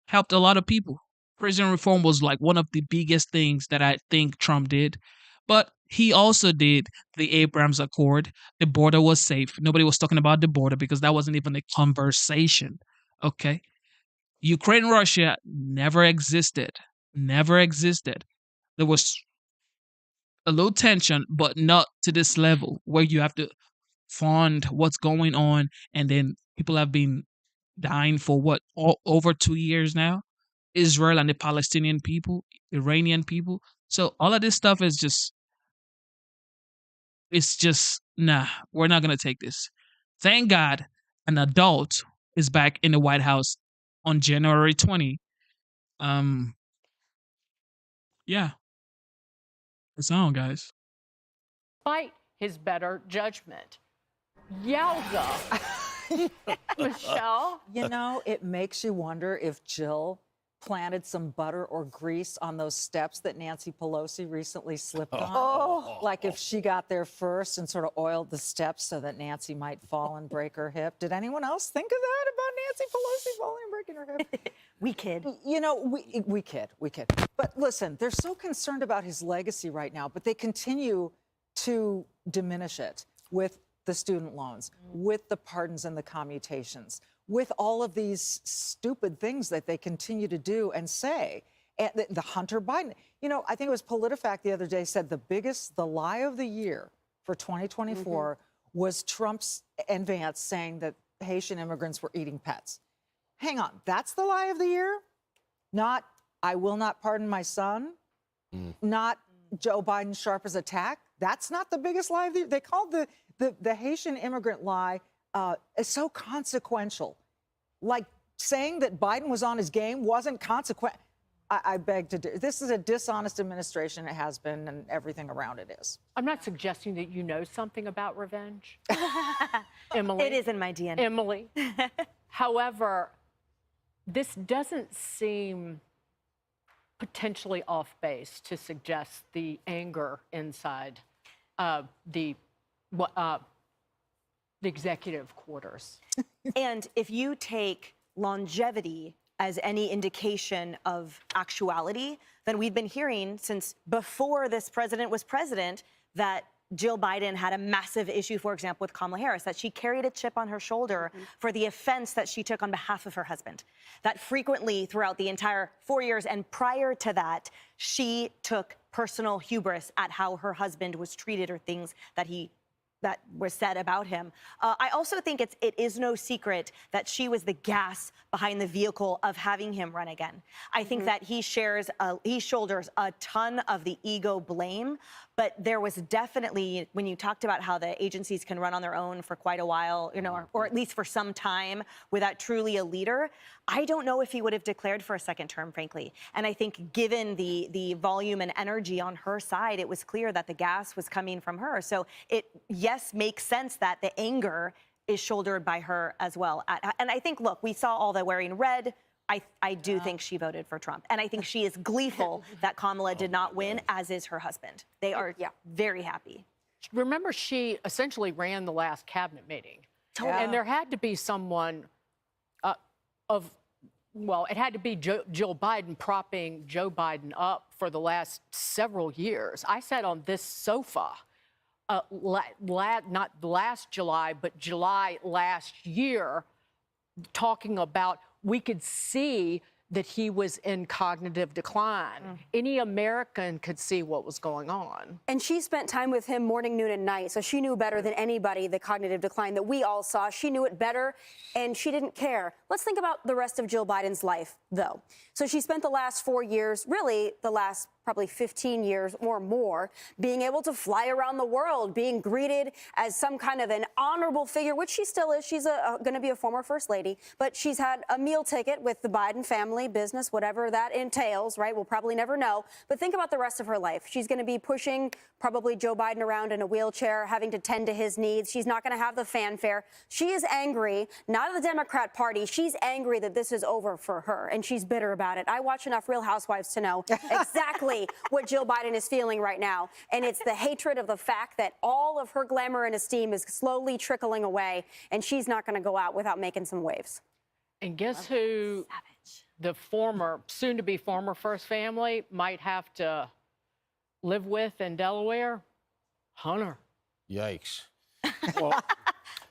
Helped a lot of people. Prison reform was like one of the biggest things that I think Trump did. But he also did the Abrams Accord. The border was safe. Nobody was talking about the border because that wasn't even a conversation. Okay. Ukraine, Russia never existed. Never existed. There was a little tension, but not to this level where you have to fund what's going on. And then people have been dying for over 2 years now. Israel and the Palestinian people, Iranian people. So all of this stuff is just, it's just, nah, we're not going to take this. Thank God an adult is back in the White House on January 20. Yeah. It's on, guys. Despite his better judgment. Yowza. Michelle? You know, it makes you wonder if Jill planted some butter or grease on those steps that Nancy Pelosi recently slipped on? Oh. Like if she got there first and sort of oiled the steps so that Nancy might fall and break her hip. Did anyone else think of that about Nancy Pelosi falling and breaking her hip? We kid. You know, we kid. But listen, they're so concerned about his legacy right now, but they continue to diminish it with the student loans, with the pardons and the commutations, with all of these stupid things that they continue to do and say. And the Hunter Biden, you know, I think it was PolitiFact the other day said the lie of the year for 2024 was Trump's and Vance saying that Haitian immigrants were eating pets. Hang on, that's the lie of the year? Not, I will not pardon my son? Not Joe Biden sharp as a tack? That's not the biggest lie of the year. They called the Haitian immigrant lie so consequential. Like saying that Biden was on his game wasn't consequent. I beg to do. This is a dishonest administration. It has been, and everything around it is. I'm not suggesting that you know something about revenge, Emily. It is in my DNA. Emily. However, this doesn't seem potentially off base to suggest the anger inside the executive quarters. And if you take longevity as any indication of actuality, then we've been hearing since before this president was president that Jill Biden had a massive issue, for example, with Kamala Harris, that she carried a chip on her shoulder for the offense that she took on behalf of her husband. That frequently throughout the entire 4 years and prior to that, she took personal hubris at how her husband was treated or things that was said about him. I also think it is no secret that she was the gas behind the vehicle of having him run again. I think that he shoulders a ton of the ego blame, but there was definitely, when you talked about how the agencies can run on their own for quite a while, you know, or at least for some time without truly a leader, I don't know if he would have declared for a second term, frankly. And I think given the volume and energy on her side, it was clear that the gas was coming from her. So it, yes, makes sense that the anger is shouldered by her as well. And I think, look, we saw all the wearing red. I do think she voted for Trump. And I think she is gleeful that Kamala did not win, as is her husband. They are very happy. Remember, she essentially ran the last cabinet meeting. And there had to be someone it had to be Jill Biden propping Joe Biden up for the last several years. I sat on this sofa not last July, but July last year, talking about we could see that he was in cognitive decline. Any American could see what was going on. And she spent time with him morning, noon, and night, so she knew better than anybody the cognitive decline that we all saw. She knew it better, and she didn't care. Let's think about the rest of Jill Biden's life, though. So she spent the last 4 years, really the last probably 15 years or more, being able to fly around the world, being greeted as some kind of an honorable figure, which she still is. She's going to be a former first lady, but she's had a meal ticket with the Biden family, business, whatever that entails, right? We'll probably never know. But think about the rest of her life. She's going to be pushing probably Joe Biden around in a wheelchair, having to tend to his needs. She's not going to have the fanfare. She is angry, not the Democrat Party. She's angry that this is over for her, and she's bitter about it. I watch enough Real Housewives to know exactly what Jill Biden is feeling right now. And it's the hatred of the fact that all of her glamour and esteem is slowly trickling away, and she's not going to go out without making some waves. And guess who the soon-to-be former first family might have to live with in Delaware? Hunter. Yikes. Well,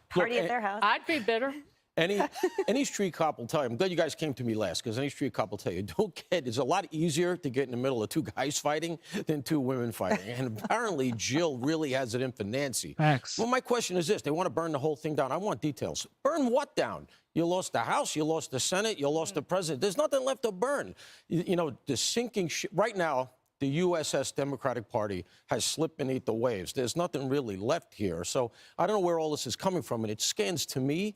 party at their house. I'd be bitter. Any street cop will tell you, I'm glad you guys came to me last, because any street cop will tell you, it's a lot easier to get in the middle of two guys fighting than two women fighting. And apparently Jill really has it in for Nancy. Facts. Well, my question is this. They want to burn the whole thing down. I want details. Burn what down? You lost the House, you lost the Senate, you lost the president. There's nothing left to burn. You know, the sinking ship. Right now, the USS Democratic Party has slipped beneath the waves. There's nothing really left here. So I don't know where all this is coming from. And it scans to me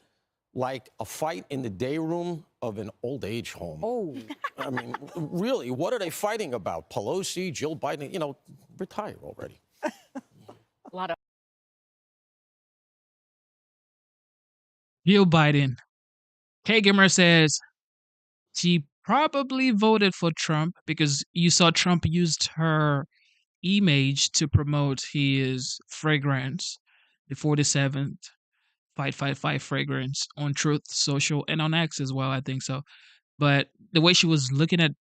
like a fight in the day room of an old age home. Oh. I mean, really, what are they fighting about? Pelosi, Jill Biden, you know, retire already. A lot of Jill Biden. Kay Gimmer says she probably voted for Trump because you saw Trump used her image to promote his fragrance, the 47th Fight fragrance on Truth Social and on X as well, I think so. But the way she was looking at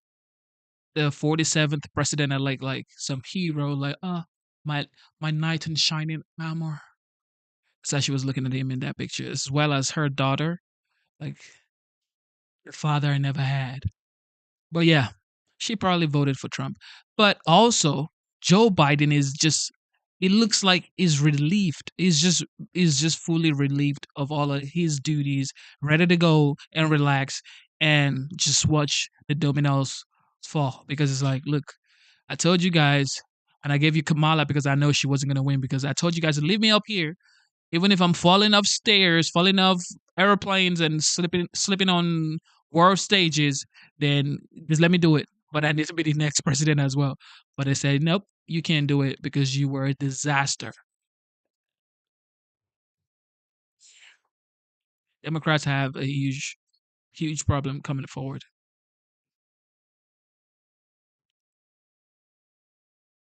the 47th president like some hero, like, my knight in shining armor. So she was looking at him in that picture, as well as her daughter, like the father I never had. But yeah, she probably voted for Trump. But also, Joe Biden is just, it looks like he's relieved. He's just fully relieved of all of his duties, ready to go and relax and just watch the dominoes fall. Because it's like, look, I told you guys, and I gave you Kamala because I know she wasn't gonna win, because I told you guys to leave me up here. Even if I'm falling off stairs, falling off airplanes, and slipping on world stages, then just let me do it. But I need to be the next president as well. But they said, nope, you can't do it because you were a disaster. Democrats have a huge problem coming forward.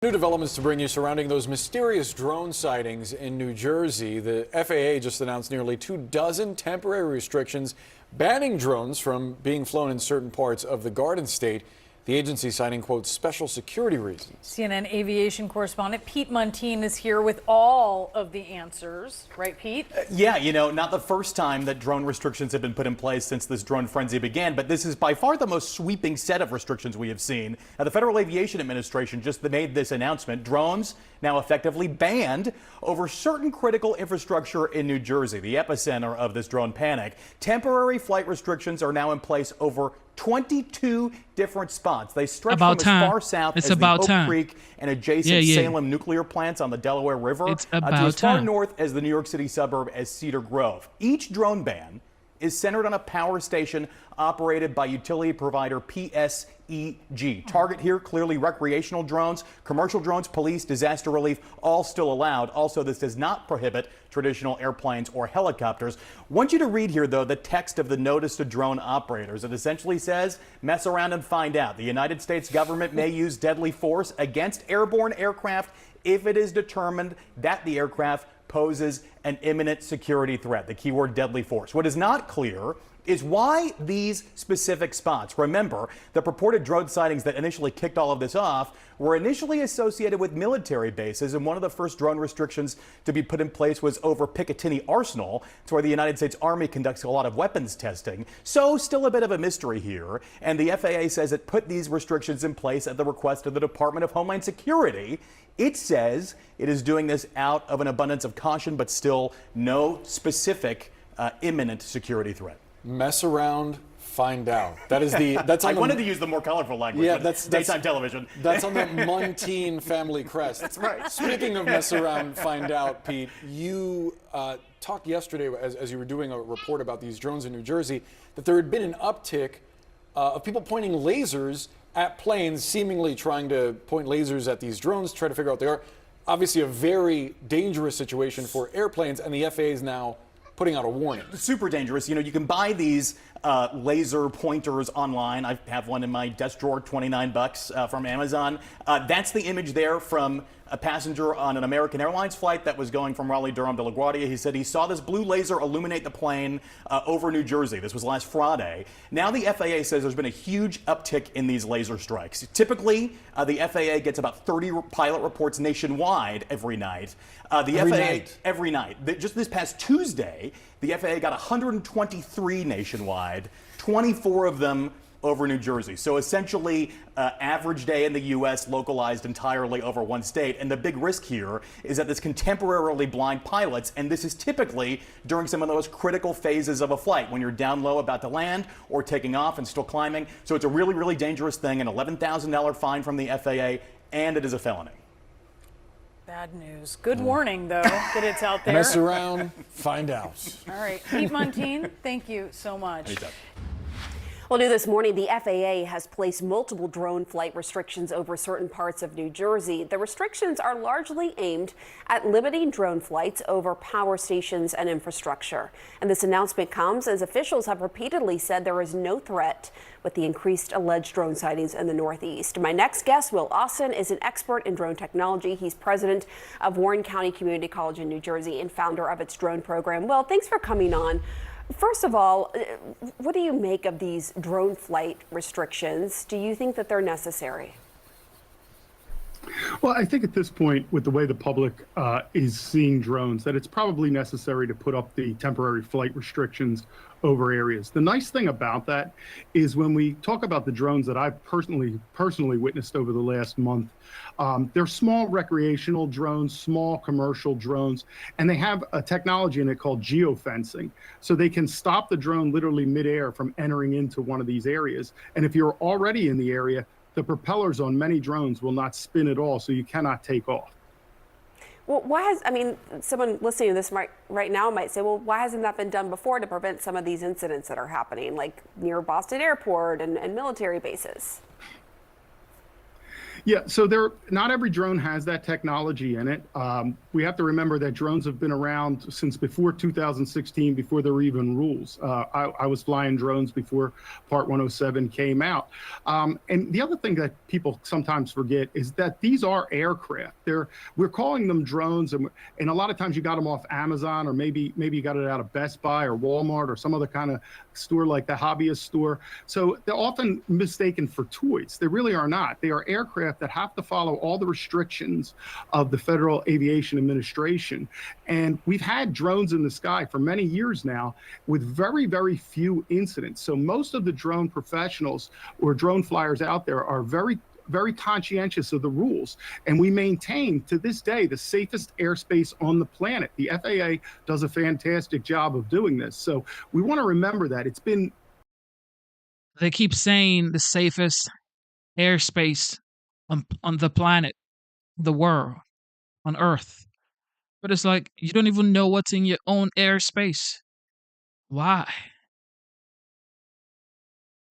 New developments to bring you surrounding those mysterious drone sightings in New Jersey. The FAA just announced nearly 24 temporary restrictions banning drones from being flown in certain parts of the Garden State. The agency citing, quote, special security reasons. CNN aviation correspondent Pete Muntean is here with all of the answers. Right, Pete? Yeah, not the first time that drone restrictions have been put in place since this drone frenzy began, but this is by far the most sweeping set of restrictions we have seen. Now, the Federal Aviation Administration just made this announcement. Drones now effectively banned over certain critical infrastructure in New Jersey, the epicenter of this drone panic. Temporary flight restrictions are now in place over 22 different spots. They stretch from as far south as the Oak Creek and adjacent Salem nuclear plants on the Delaware River to as far north as the New York City suburb as Cedar Grove. Each drone ban is centered on a power station operated by utility provider PSEG. Target here, clearly recreational drones, commercial drones, police, disaster relief, all still allowed. Also, this does not prohibit traditional airplanes or helicopters. Want you to read here, though, the text of the notice to drone operators. It essentially says, mess around and find out. The United States government may use deadly force against airborne aircraft if it is determined that the aircraft poses an imminent security threat. The keyword deadly force. What is not clear is why these specific spots. Remember, the purported drone sightings that initially kicked all of this off were initially associated with military bases, and one of the first drone restrictions to be put in place was over Picatinny Arsenal. It's where the United States Army conducts a lot of weapons testing. So still a bit of a mystery here, and the FAA says it put these restrictions in place at the request of the Department of Homeland Security. It says it is doing this out of an abundance of caution, but still no specific imminent security threat. Mess around, find out. That is the. That's on I wanted to use the more colorful language. Yeah, that's daytime television. That's on the Muntean family crest. That's right. Speaking of mess around, find out, Pete. You talked yesterday as you were doing a report about these drones in New Jersey that there had been an uptick of people pointing lasers at planes, seemingly trying to point lasers at these drones, try to figure out what they are. Obviously, a very dangerous situation for airplanes, and the FAA is now putting out a warning. Super dangerous. You can buy these laser pointers online. I have one in my desk drawer, $29 from Amazon. That's the image there from a passenger on an American Airlines flight that was going from Raleigh-Durham to LaGuardia. He said he saw this blue laser illuminate the plane over New Jersey. This was last Friday. Now the FAA says there's been a huge uptick in these laser strikes. Typically, the FAA gets about 30 pilot reports nationwide every night. Every night. Just this past Tuesday, the FAA got 123 nationwide, 24 of them over New Jersey. So essentially, average day in the U.S. localized entirely over one state. And the big risk here is that this can temporarily blind pilots. And this is typically during some of those critical phases of a flight, when you're down low about to land or taking off and still climbing. So it's a really, really dangerous thing. An $11,000 fine from the FAA, and it is a felony. Bad news. Good warning, though, that it's out there. Mess around, find out. All right. Pete Muntean, thank you so much. Anytime. Well, new this morning, the FAA has placed multiple drone flight restrictions over certain parts of New Jersey. The restrictions are largely aimed at limiting drone flights over power stations and infrastructure. And this announcement comes as officials have repeatedly said there is no threat with the increased alleged drone sightings in the Northeast. My next guest, Will Austin, is an expert in drone technology. He's president of Warren County Community College in New Jersey and founder of its drone program. Well, thanks for coming on. First of all, what do you make of these drone flight restrictions? Do you think that they're necessary? Well, I think at this point, with the way the public is seeing drones, that it's probably necessary to put up the temporary flight restrictions over areas. The nice thing about that is when we talk about the drones that I've personally witnessed over the last month, they're small recreational drones, small commercial drones, and they have a technology in it called geofencing. So they can stop the drone literally midair from entering into one of these areas. And if you're already in the area, the propellers on many drones will not spin at all, so you cannot take off. Well, someone listening to this right now might say, well, why hasn't that been done before to prevent some of these incidents that are happening, like near Boston Airport and military bases? Yeah, so not every drone has that technology in it. We have to remember that drones have been around since before 2016, before there were even rules. I was flying drones before Part 107 came out. And the other thing that people sometimes forget is that these are aircraft. We're calling them drones, and a lot of times you got them off Amazon, or maybe you got it out of Best Buy or Walmart or some other kind of store like the hobbyist store. So they're often mistaken for toys. They really are not. They are aircraft that have to follow all the restrictions of the Federal Aviation Administration. And we've had drones in the sky for many years now with very, very few incidents. So most of the drone professionals or drone flyers out there are very conscientious of the rules. And we maintain to this day the safest airspace on the planet. The FAA does a fantastic job of doing this. So we want to remember that They keep saying the safest airspace on the planet, the world, on Earth. But it's like you don't even know what's in your own airspace. Why?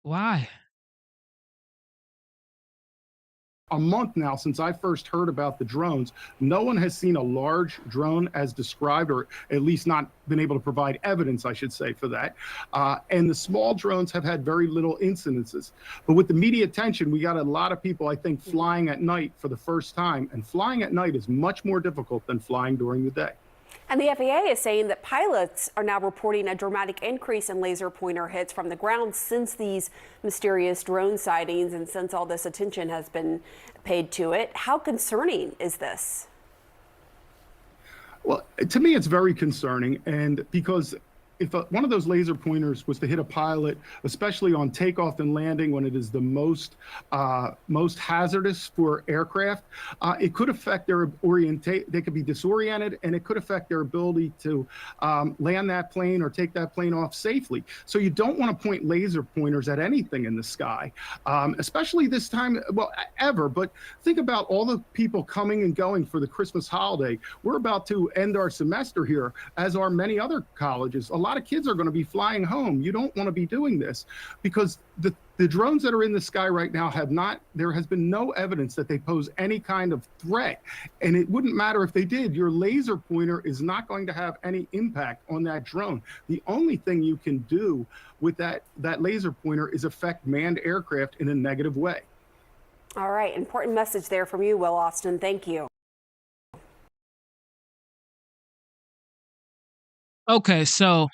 Why? a month now since I first heard about the drones. No one has seen a large drone as described, or at least not been able to provide evidence, I should say, for that. And the small drones have had very little incidences. But with the media attention, we got a lot of people, I think, flying at night for the first time. And flying at night is much more difficult than flying during the day. And the FAA is saying that pilots are now reporting a dramatic increase in laser pointer hits from the ground since these mysterious drone sightings and since all this attention has been paid to it. How concerning is this? Well, to me, it's very concerning. And because if one of those laser pointers was to hit a pilot, especially on takeoff and landing when it is the most hazardous for aircraft, it could affect their orientation. They could be disoriented, and it could affect their ability to land that plane or take that plane off safely. So you don't want to point laser pointers at anything in the sky, especially this time, well, ever. But think about all the people coming and going for the Christmas holiday. We're about to end our semester here, as are many other colleges. A lot of kids are going to be flying home. You don't want to be doing this because the drones that are in the sky right now there has been no evidence that they pose any kind of threat. And it wouldn't matter if they did. Your laser pointer is not going to have any impact on that drone. The only thing you can do with that laser pointer is affect manned aircraft in a negative way. All right, important message there from you, Will Austin. Thank you. Okay, so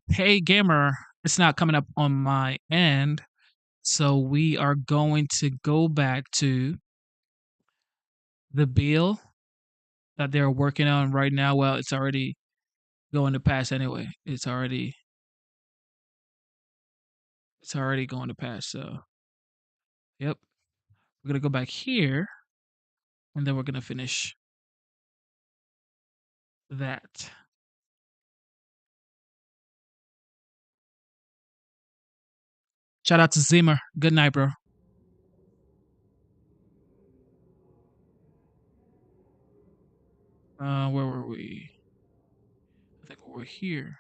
hey gamer, it's not coming up on my end. So we are going to go back to the bill that they're working on right now. Well, it's already going to pass anyway. It's already going to pass. So, yep. We're going to go back here and then we're going to finish that. Shout out to Zimmer. Good night, bro. Where were we? I think we're here.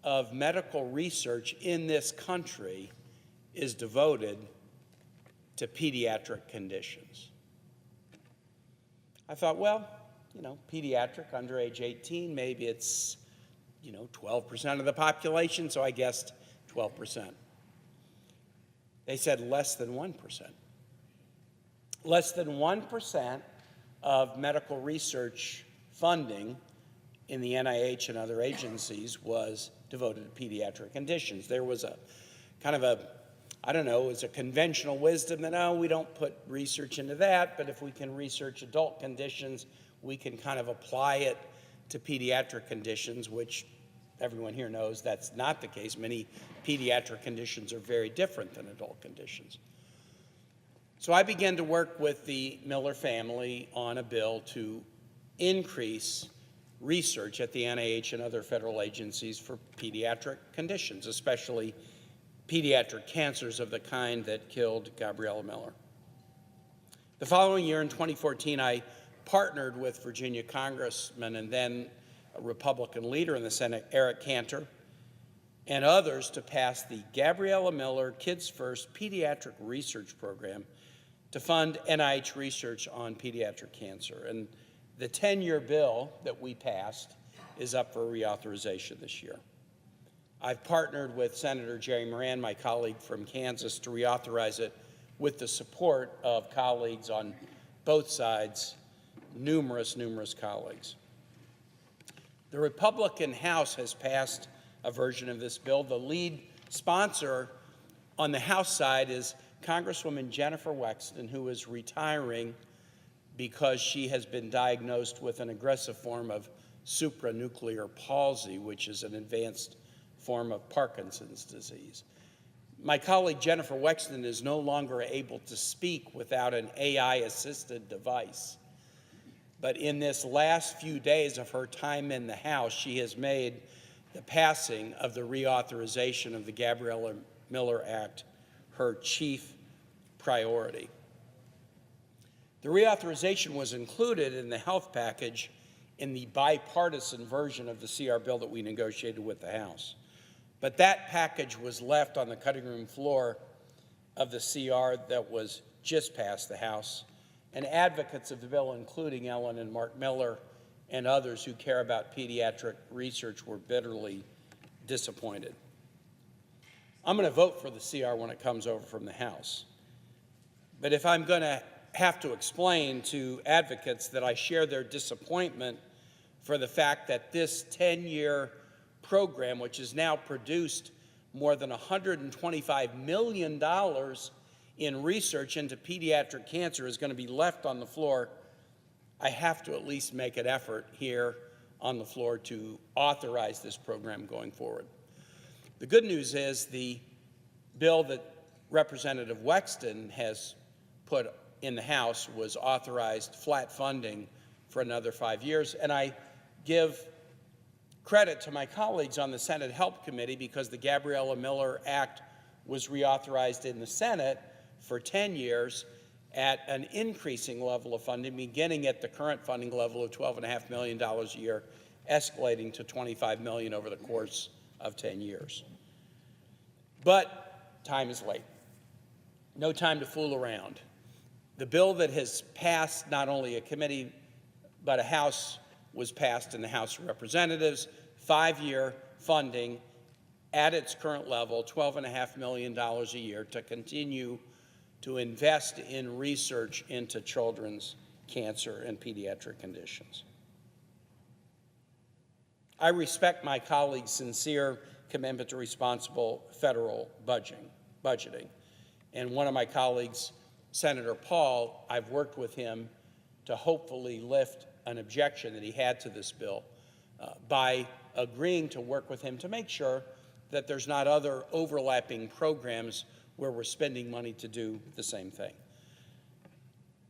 of medical research in this country is devoted to pediatric conditions. I thought, well, pediatric, under age 18, maybe it's, 12% of the population, so I guessed 12%. They said less than 1%. Less than 1% of medical research funding in the NIH and other agencies was devoted to pediatric conditions. There was a kind of a, it was a conventional wisdom that, no, we don't put research into that, but if we can research adult conditions, we can kind of apply it to pediatric conditions, which everyone here knows that's not the case. Many pediatric conditions are very different than adult conditions. So I began to work with the Miller family on a bill to increase research at the NIH and other federal agencies for pediatric conditions, especially pediatric cancers of the kind that killed Gabriella Miller. The following year, in 2014, I partnered with Virginia Congressman and then a Republican leader in the Senate, Eric Cantor, and others to pass the Gabriella Miller Kids First Pediatric Research Program to fund NIH research on pediatric cancer. And the tenure bill that we passed is up for reauthorization this year. I've partnered with Senator Jerry Moran, my colleague from Kansas, to reauthorize it with the support of colleagues on both sides, numerous colleagues. The Republican House has passed a version of this bill. The lead sponsor on the House side is Congresswoman Jennifer Wexton, who is retiring because she has been diagnosed with an aggressive form of supranuclear palsy, which is an advanced form of Parkinson's disease. My colleague Jennifer Wexton is no longer able to speak without an AI-assisted device. But in this last few days of her time in the House, she has made the passing of the reauthorization of the Gabriella Miller Act her chief priority. The reauthorization was included in the health package in the bipartisan version of the CR bill that we negotiated with the House. But that package was left on the cutting room floor of the CR that was just passed the House, and advocates of the bill, including Ellen and Mark Miller and others who care about pediatric research, were bitterly disappointed. I'm going to vote for the CR when it comes over from the House. But if I'm going to have to explain to advocates that I share their disappointment for the fact that this 10-year program, which has now produced more than $125 million in research into pediatric cancer, is going to be left on the floor, I have to at least make an effort here on the floor to authorize this program going forward. The good news is the bill that Representative Wexton has put in the House was authorized flat funding for another 5 years, and I give credit to my colleagues on the Senate Help Committee because the Gabriella Miller Act was reauthorized in the Senate for 10 years at an increasing level of funding, beginning at the current funding level of $12.5 million a year, escalating to $25 million over the course of 10 years. But time is late. No time to fool around. The bill that has passed not only a committee but a House was passed in the House of Representatives, 5-year funding at its current level, $12.5 million a year, to continue to invest in research into children's cancer and pediatric conditions. I respect my colleagues' sincere commitment to responsible federal budgeting. And one of my colleagues, Senator Paul, I've worked with him to hopefully lift an objection that he had to this bill by agreeing to work with him to make sure that there's not other overlapping programs where we're spending money to do the same thing.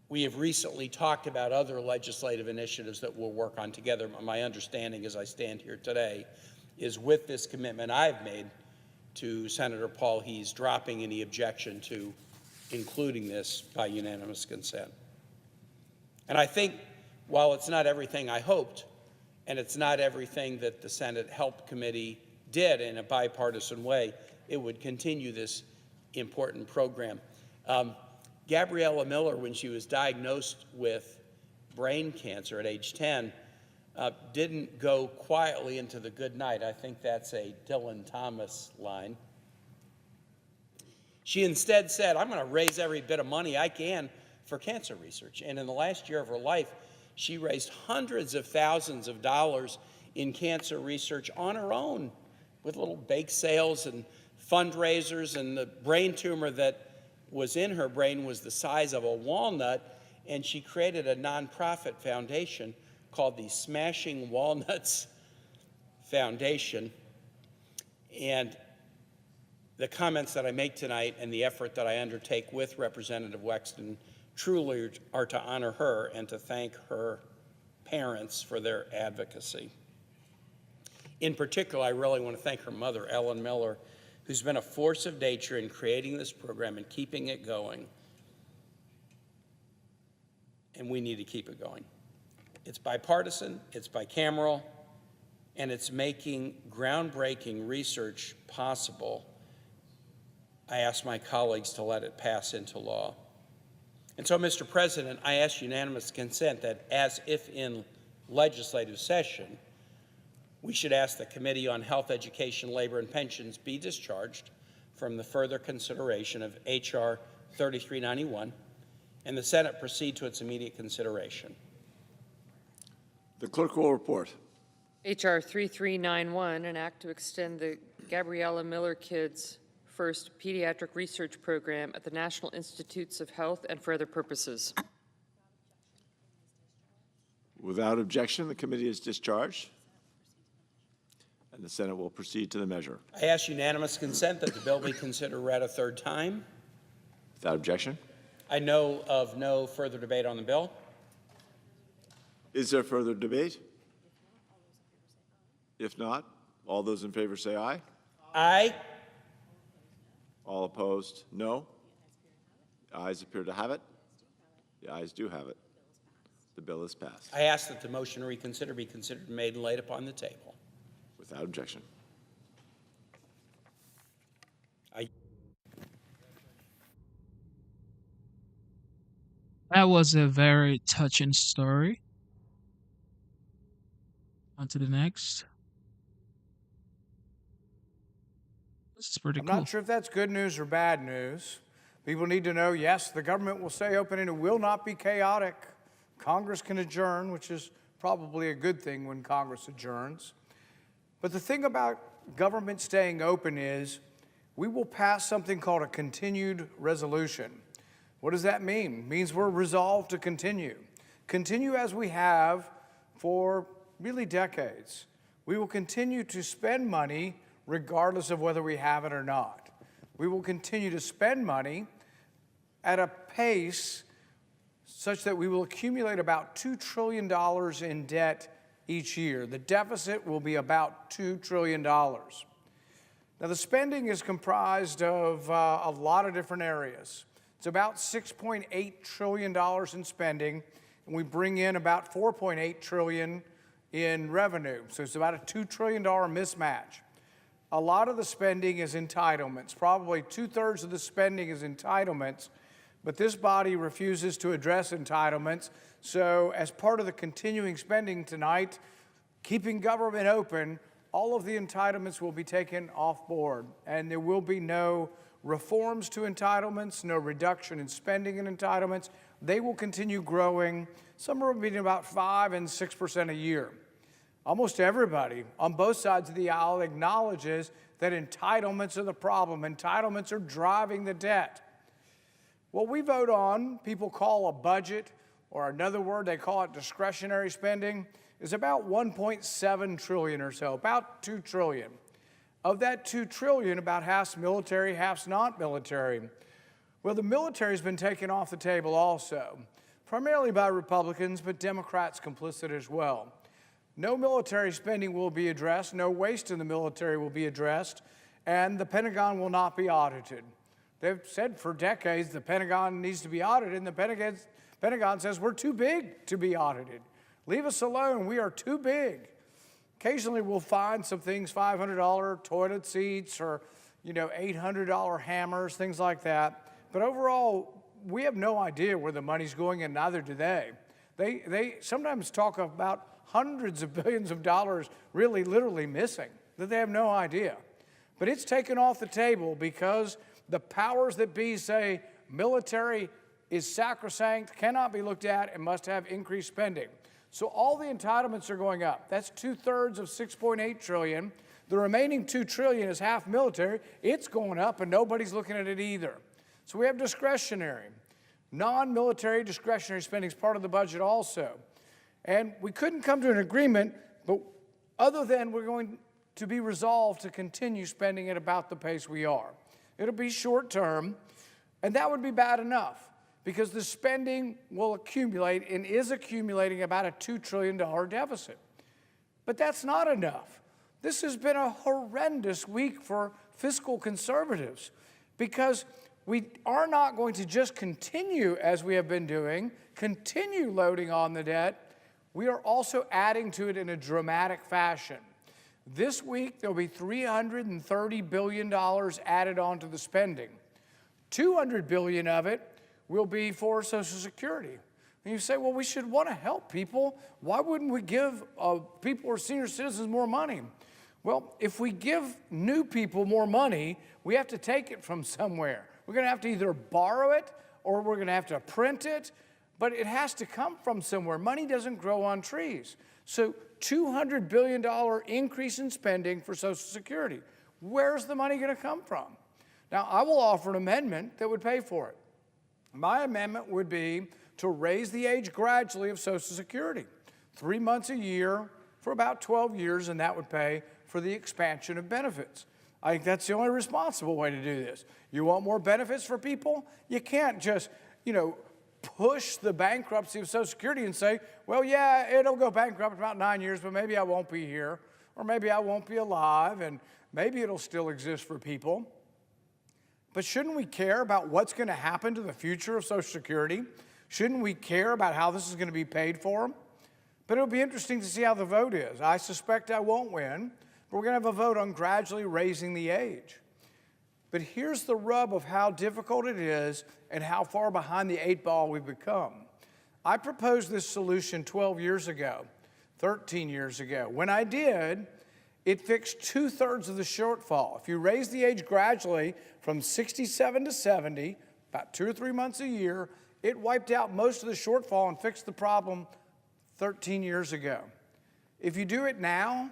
We have recently talked about other legislative initiatives that we'll work on together. My understanding as I stand here today is with this commitment I've made to Senator Paul, he's dropping any objection to including this by unanimous consent. And I think while it's not everything I hoped, and it's not everything that the Senate Help Committee did in a bipartisan way, it would continue this important program. Gabriella Miller, when she was diagnosed with brain cancer at age 10, didn't go quietly into the good night. I think that's a Dylan Thomas line. She instead said, I'm going to raise every bit of money I can for cancer research. And in the last year of her life, she raised hundreds of thousands of dollars in cancer research on her own, with little bake sales and fundraisers. And the brain tumor that was in her brain was the size of a walnut, and she created a nonprofit foundation called the Smashing Walnuts Foundation. And the comments that I make tonight and the effort that I undertake with Representative Wexton truly are to honor her and to thank her parents for their advocacy. In particular, I really want to thank her mother, Ellen Miller, who's been a force of nature in creating this program and keeping it going. And we need to keep it going. It's bipartisan, it's bicameral, and it's making groundbreaking research possible. I ask my colleagues to let it pass into law. And so, Mr. President, I ask unanimous consent that, as if in legislative session, we should ask the Committee on Health, Education, Labor, and Pensions be discharged from the further consideration of H.R. 3391, and the Senate proceed to its immediate consideration. The clerk will report. H.R. 3391, an act to extend the Gabriella Miller Kids First Pediatric Research Program at the National Institutes of Health and for other purposes. Without objection, the committee is discharged, and the Senate will proceed to the measure. I ask unanimous consent that the bill be considered read a third time. Without objection. I know of no further debate on the bill. Is there further debate? If not, all those in favor say aye. Aye. All opposed, no. The ayes appear to have it. The ayes do have it. The bill is passed. I ask that the motion to reconsider be considered and made and laid upon the table. Without objection. That was a very touching story. On to the next. This is pretty I'm cool. not sure if that's good news or bad news. People need to know, yes, the government will stay open and it will not be chaotic. Congress can adjourn, which is probably a good thing when Congress adjourns. But the thing about government staying open is we will pass something called a continued resolution. What does that mean? It means we're resolved to continue. Continue as we have for really decades. We will continue to spend money regardless of whether we have it or not. We will continue to spend money at a pace such that we will accumulate about $2 trillion in debt each year. The deficit will be about $2 trillion. Now, the spending is comprised of a lot of different areas. It's about $6.8 trillion in spending, and we bring in about $4.8 trillion in revenue. So it's about a $2 trillion mismatch. A lot of the spending is entitlements. Probably 2/3 of the spending is entitlements, but this body refuses to address entitlements. So as part of the continuing spending tonight, keeping government open, all of the entitlements will be taken off board, and there will be no reforms to entitlements, no reduction in spending in entitlements. They will continue growing, somewhere between about 5% and 6% a year. Almost everybody on both sides of the aisle acknowledges that entitlements are the problem. Entitlements are driving the debt. What we vote on, people call a budget, or another word, they call it discretionary spending, is about $1.7 trillion or so, about $2 trillion. Of that $2 trillion, about half's military, half's not military. Well, the military's been taken off the table also, primarily by Republicans, but Democrats complicit as well. No military spending will be addressed, no waste in the military will be addressed, and the Pentagon will not be audited. They've said for decades the Pentagon needs to be audited, and the Pentagon says we're too big to be audited. Leave us alone, we are too big. Occasionally we'll find some things, $500 toilet seats or, $800 hammers, things like that. But overall, we have no idea where the money's going, and neither do they. They sometimes talk about hundreds of billions of dollars really literally missing, that they have no idea. But it's taken off the table because the powers that be say military is sacrosanct, cannot be looked at, and must have increased spending. So all the entitlements are going up. That's 2/3 of $6.8 trillion. The remaining $2 trillion is half military. It's going up, and nobody's looking at it either. So we have discretionary. Non-military discretionary spending is part of the budget also. And we couldn't come to an agreement, but other than we're going to be resolved to continue spending at about the pace we are. It'll be short term, and that would be bad enough because the spending will accumulate and is accumulating about a $2 trillion deficit. But that's not enough. This has been a horrendous week for fiscal conservatives because we are not going to just continue as we have been doing, continue loading on the debt. We are also adding to it in a dramatic fashion. This week, there'll be $330 billion added onto the spending. $200 billion of it will be for Social Security. And you say, well, we should want to help people. Why wouldn't we give people or senior citizens more money? Well, if we give new people more money, we have to take it from somewhere. We're going to have to either borrow it or we're going to have to print it, but it has to come from somewhere. Money doesn't grow on trees. So $200 billion increase in spending for Social Security. Where's the money going to come from? Now, I will offer an amendment that would pay for it. My amendment would be to raise the age gradually of Social Security, 3 months a year for about 12 years, and that would pay for the expansion of benefits. I think that's the only responsible way to do this. You want more benefits for people? You can't just, push the bankruptcy of Social Security and say, well, yeah, it'll go bankrupt in about 9 years, but maybe I won't be here, or maybe I won't be alive, and maybe it'll still exist for people. But shouldn't we care about what's going to happen to the future of Social Security? Shouldn't we care about how this is going to be paid for? But it'll be interesting to see how the vote is. I suspect I won't win, but we're going to have a vote on gradually raising the age. But here's the rub of how difficult it is and how far behind the 8 ball we've become. I proposed this solution 12 years ago, 13 years ago. When I did, it fixed 2/3 of the shortfall. If you raise the age gradually from 67 to 70, about 2 or 3 months a year, it wiped out most of the shortfall and fixed the problem 13 years ago. If you do it now,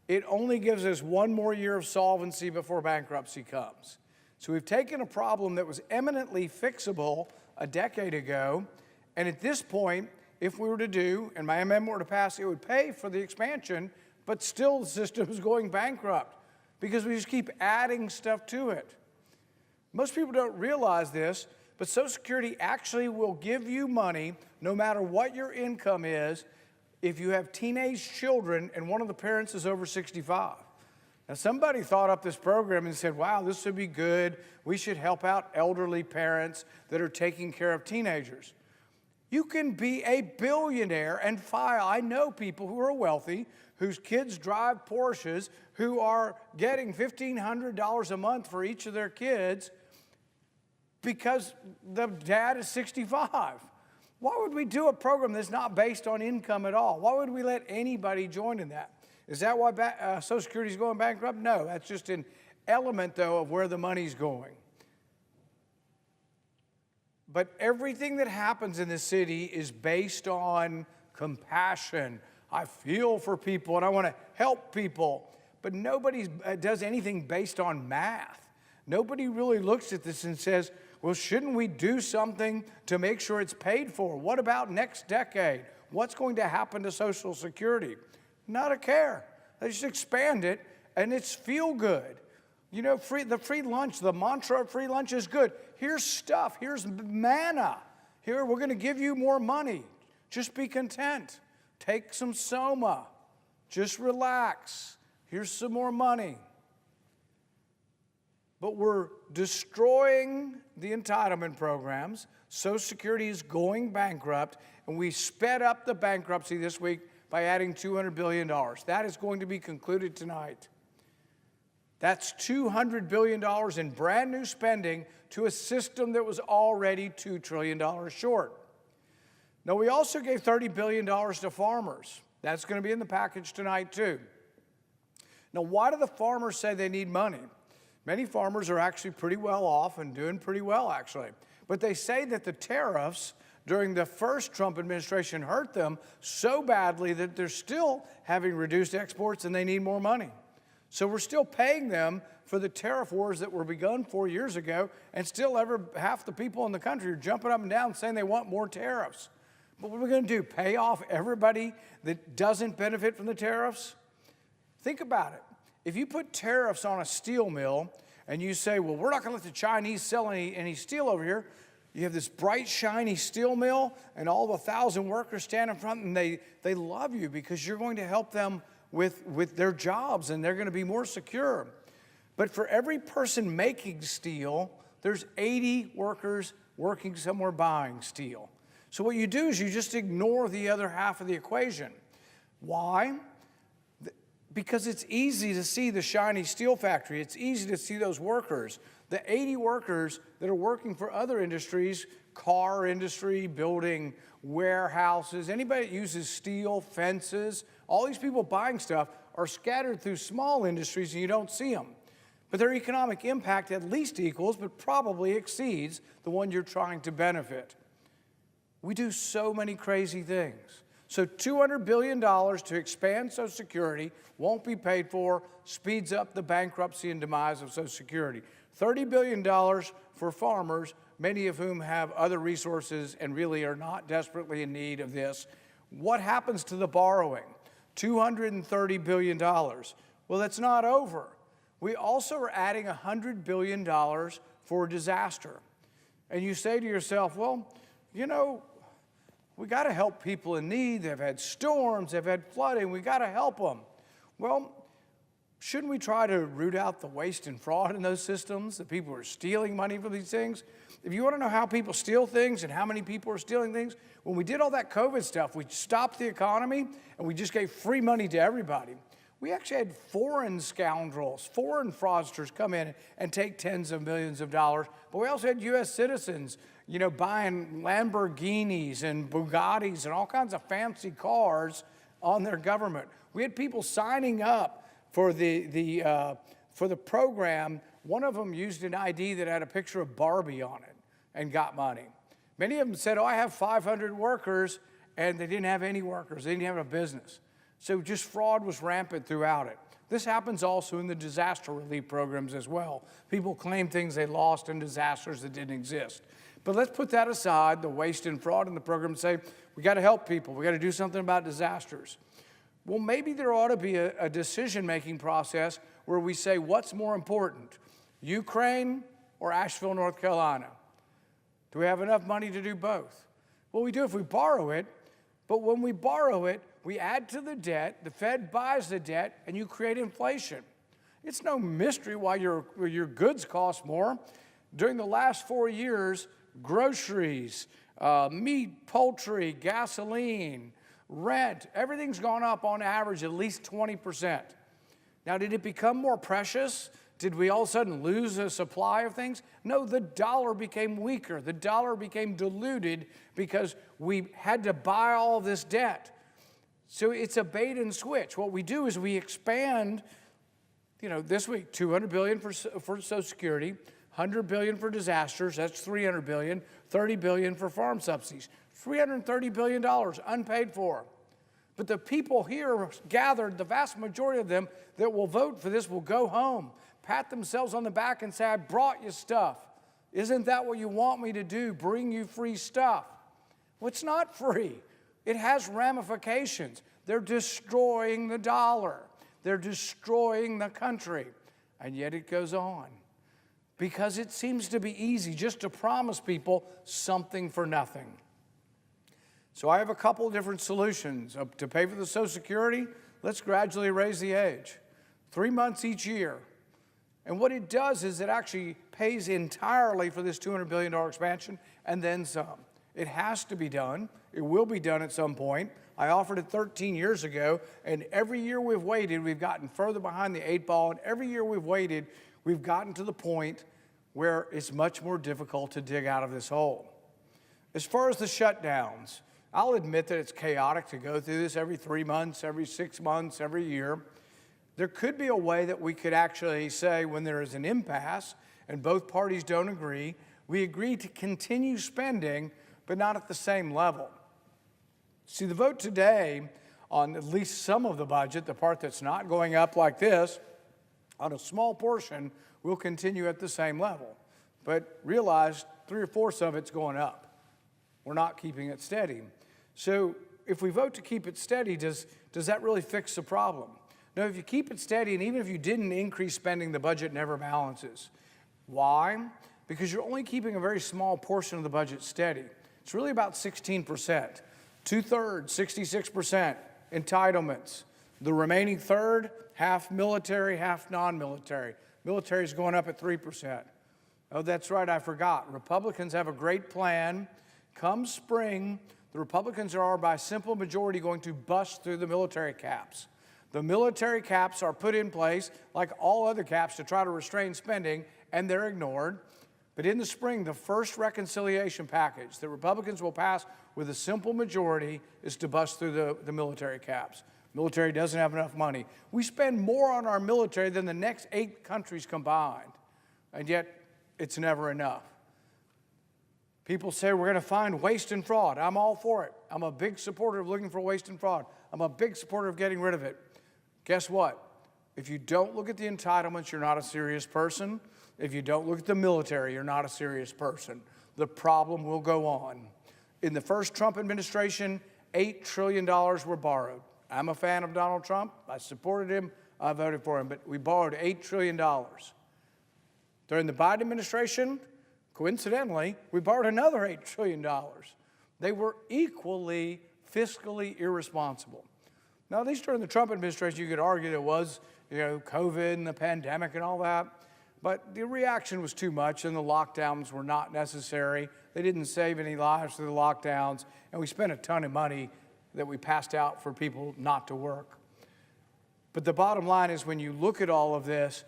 it only gives us 1 more year of solvency before bankruptcy comes. So we've taken a problem that was eminently fixable a decade ago, and at this point, if we were to do, and my amendment were to pass, it would pay for the expansion, but still the system is going bankrupt because we just keep adding stuff to it. Most people don't realize this, but Social Security actually will give you money no matter what your income is if you have teenage children and one of the parents is over 65. Now, somebody thought up this program and said, wow, this would be good. We should help out elderly parents that are taking care of teenagers. You can be a billionaire and file. I know people who are wealthy, whose kids drive Porsches, who are getting $1,500 a month for each of their kids because the dad is 65. Why would we do a program that's not based on income at all? Why would we let anybody join in that? Is that why Social Security is going bankrupt? No, that's just an element, though, of where the money's going. But everything that happens in the city is based on compassion. I feel for people and I want to help people. But nobody does anything based on math. Nobody really looks at this and says, well, shouldn't we do something to make sure it's paid for? What about next decade? What's going to happen to Social Security? Not a care. They just expand it, and it's feel good. You know, the free lunch, the mantra of free lunch is good. Here's stuff. Here's manna. Here, we're going to give you more money. Just be content. Take some Soma. Just relax. Here's some more money. But we're destroying the entitlement programs. Social Security is going bankrupt, and we sped up the bankruptcy this week by adding $200 billion. That is going to be concluded tonight. That's $200 billion in brand new spending to a system that was already $2 trillion short. Now, we also gave $30 billion to farmers. That's going to be in the package tonight, too. Now, why do the farmers say they need money? Many farmers are actually pretty well off and doing pretty well, actually. But they say that the tariffs during the first Trump administration hurt them so badly that they're still having reduced exports and they need more money. So we're still paying them for the tariff wars that were begun 4 years ago, and still half the people in the country are jumping up and down saying they want more tariffs. But what are we going to do, pay off everybody that doesn't benefit from the tariffs? Think about it. If you put tariffs on a steel mill and you say, well, we're not going to let the Chinese sell any steel over here, you have this bright, shiny steel mill and all the 1,000 workers stand in front and they love you because you're going to help them with their jobs and they're going to be more secure. But for every person making steel, there's 80 workers working somewhere buying steel. So what you do is you just ignore the other half of the equation. Why? Because it's easy to see the shiny steel factory. It's easy to see those workers. The 80 workers that are working for other industries, car industry, building warehouses, anybody that uses steel, fences, all these people buying stuff are scattered through small industries and you don't see them. But their economic impact at least equals, but probably exceeds, the one you're trying to benefit. We do so many crazy things. So $200 billion to expand Social Security won't be paid for, speeds up the bankruptcy and demise of Social Security. $30 billion for farmers, many of whom have other resources and really are not desperately in need of this. What happens to the borrowing? $230 billion. Well, that's not over. We also are adding $100 billion for disaster. And you say to yourself, well, you know, we got to help people in need. They've had storms, they've had flooding, we got to help them. Well, shouldn't we try to root out the waste and fraud in those systems, the people who are stealing money from these things? If you want to know how people steal things and how many people are stealing things, when we did all that COVID stuff, we stopped the economy and we just gave free money to everybody. We actually had foreign scoundrels, foreign fraudsters come in and take tens of millions of dollars, but we also had U.S. citizens, you know, buying Lamborghinis and Bugattis and all kinds of fancy cars on their government. We had people signing up for the program. One of them used an ID that had a picture of Barbie on it and got money. Many of them said, oh, I have 500 workers, and they didn't have any workers. They didn't have a business. So just fraud was rampant throughout it. This happens also in the disaster relief programs as well. People claim things they lost in disasters that didn't exist. But let's put that aside, the waste and fraud in the program, and say, we got to help people. We got to do something about disasters. Well, maybe there ought to be a decision-making process where we say, what's more important, Ukraine or Asheville, North Carolina? Do we have enough money to do both? Well, we do if we borrow it, but when we borrow it, we add to the debt, the Fed buys the debt, and you create inflation. It's no mystery why your goods cost more. During the last 4 years, groceries, meat, poultry, gasoline, rent, everything's gone up on average at least 20%. Now, did it become more precious? Did we all of a sudden lose a supply of things? No, the dollar became weaker. The dollar became diluted because we had to buy all this debt. So it's a bait and switch. What we do is we expand, you know, this week, $200 billion for Social Security, $100 billion for disasters, that's $300 billion, $30 billion for farm subsidies, $330 billion unpaid for. But the people here gathered, the vast majority of them that will vote for this will go home, pat themselves on the back and say, I brought you stuff. Isn't that what you want me to do, bring you free stuff? Well, it's not free. It has ramifications. They're destroying the dollar. They're destroying the country. And yet it goes on. Because it seems to be easy just to promise people something for nothing. So I have a couple different solutions. To pay for the Social Security, let's gradually raise the age. 3 months each year. And what it does is it actually pays entirely for this $200 billion expansion and then some. It has to be done. It will be done at some point. I offered it 13 years ago, and every year we've waited, we've gotten further behind the 8 ball, and every year we've waited, we've gotten to the point where it's much more difficult to dig out of this hole. As far as the shutdowns, I'll admit that it's chaotic to go through this every 3 months, every 6 months, every year. There could be a way that we could actually say when there is an impasse and both parties don't agree, we agree to continue spending, but not at the same level. See, the vote today on at least some of the budget, the part that's not going up like this, on a small portion, will continue at the same level. But realize 3/4 of it's going up. We're not keeping it steady. So if we vote to keep it steady, does that really fix the problem? No, if you keep it steady, and even if you didn't increase spending, the budget never balances. Why? Because you're only keeping a very small portion of the budget steady. It's really about 16%. 2/3, 66%, entitlements. The remaining third, half military, half non-military. Military is going up at 3%. Oh, that's right, I forgot. Republicans have a great plan. Come spring, the Republicans are by simple majority going to bust through the military caps. The military caps are put in place, like all other caps, to try to restrain spending, and they're ignored. But in the spring, the first reconciliation package that Republicans will pass with a simple majority is to bust through the military caps. Military doesn't have enough money. We spend more on our military than the next 8 countries combined, and yet it's never enough. People say we're going to find waste and fraud. I'm all for it. I'm a big supporter of looking for waste and fraud. I'm a big supporter of getting rid of it. Guess what? If you don't look at the entitlements, you're not a serious person. If you don't look at the military, you're not a serious person. The problem will go on. In the first Trump administration, $8 trillion were borrowed. I'm a fan of Donald Trump. I supported him. I voted for him. But we borrowed $8 trillion. During the Biden administration, coincidentally, we borrowed another $8 trillion. They were equally fiscally irresponsible. Now, at least during the Trump administration, you could argue there was, COVID and the pandemic and all that. But the reaction was too much, and the lockdowns were not necessary. They didn't save any lives through the lockdowns, and we spent a ton of money that we passed out for people not to work. But the bottom line is, when you look at all of this,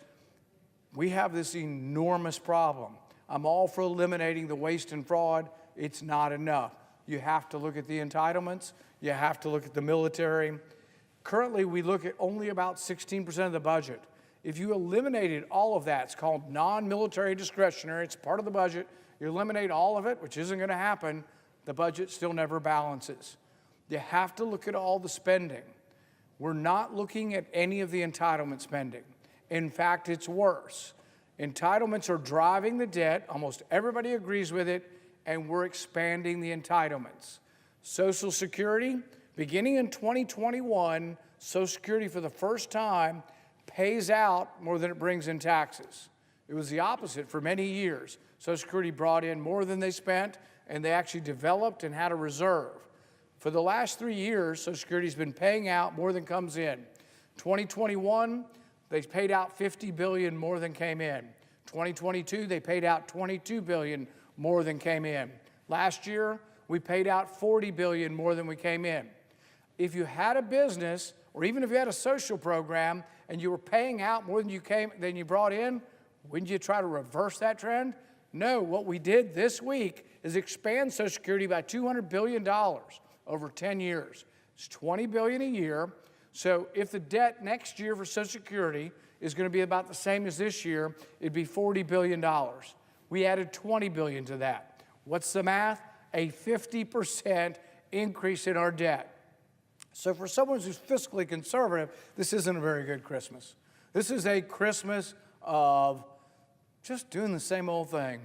we have this enormous problem. I'm all for eliminating the waste and fraud. It's not enough. You have to look at the entitlements. You have to look at the military. Currently, we look at only about 16% of the budget. If you eliminated all of that, it's called non-military discretionary, it's part of the budget, you eliminate all of it, which isn't going to happen, the budget still never balances. You have to look at all the spending. We're not looking at any of the entitlement spending. In fact, it's worse. Entitlements are driving the debt, almost everybody agrees with it, and we're expanding the entitlements. Social Security, beginning in 2021, Social Security for the first time pays out more than it brings in taxes. It was the opposite for many years. Social Security brought in more than they spent, and they actually developed and had a reserve. For the last 3 years, Social Security's been paying out more than comes in. 2021, they paid out $50 billion more than came in. 2022, they paid out $22 billion more than came in. Last year, we paid out $40 billion more than we came in. If you had a business, or even if you had a social program, and you were paying out more than you brought in, wouldn't you try to reverse that trend? No, what we did this week is expand Social Security by $200 billion over 10 years. It's $20 billion a year. So if the debt next year for Social Security is going to be about the same as this year, it'd be $40 billion. We added $20 billion to that. What's the math? A 50% increase in our debt. So for someone who's fiscally conservative, this isn't a very good Christmas. This is a Christmas of just doing the same old thing.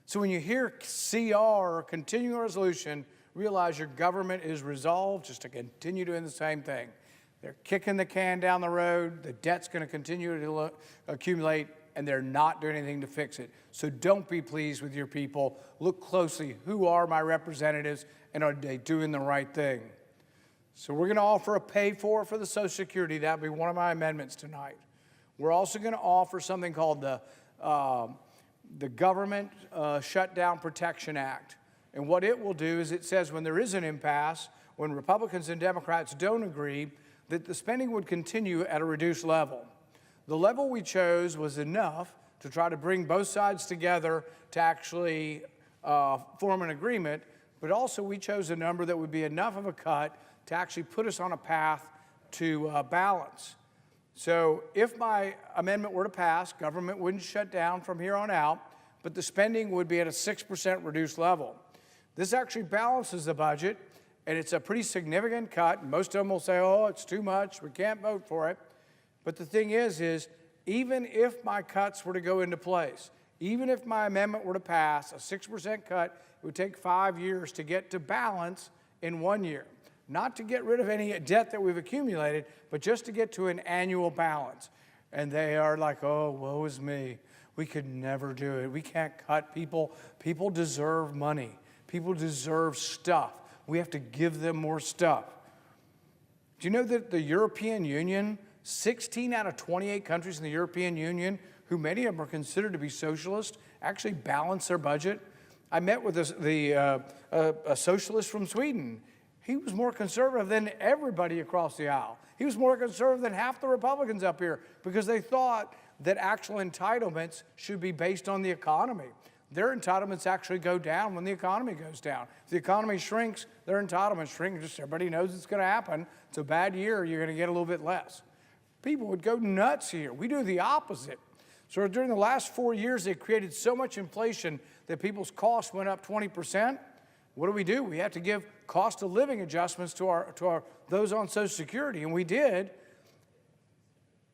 So when you hear CR, or continuing resolution, realize your government is resolved just to continue doing the same thing. They're kicking the can down the road, the debt's going to continue to accumulate, and they're not doing anything to fix it. So don't be pleased with your people. Look closely. Who are my representatives, and are they doing the right thing? So we're going to offer a pay-for the Social Security. That will be one of my amendments tonight. We're also going to offer something called the Government Shutdown Protection Act. And what it will do is it says when there is an impasse, when Republicans and Democrats don't agree, that the spending would continue at a reduced level. The level we chose was enough to try to bring both sides together to actually form an agreement, but also we chose a number that would be enough of a cut to actually put us on a path to balance. So if my amendment were to pass, government wouldn't shut down from here on out, but the spending would be at a 6% reduced level. This actually balances the budget, and it's a pretty significant cut. Most of them will say, oh, it's too much, we can't vote for it. But the thing is even if my cuts were to go into place, even if my amendment were to pass, a 6% cut, it would take 5 years to get to balance in 1 year. Not to get rid of any debt that we've accumulated, but just to get to an annual balance. And they are like, oh, woe is me. We could never do it. We can't cut people. People deserve money. People deserve stuff. We have to give them more stuff. Do you know that the European Union, 16 out of 28 countries in the European Union, who many of them are considered to be socialist, actually balance their budget? I met with a socialist from Sweden. He was more conservative than everybody across the aisle. He was more conservative than half the Republicans up here because they thought that actual entitlements should be based on the economy. Their entitlements actually go down when the economy goes down. If the economy shrinks, their entitlements shrink. Just everybody knows it's going to happen. It's a bad year, you're going to get a little bit less. People would go nuts here. We do the opposite. So during the last 4 years, they created so much inflation that people's costs went up 20%. What do? We have to give cost of living adjustments to those on Social Security, and we did,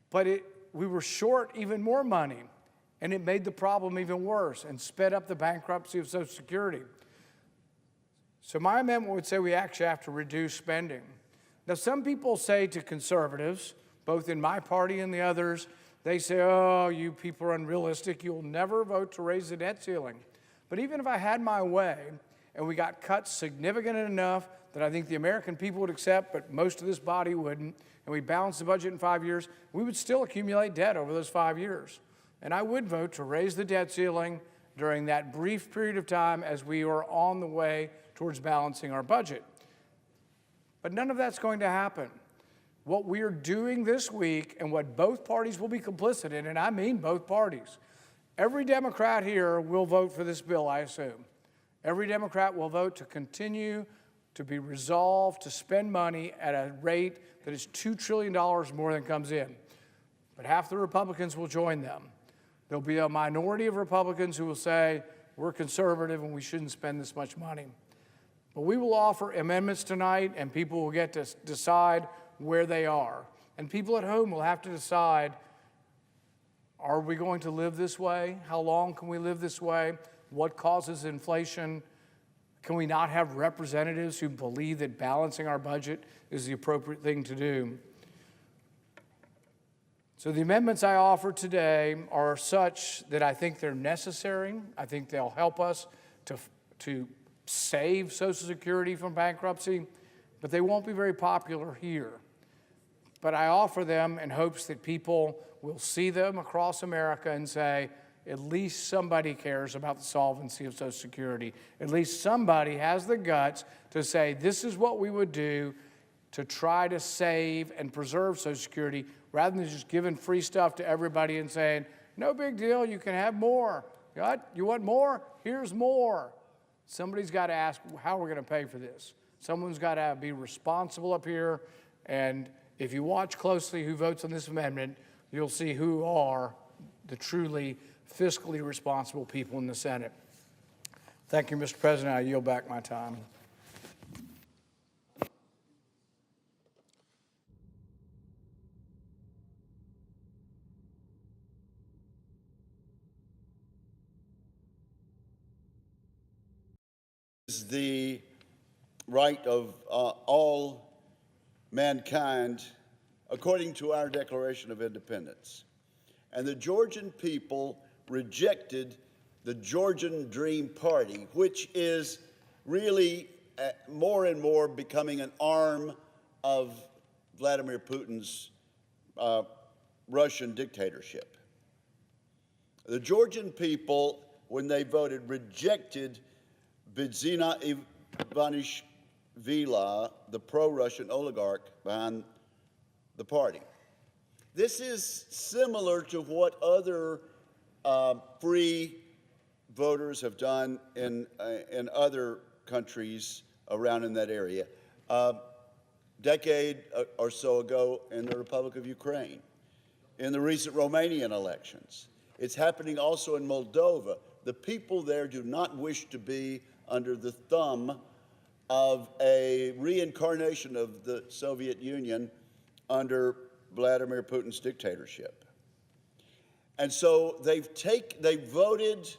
but we were short even more money, and it made the problem even worse and sped up the bankruptcy of Social Security. So my amendment would say we actually have to reduce spending. Now, some people say to conservatives, both in my party and the others, they say, oh, you people are unrealistic. You'll never vote to raise the debt ceiling. But even if I had my way, and we got cuts significant enough that I think the American people would accept, but most of this body wouldn't, and we balanced the budget in 5 years, we would still accumulate debt over those 5 years. And I would vote to raise the debt ceiling during that brief period of time as we were on the way towards balancing our budget. But none of that's going to happen. What we're doing this week and what both parties will be complicit in, and I mean both parties, every Democrat here will vote for this bill, I assume. Every Democrat will vote to continue to be resolved to spend money at a rate that is $2 trillion more than comes in. But half the Republicans will join them. There'll be a minority of Republicans who will say, we're conservative and we shouldn't spend this much money. But we will offer amendments tonight, and people will get to decide where they are. And people at home will have to decide, are we going to live this way? How long can we live this way? What causes inflation? Can we not have representatives who believe that balancing our budget is the appropriate thing to do? So the amendments I offer today are such that I think they're necessary. I think they'll help us to save Social Security from bankruptcy, but they won't be very popular here. But I offer them in hopes that people will see them across America and say, at least somebody cares about the solvency of Social Security. At least somebody has the guts to say, this is what we would do to try to save and preserve Social Security, rather than just giving free stuff to everybody and saying, no big deal, you can have more. What? You want more? Here's more. Somebody's got to ask how we're going to pay for this. Someone's got to be responsible up here, and if you watch closely who votes on this amendment, you'll see who are the truly fiscally responsible people in the Senate. Thank you, Mr. President. I yield back my time. Is the right of all mankind according to our Declaration of Independence. And the Georgian people rejected the Georgian Dream Party, which is really more and more becoming an arm of Vladimir Putin's Russian dictatorship. The Georgian people, when they voted, rejected Bidzina Ivanishvili, the pro-Russian oligarch behind the party. This is similar to what other free voters have done in other countries around in that area. Decade or so ago in the Republic of Ukraine, in the recent Romanian elections. It's happening also in Moldova. The people there do not wish to be under the thumb of a reincarnation of the Soviet Union under Vladimir Putin's dictatorship. And so they voted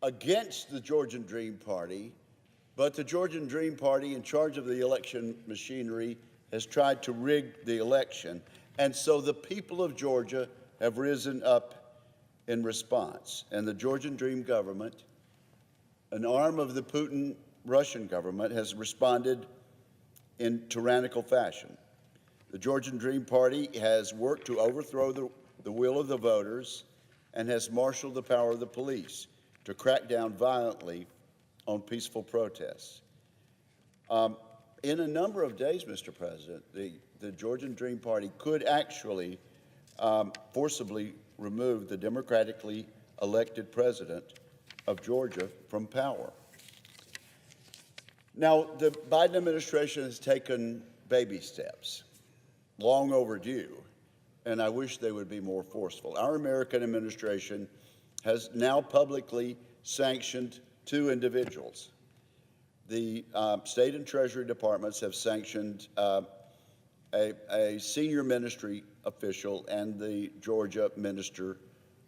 against the Georgian Dream Party, but the Georgian Dream Party, in charge of the election machinery, has tried to rig the election. And so the people of Georgia have risen up in response. And the Georgian Dream government, an arm of the Putin Russian government, has responded in tyrannical fashion. The Georgian Dream Party has worked to overthrow the will of the voters and has marshaled the power of the police to crack down violently on peaceful protests. In a number of days, Mr. President, the Georgian Dream Party could actually forcibly remove the democratically elected president of Georgia from power. Now, the Biden administration has taken baby steps, long overdue, and I wish they would be more forceful. Our American administration has now publicly sanctioned 2 individuals. The state and treasury departments have sanctioned a senior ministry official and the Georgia minister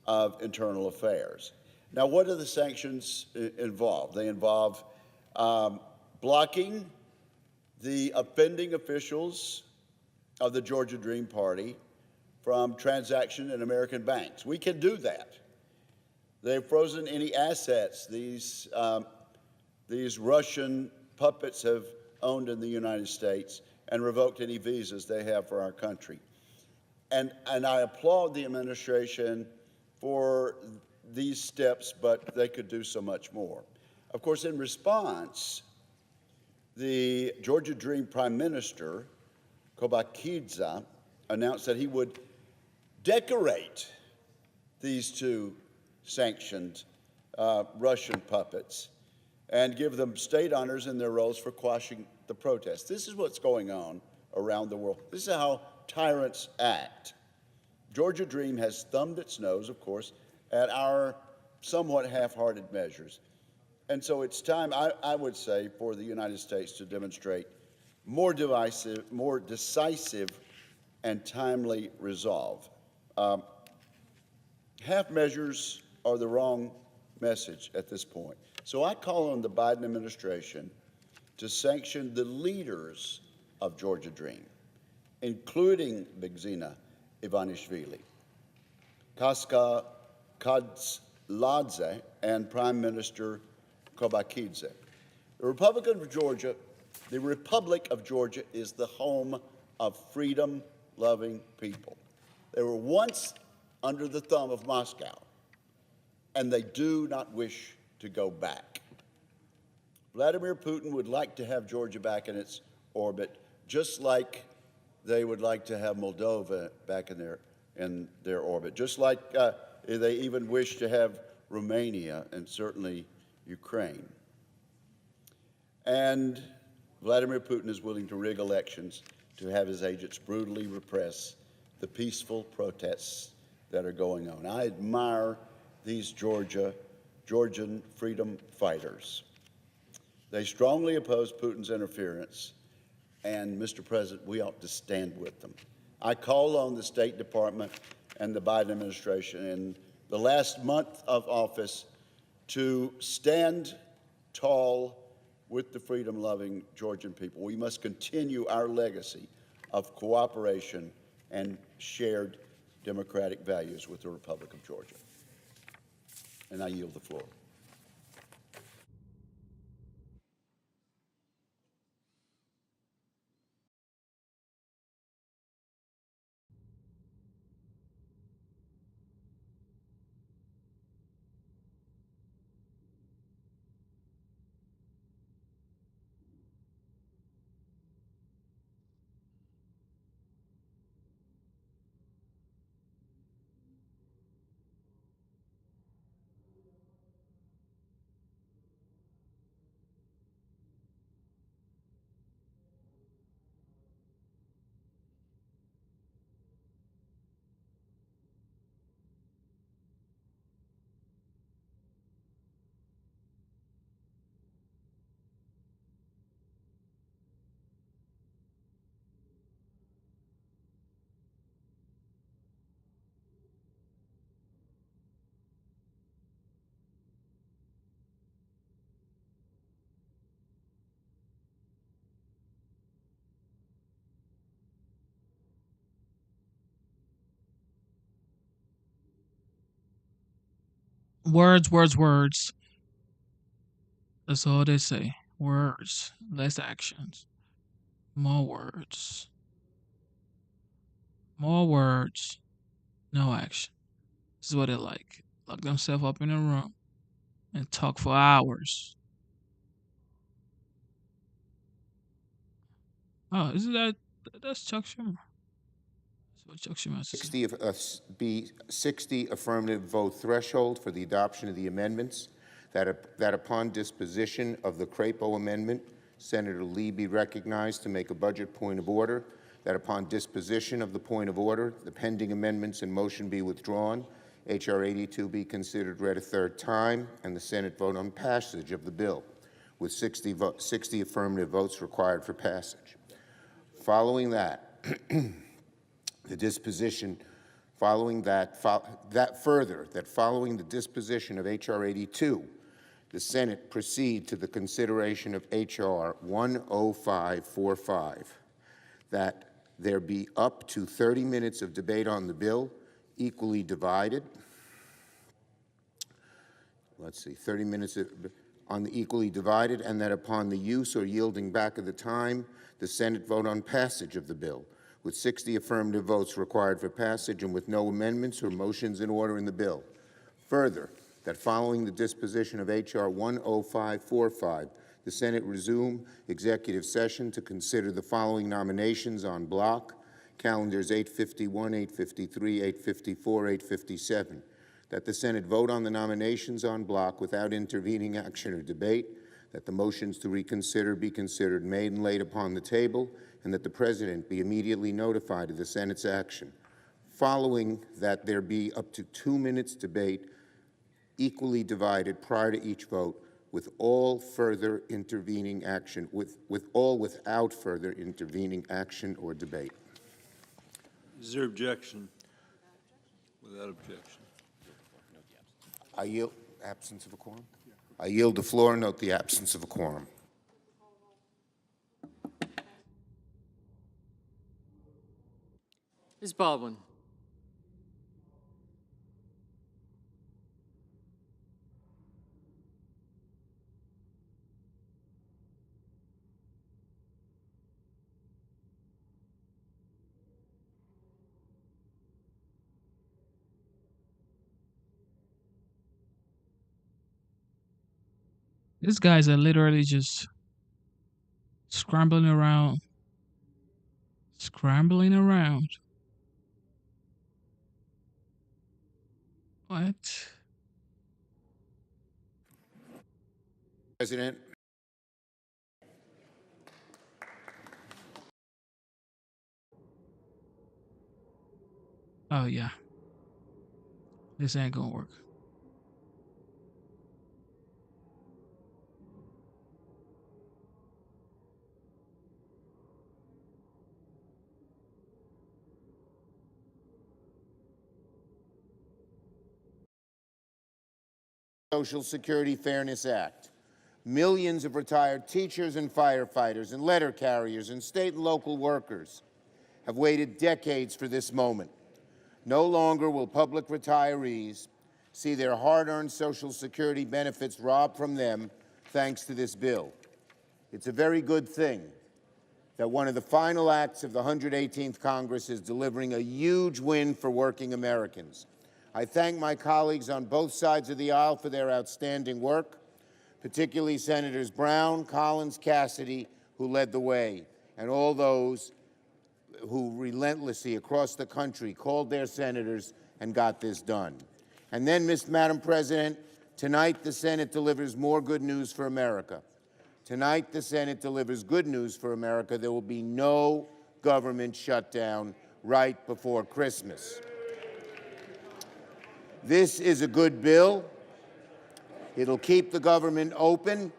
of internal affairs. Now, what do the sanctions involve? They involve blocking the offending officials of the Georgia Dream Party from transaction in American banks. We can do that. They've frozen any assets these Russian puppets have owned in the United States and revoked any visas they have for our country. And I applaud the administration for these steps, but they could do so much more. Of course, in response, the Georgia Dream Prime Minister, Kobakidze, announced that he would decorate these 2 sanctioned Russian puppets and give them state honors in their roles for quashing the protests. This is what's going on around the world. This is how tyrants act. Georgia Dream has thumbed its nose, of course, at our somewhat half-hearted measures. And so it's time, I would say, for the United States to demonstrate more decisive and timely resolve. Half measures are the wrong message at this point. So I call on the Biden administration to sanction the leaders of Georgia Dream, including Bidzina Ivanishvili, Kaska Kadzladze, and Prime Minister Kobakidze. The Republic of Georgia is the home of freedom-loving people. They were once under the thumb of Moscow, and they do not wish to go back. Vladimir Putin would like to have Georgia back in its orbit, just like they would like to have Moldova back in their orbit, just like they even wish to have Romania and certainly Ukraine. And Vladimir Putin is willing to rig elections to have his agents brutally repress the peaceful protests that are going on. I admire these Georgian freedom fighters. They strongly oppose Putin's interference, and Mr. President, we ought to stand with them. I call on the State Department and the Biden administration in the last month of office to stand tall with the freedom-loving Georgian people. We must continue our legacy of cooperation and shared democratic values with the Republic of Georgia. And I yield the floor. Words, words, words. That's all they say. Words, less actions. More words. More words, no action. This is what they like. Lock themselves up in a room and talk for hours. Oh, is that's Chuck Schumer? That's what Chuck Schumer has to say. 60 affirmative vote threshold for the adoption of the amendments, that upon disposition of the Crapo amendment, Senator Lee be recognized to make a budget point of order, that upon disposition of the point of order, the pending amendments and motion be withdrawn, H.R. 82 be considered read a third time, and the Senate vote on passage of the bill, with 60 affirmative votes required for passage. Following that, the disposition, following following the disposition of H.R. 82, the Senate proceed to the consideration of H.R. 10545, that there be up to 30 minutes of debate on the bill, equally divided. Let's see, 30 minutes on the equally divided, and that upon the use or yielding back of the time, the Senate vote on passage of the bill, with 60 affirmative votes required for passage and with no amendments or motions in order in the bill. Further, that following the disposition of H.R. 10545, the Senate resume executive session to consider the following nominations on block, calendars 851, 853, 854, 857, that the Senate vote on the nominations on block without intervening action or debate, that the motions to reconsider be considered made and laid upon the table, and that the President be immediately notified of the Senate's action. Following that, there be up to 2 minutes debate, equally divided prior to each vote, with all further intervening action, without further intervening action or debate. Is there objection? Without objection. I yield. Absence of a quorum? I yield the floor. Note the absence of a quorum. Ms. Baldwin. These guys are literally just scrambling around. Scrambling around. What? President. Oh, yeah. This ain't gonna work. Social Security Fairness Act. Millions of retired teachers and firefighters and letter carriers and state and local workers have waited decades for this moment. No longer will public retirees see their hard-earned Social Security benefits robbed from them thanks to this bill. It's a very good thing that one of the final acts of the 118th Congress is delivering a huge win for working Americans. I thank my colleagues on both sides of the aisle for their outstanding work, particularly Senators Brown, Collins, Cassidy, who led the way, and all those who relentlessly across the country called their senators and got this done. And then, Madam President, tonight the Senate delivers more good news for America. Tonight the Senate delivers good news for America. There will be no government shutdown right before Christmas. This is a good bill. It'll keep the government open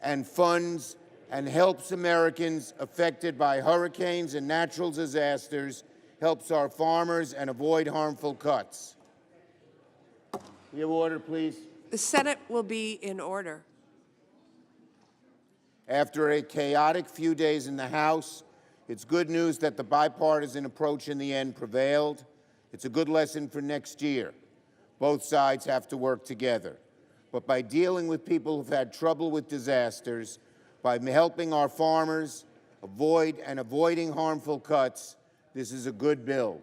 and funds and helps Americans affected by hurricanes and natural disasters, helps our farmers and avoid harmful cuts. We have order, please. The Senate will be in order. After a chaotic few days in the House, it's good news that the bipartisan approach in the end prevailed. It's a good lesson for next year. Both sides have to work together. But by dealing with people who've had trouble with disasters, by helping our farmers avoiding harmful cuts, this is a good bill,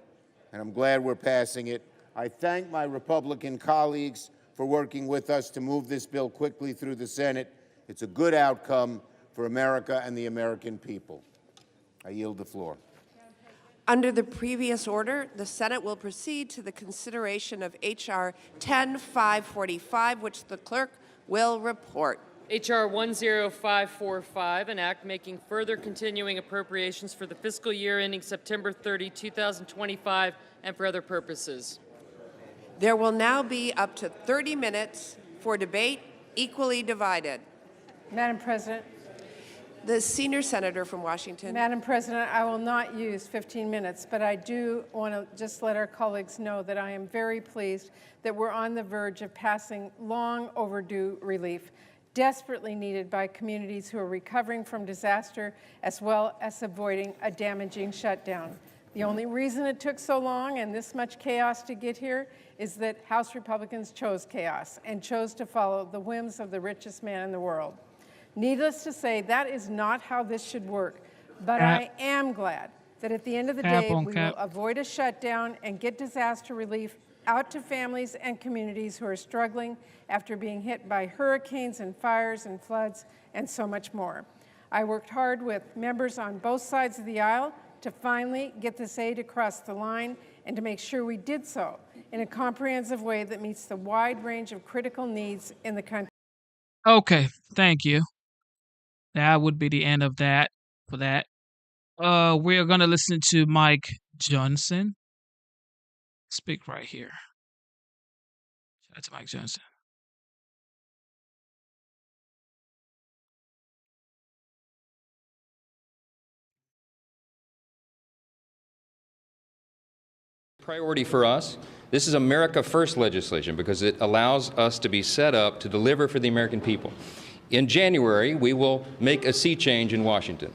and I'm glad we're passing it. I thank my Republican colleagues for working with us to move this bill quickly through the Senate. It's a good outcome for America and the American people. I yield the floor. Under the previous order, the Senate will proceed to the consideration of H.R. 10545, which the clerk will report. H.R. 10545, an act making further continuing appropriations for the fiscal year ending September 30, 2025, and for other purposes. There will now be up to 30 minutes for debate, equally divided. Madam President. The senior senator from Washington. Madam President, I will not use 15 minutes, but I do want to just let our colleagues know that I am very pleased that we're on the verge of passing long overdue relief, desperately needed by communities who are recovering from disaster, as well as avoiding a damaging shutdown. The only reason it took so long and this much chaos to get here is that House Republicans chose chaos and chose to follow the whims of the richest man in the world. Needless to say, that is not how this should work. But I am glad that at the end of the day, we will avoid a shutdown and get disaster relief out to families and communities who are struggling after being hit by hurricanes and fires and floods and so much more. I worked hard with members on both sides of the aisle to finally get this aid across the line and to make sure we did so in a comprehensive way that meets the wide range of critical needs in the country. Okay, thank you. That would be the end of that for that. We are going to listen to Mike Johnson speak right here. Shout out to Mike Johnson. Priority for us. This is America First legislation because it allows us to be set up to deliver for the American people. In January, we will make a sea change in Washington.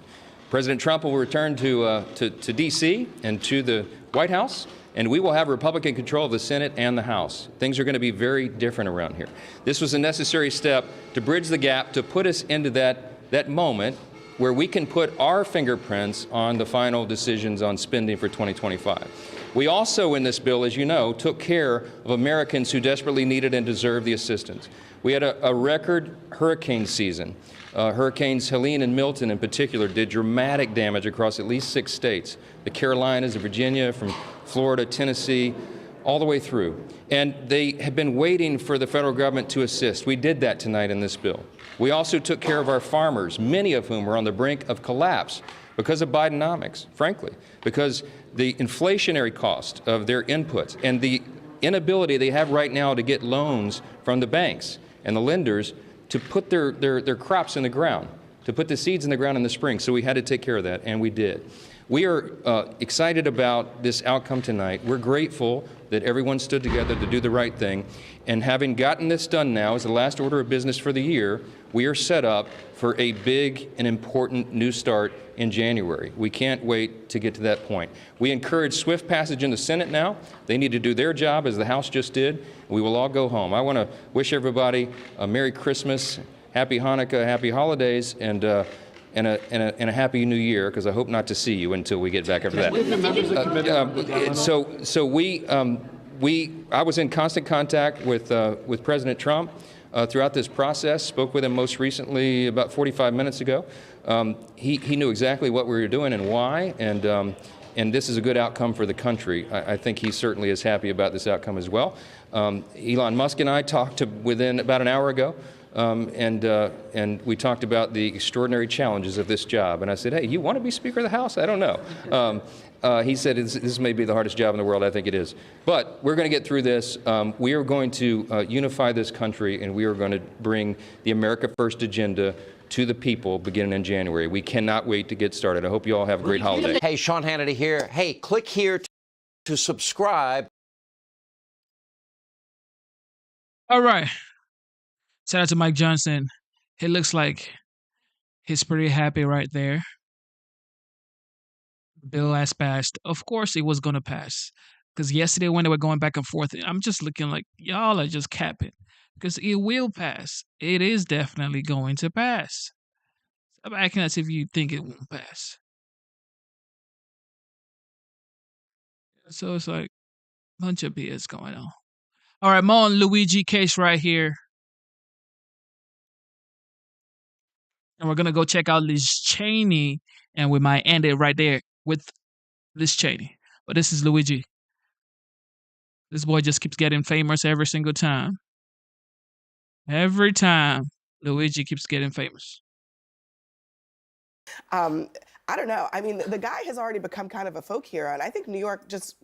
President Trump will return to D.C. and to the White House, and we will have Republican control of the Senate and the House. Things are going to be very different around here. This was a necessary step to bridge the gap, to put us into that moment where we can put our fingerprints on the final decisions on spending for 2025. We also, in this bill, as you know, took care of Americans who desperately needed and deserved the assistance. We had a record hurricane season. Hurricanes Helene and Milton in particular did dramatic damage across at least 6 states, the Carolinas, Virginia, from Florida, Tennessee, all the way through. And they have been waiting for the federal government to assist. We did that tonight in this bill. We also took care of our farmers, many of whom are on the brink of collapse because of Bidenomics, frankly, because the inflationary cost of their inputs and the inability they have right now to get loans from the banks and the lenders to put their crops in the ground, to put the seeds in the ground in the spring. So we had to take care of that, and we did. We are excited about this outcome tonight. We're grateful that everyone stood together to do the right thing. And having gotten this done now as the last order of business for the year, we are set up for a big and important new start in January. We can't wait to get to that point. We encourage swift passage in the Senate now. They need to do their job as the House just did. We will all go home. I want to wish everybody a Merry Christmas, Happy Hanukkah, Happy Holidays, and a Happy New Year, because I hope not to see you until we get back after that. I was in constant contact with President Trump throughout this process, spoke with him most recently about 45 minutes ago. He knew exactly what we were doing and why, and this is a good outcome for the country. I think he certainly is happy about this outcome as well. Elon Musk and I talked within about an hour ago. And we talked about the extraordinary challenges of this job. And I said, hey, you want to be Speaker of the House? I don't know. He said, this may be the hardest job in the world. I think it is. But we're going to get through this. We are going to unify this country, and we are going to bring the America First agenda to the people beginning in January. We cannot wait to get started. I hope you all have a great holiday. Hey, Sean Hannity here. Hey, click here to subscribe. All right. Shout out to Mike Johnson. It looks like he's pretty happy right there. Bill has passed. Of course, it was going to pass. Because yesterday when they were going back and forth, I'm just looking like y'all are just capping. Because it will pass. It is definitely going to pass. Stop acting as if you think it won't pass. So it's like a bunch of BS going on. All right, more on Luigi case right here. And we're going to go check out Liz Cheney. And we might end it right there with Liz Cheney. But this is Luigi. This boy just keeps getting famous every single time. Every time, Luigi keeps getting famous. I don't know. I mean, the guy has already become kind of a folk hero, and I think New York just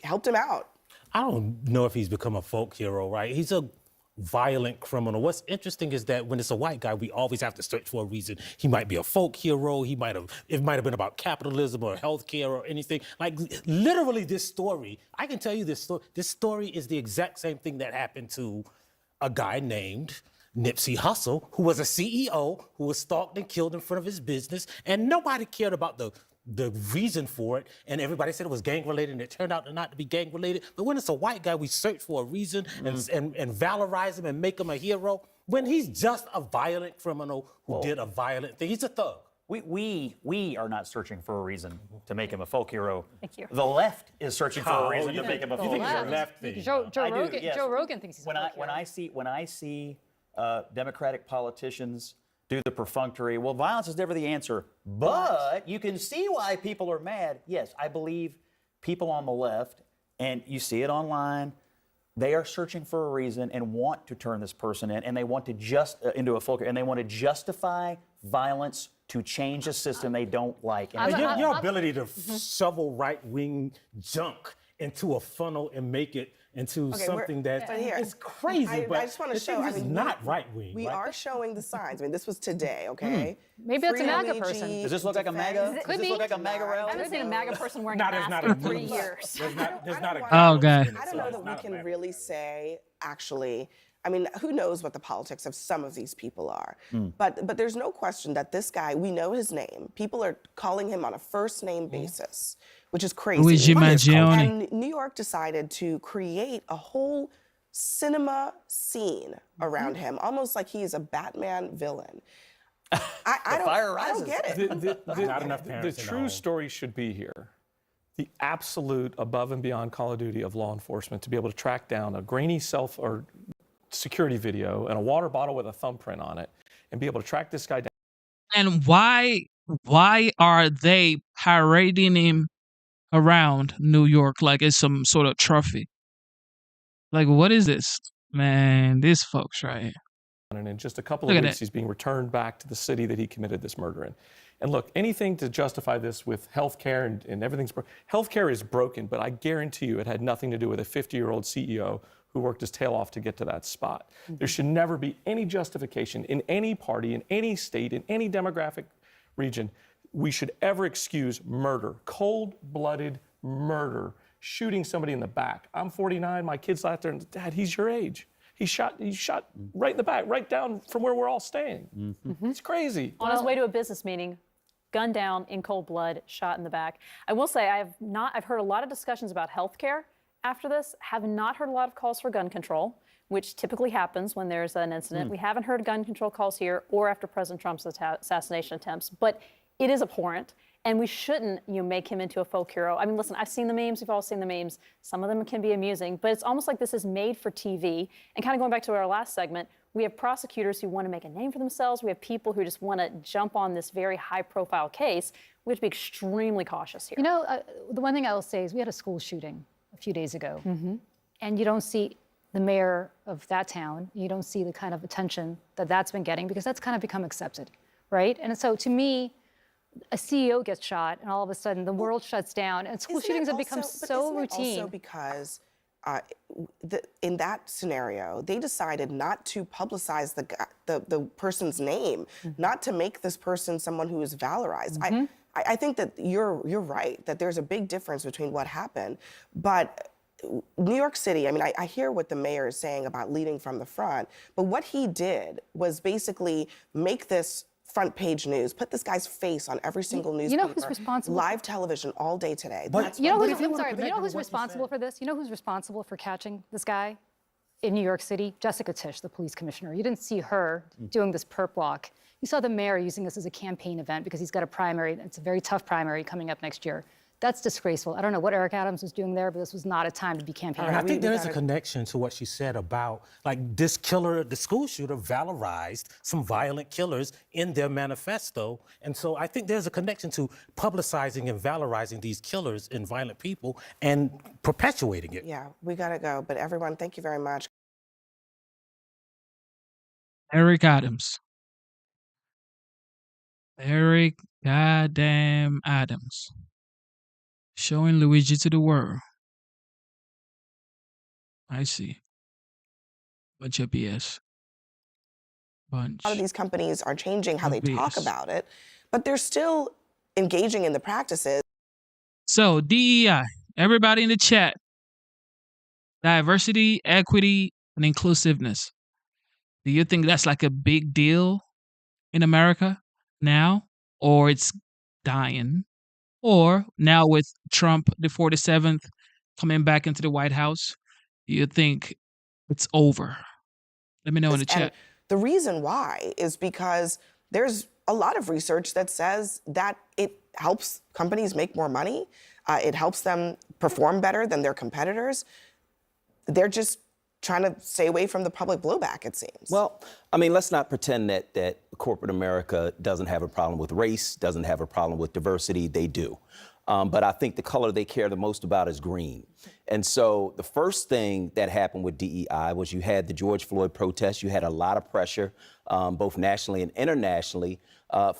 helped him out. I don't know if he's become a folk hero, right? He's a violent criminal. What's interesting is that when it's a white guy, we always have to search for a reason. He might be a folk hero. It might have been about capitalism or healthcare or anything. Like literally this story, I can tell you this story. This story is the exact same thing that happened to a guy named Nipsey Hussle, who was a CEO who was stalked and killed in front of his business, and nobody cared about the reason for it, and everybody said it was gang-related, and it turned out not to be gang-related. But when it's a white guy, we search for a reason and valorize him and make him a hero, when he's just a violent criminal who did a violent thing. He's a thug. We are not searching for a reason to make him a folk hero. Thank you. The left is searching for a reason to make him a folk hero. You think it's a left thing? Joe Rogan thinks he's a folk hero. When I see Democratic politicians do the perfunctory, well, violence is never the answer, but you can see why people are mad. Yes, I believe people on the left, and you see it online, they are searching for a reason and want to turn this person in, and they want to into a folk hero, and they want to justify violence to change a system they don't like. And your ability to shovel right-wing junk into a funnel and make it into something that is crazy. I just want to show. It's not right wing. We are showing the signs. I mean, this was today, okay? Maybe that's a MAGA person. Does this look like a MAGA? Could be. Does this look like a MAGA rally? I haven't seen a MAGA person wearing a mask in 3 years. There's not a Oh, God. I don't know that we can really say, actually, I mean, who knows what the politics of some of these people are. But there's no question that this guy, we know his name. People are calling him on a first name basis, which is crazy. Luigi Mangione. And New York decided to create a whole cinema scene around him, almost like he's a Batman villain. I don't get it. Not enough parents The in the true home. story should be here. The absolute above and beyond Call of Duty of law enforcement to be able to track down a grainy or security video and a water bottle with a thumbprint on it and be able to track this guy down. And why are they parading him around New York like it's some sort of trophy? Like, what is this? Man, these folks right here. And in just a couple Look of at weeks, that. he's being returned back to the city that he committed this murder in. And look, anything to justify this with healthcare and everything's healthcare is broken, but I guarantee you it had nothing to do with a 50-year-old CEO who worked his tail off to get to that spot. There should never be any justification in any party, in any state, in any demographic region, we should ever excuse murder, cold-blooded murder, shooting somebody in the back. I'm 49, my kid's out there, and Dad, he's your age. He shot right in the back, right down from where we're all staying. It's crazy. On his way to a business meeting, gunned down in cold blood, shot in the back. I will say I've heard a lot of discussions about healthcare after this. Have not heard a lot of calls for gun control, which typically happens when there's an incident. We haven't heard gun control calls here or after President Trump's assassination attempts, but it is abhorrent. And we shouldn't make him into a folk hero. I mean, listen, I've seen the memes. We've all seen the memes. Some of them can be amusing, but it's almost like this is made for TV. And kind of going back to our last segment, we have prosecutors who want to make a name for themselves. We have people who just want to jump on this very high-profile case. We have to be extremely cautious here. You know, the one thing I will say is we had a school shooting a few days ago, and you don't see the mayor of that town. You don't see the kind of attention that that's been getting because that's kind of become accepted, right? And so to me, a CEO gets shot, and all of a sudden the world shuts down, and school shootings have become so routine. Also because in that scenario, they decided not to publicize the person's name, not to make this person someone who is valorized. I think that you're right, that there's a big difference between what happened, but New York City, I mean, I hear what the mayor is saying about leading from the front, but what he did was basically make this front page news. Put this guy's face on every single newspaper. You know who's responsible? Live television all day today. But you know who's, I'm sorry, but you know who's responsible for this? You know who's responsible for catching this guy in New York City? Jessica Tisch, the police commissioner. You didn't see her doing this perp walk. You saw the mayor using this as a campaign event because he's got a primary. It's a very tough primary coming up next year. That's disgraceful. I don't know what Eric Adams was doing there, but this was not a time to be campaigning. And I think there is a connection to what she said about, like, this killer, the school shooter, valorized some violent killers in their manifesto. And so I think there's a connection to publicizing and valorizing these killers and violent people and perpetuating it. Yeah, we gotta go. But everyone, thank you very much. Eric Adams. Eric goddamn Adams. Showing Luigi to the world. I see. Bunch of BS. Bunch. A lot of these companies are changing how of they talk BS. about it, but they're still engaging in the practices. So, DEI, everybody in the chat. Diversity, equity, and inclusiveness. Do you think that's like a big deal in America now? Or it's dying? Or now with Trump, the 47th, coming back into the White House, do you think it's over? Let me know in the And chat. the reason why is because there's a lot of research that says that it helps companies make more money. It helps them perform better than their competitors. They're just trying to stay away from the public blowback, it seems. Well, I mean, let's not pretend that corporate America doesn't have a problem with race, doesn't have a problem with diversity. They do. But I think the color they care the most about is green. And so the first thing that happened with DEI was you had the George Floyd protests. You had a lot of pressure, both nationally and internationally,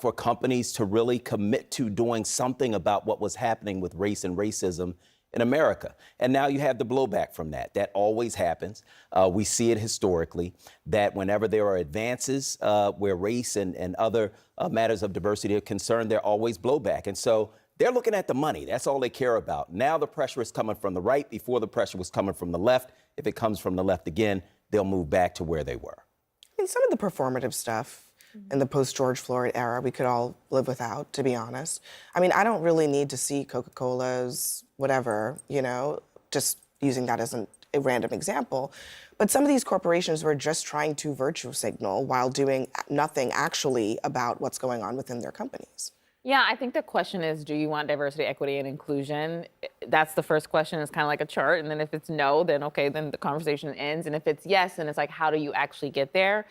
for companies to really commit to doing something about what was happening with race and racism in America. And now you have the blowback from that. That always happens. We see it historically, that whenever there are advances where race and other matters of diversity are concerned, there are always blowback. And so they're looking at the money. That's all they care about. Now the pressure is coming from the right. Before, the pressure was coming from the left. If it comes from the left again, they'll move back to where they were. I mean, some of the performative stuff in the post-George Floyd era, we could all live without, to be honest. I mean, I don't really need to see Coca-Cola's whatever, you know, just using that as a random example. But some of these corporations were just trying to virtue signal while doing nothing actually about what's going on within their companies. Yeah, I think the question is, do you want diversity, equity, and inclusion? That's the first question. It's kind of like a chart. And then if it's no, then okay, then the conversation ends. And if it's yes, then it's like, how do you actually get there?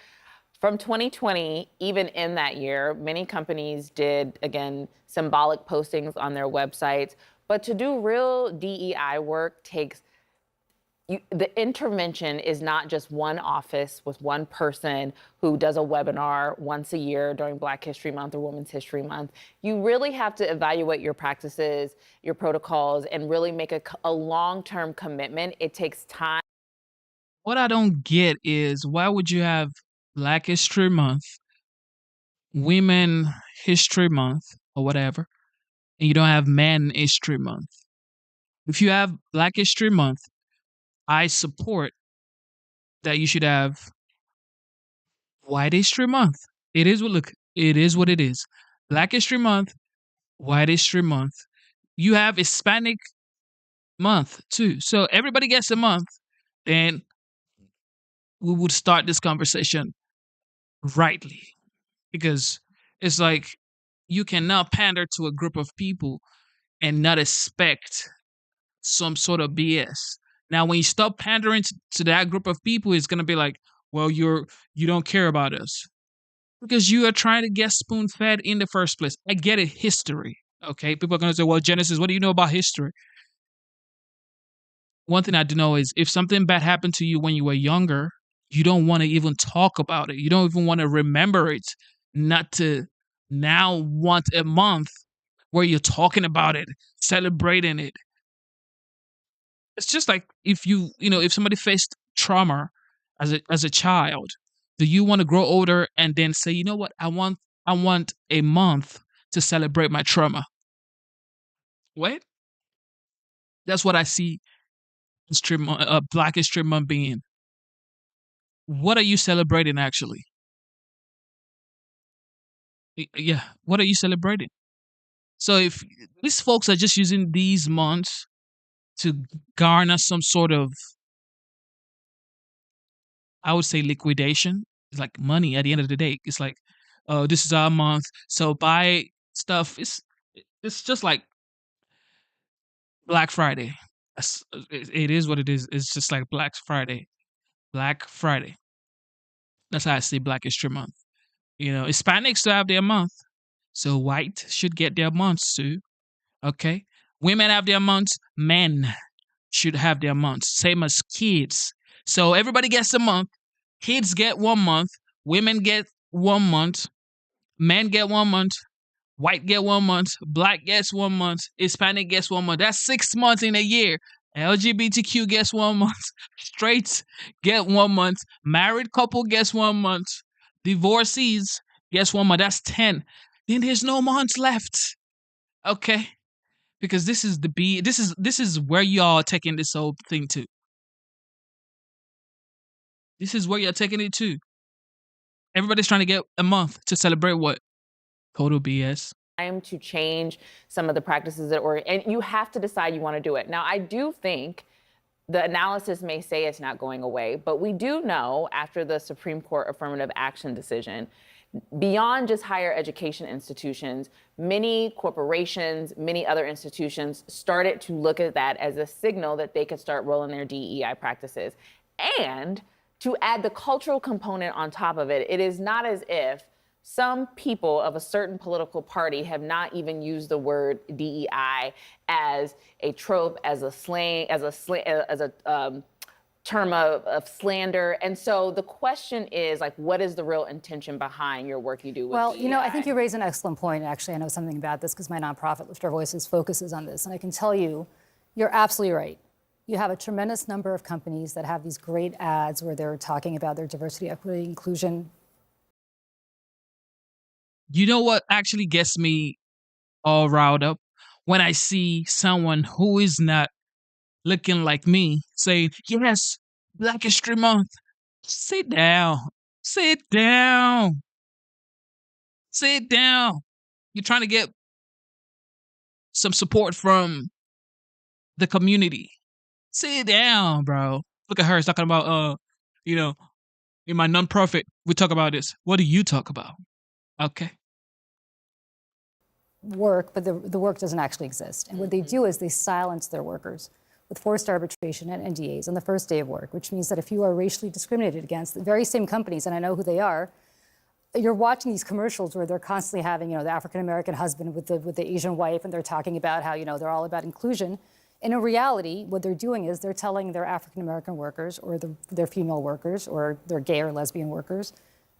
From 2020, even in that year, many companies did, again, symbolic postings on their websites. But to do real DEI work takes, the intervention is not just one office with one person who does a webinar once a year during Black History Month or Women's History Month. You really have to evaluate your practices, your protocols, and really make a long-term commitment. It takes time. What I don't get is, why would you have Black History Month, Women History Month, or whatever, and you don't have Man History Month? If you have Black History Month, I support that you should have White History Month. It is what it is. Black History Month, White History Month. You have Hispanic Month too. So everybody gets a month, then we would start this conversation rightly. Because it's like, you cannot pander to a group of people and not expect some sort of BS. Now, when you stop pandering to that group of people, it's going to be like, well, you don't care about us. Because you are trying to get spoon-fed in the first place. I get it, history. Okay, people are going to say, well, Genesis, what do you know about history? One thing I do know is, if something bad happened to you when you were younger, you don't want to even talk about it. You don't even want to remember it. Not to now want a month where you're talking about it, celebrating it. It's just like, if if somebody faced trauma as a child, do you want to grow older and then say, you know what, I want a month to celebrate my trauma? What? That's what I see Black History Month being. What are you celebrating actually? Yeah, what are you celebrating? So if these folks are just using these months to garner some sort of, I would say, liquidation, it's like money at the end of the day. It's like, oh, this is our month, so buy stuff. It's just like Black Friday. It is what it is. It's just like Black Friday. Black Friday. That's how I see Black History Month. Hispanics still have their month, so white should get their months too. Okay, women have their months. Men should have their months, same as kids. So everybody gets a month. Kids get 1 month. Women get 1 month. Men get 1 month. White get 1 month. Black gets 1 month. Hispanic gets 1 month. That's 6 months in a year. LGBTQ gets 1 month. Straights get 1 month. Married couple gets 1 month. Divorcees gets 1 month. That's 10. Then there's no months left. Okay? Because this is where y'all taking this whole thing to. This is where you're taking it to. Everybody's trying to get a month to celebrate what? Total BS. Time to change some of the practices that were, and you have to decide you want to do it. Now, I do think the analysis may say it's not going away, but we do know after the Supreme Court affirmative action decision, beyond just higher education institutions, many corporations, many other institutions started to look at that as a signal that they could start rolling their DEI practices. And to add the cultural component on top of it, it is not as if some people of a certain political party have not even used the word DEI as a trope, as a slang, as a term of slander. And so the question is, like, what is the real intention behind your work you do with Well, DEI? I think you raise an excellent point. Actually, I know something about this because my nonprofit, Lift Our Voices, focuses on this. And I can tell you, you're absolutely right. You have a tremendous number of companies that have these great ads where they're talking about their diversity, equity, inclusion. You know what actually gets me all riled up? When I see someone who is not looking like me saying, yes, Black History Month. Sit down. Sit down. Sit down. You're trying to get some support from the community. Sit down, bro. Look at her talking about, in my nonprofit, we talk about this. What do you talk about? Okay. Work, but the work doesn't actually exist. And what they do is they silence their workers with forced arbitration and NDAs on the first day of work, which means that if you are racially discriminated against, the very same companies, and I know who they are, you're watching these commercials where they're constantly having, the African-American husband with the Asian wife, and they're talking about how, they're all about inclusion. And in reality, what they're doing is they're telling their African-American workers or their female workers or their gay or lesbian workers,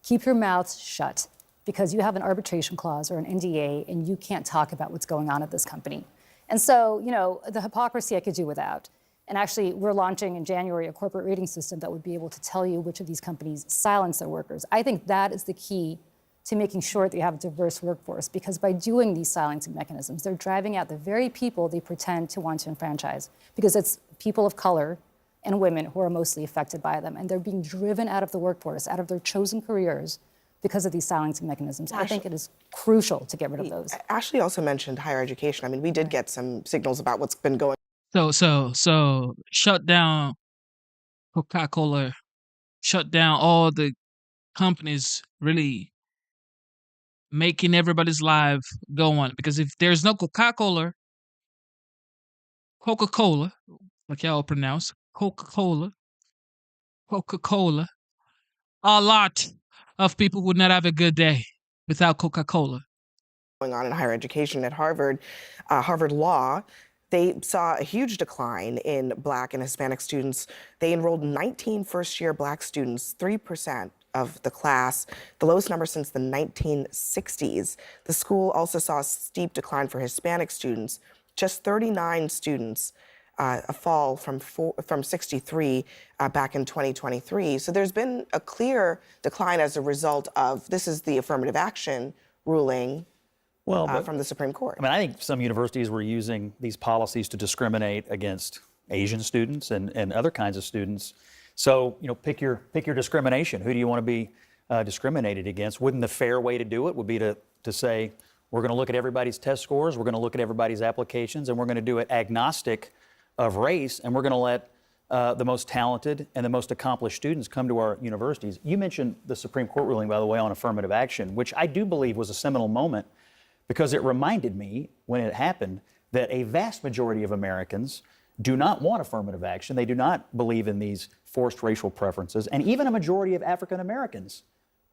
keep your mouths shut because you have an arbitration clause or an NDA and you can't talk about what's going on at this company. And so, the hypocrisy I could do without. And actually, we're launching in January a corporate rating system that would be able to tell you which of these companies silence their workers. I think that is the key to making sure that you have a diverse workforce, because by doing these silencing mechanisms, they're driving out the very people they pretend to want to enfranchise, because it's people of color and women who are mostly affected by them, and they're being driven out of the workforce, out of their chosen careers, because of these silencing mechanisms. I think it is crucial to get rid of those. Ashley also mentioned higher education. I mean, we did get some signals about what's been going on. So shut down Coca-Cola, shut down all the companies really making everybody's life go on. Because if there's no Coca-Cola, like y'all pronounce, Coca-Cola, a lot of people would not have a good day without Coca-Cola. Going on in higher education at Harvard, Harvard Law, they saw a huge decline in Black and Hispanic students. They enrolled 19 first-year Black students, 3% of the class, the lowest number since the 1960s. The school also saw a steep decline for Hispanic students, just 39 students, a fall from 63 back in 2023. So there's been a clear decline as a result of, this is the affirmative action ruling from the Supreme Court. I mean, I think some universities were using these policies to discriminate against Asian students and other kinds of students. So, pick your discrimination. Who do you want to be discriminated against. Wouldn't the fair way to do it would be to say, we're going to look at everybody's test scores, we're going to look at everybody's applications, and we're going to do it agnostic of race, and we're going to let the most talented and the most accomplished students come to our universities. You mentioned the Supreme Court ruling, by the way, on affirmative action, which I do believe was a seminal moment because it reminded me when it happened that a vast majority of Americans do not want affirmative action. They do not believe in these forced racial preferences. And even a majority of African Americans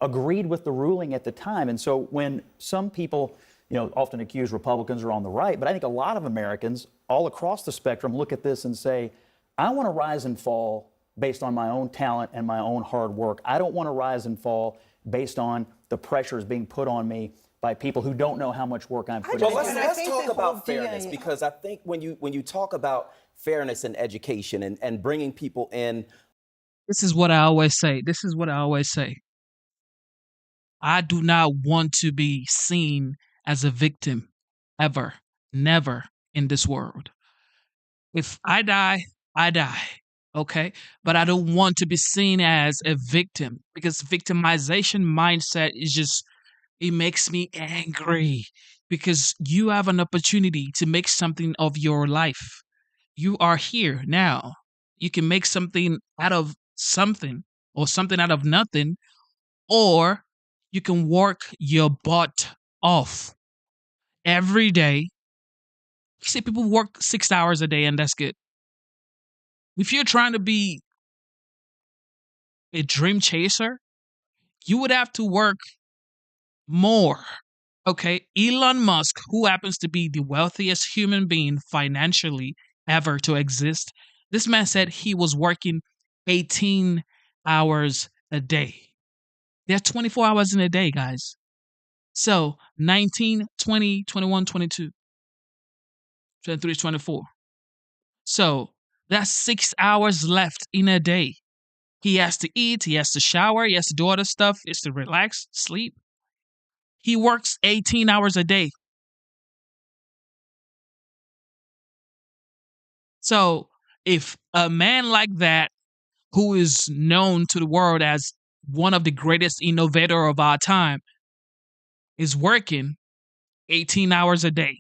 agreed with the ruling at the time. And so when some people, often accuse Republicans are on the right, but I think a lot of Americans all across the spectrum look at this and say, I want to rise and fall based on my own talent and my own hard work. I don't want to rise and fall based on the pressures being put on me by people who don't know how much work I'm putting in. Well, let's talk about fairness, because I think when you talk about fairness in education and bringing people in. This is what I always say. I do not want to be seen as a victim ever, never in this world. If I die, I die. Okay. But I don't want to be seen as a victim, because victimization mindset it makes me angry, because you have an opportunity to make something of your life. You are here now. You can make something out of something, or something out of nothing, or you can work your butt off every day. You see, people work 6 hours a day, and that's good. If you're trying to be a dream chaser, you would have to work more. Okay, Elon Musk, who happens to be the wealthiest human being financially ever to exist, this man said he was working 18 hours a day. There are 24 hours in a day, guys. So 19, 20, 21, 22, 23, 24. So that's 6 hours left in a day. He has to eat, he has to shower, he has to do other stuff, he has to relax, sleep. He works 18 hours a day. So if a man like that, who is known to the world as one of the greatest innovator of our time, is working 18 hours a day,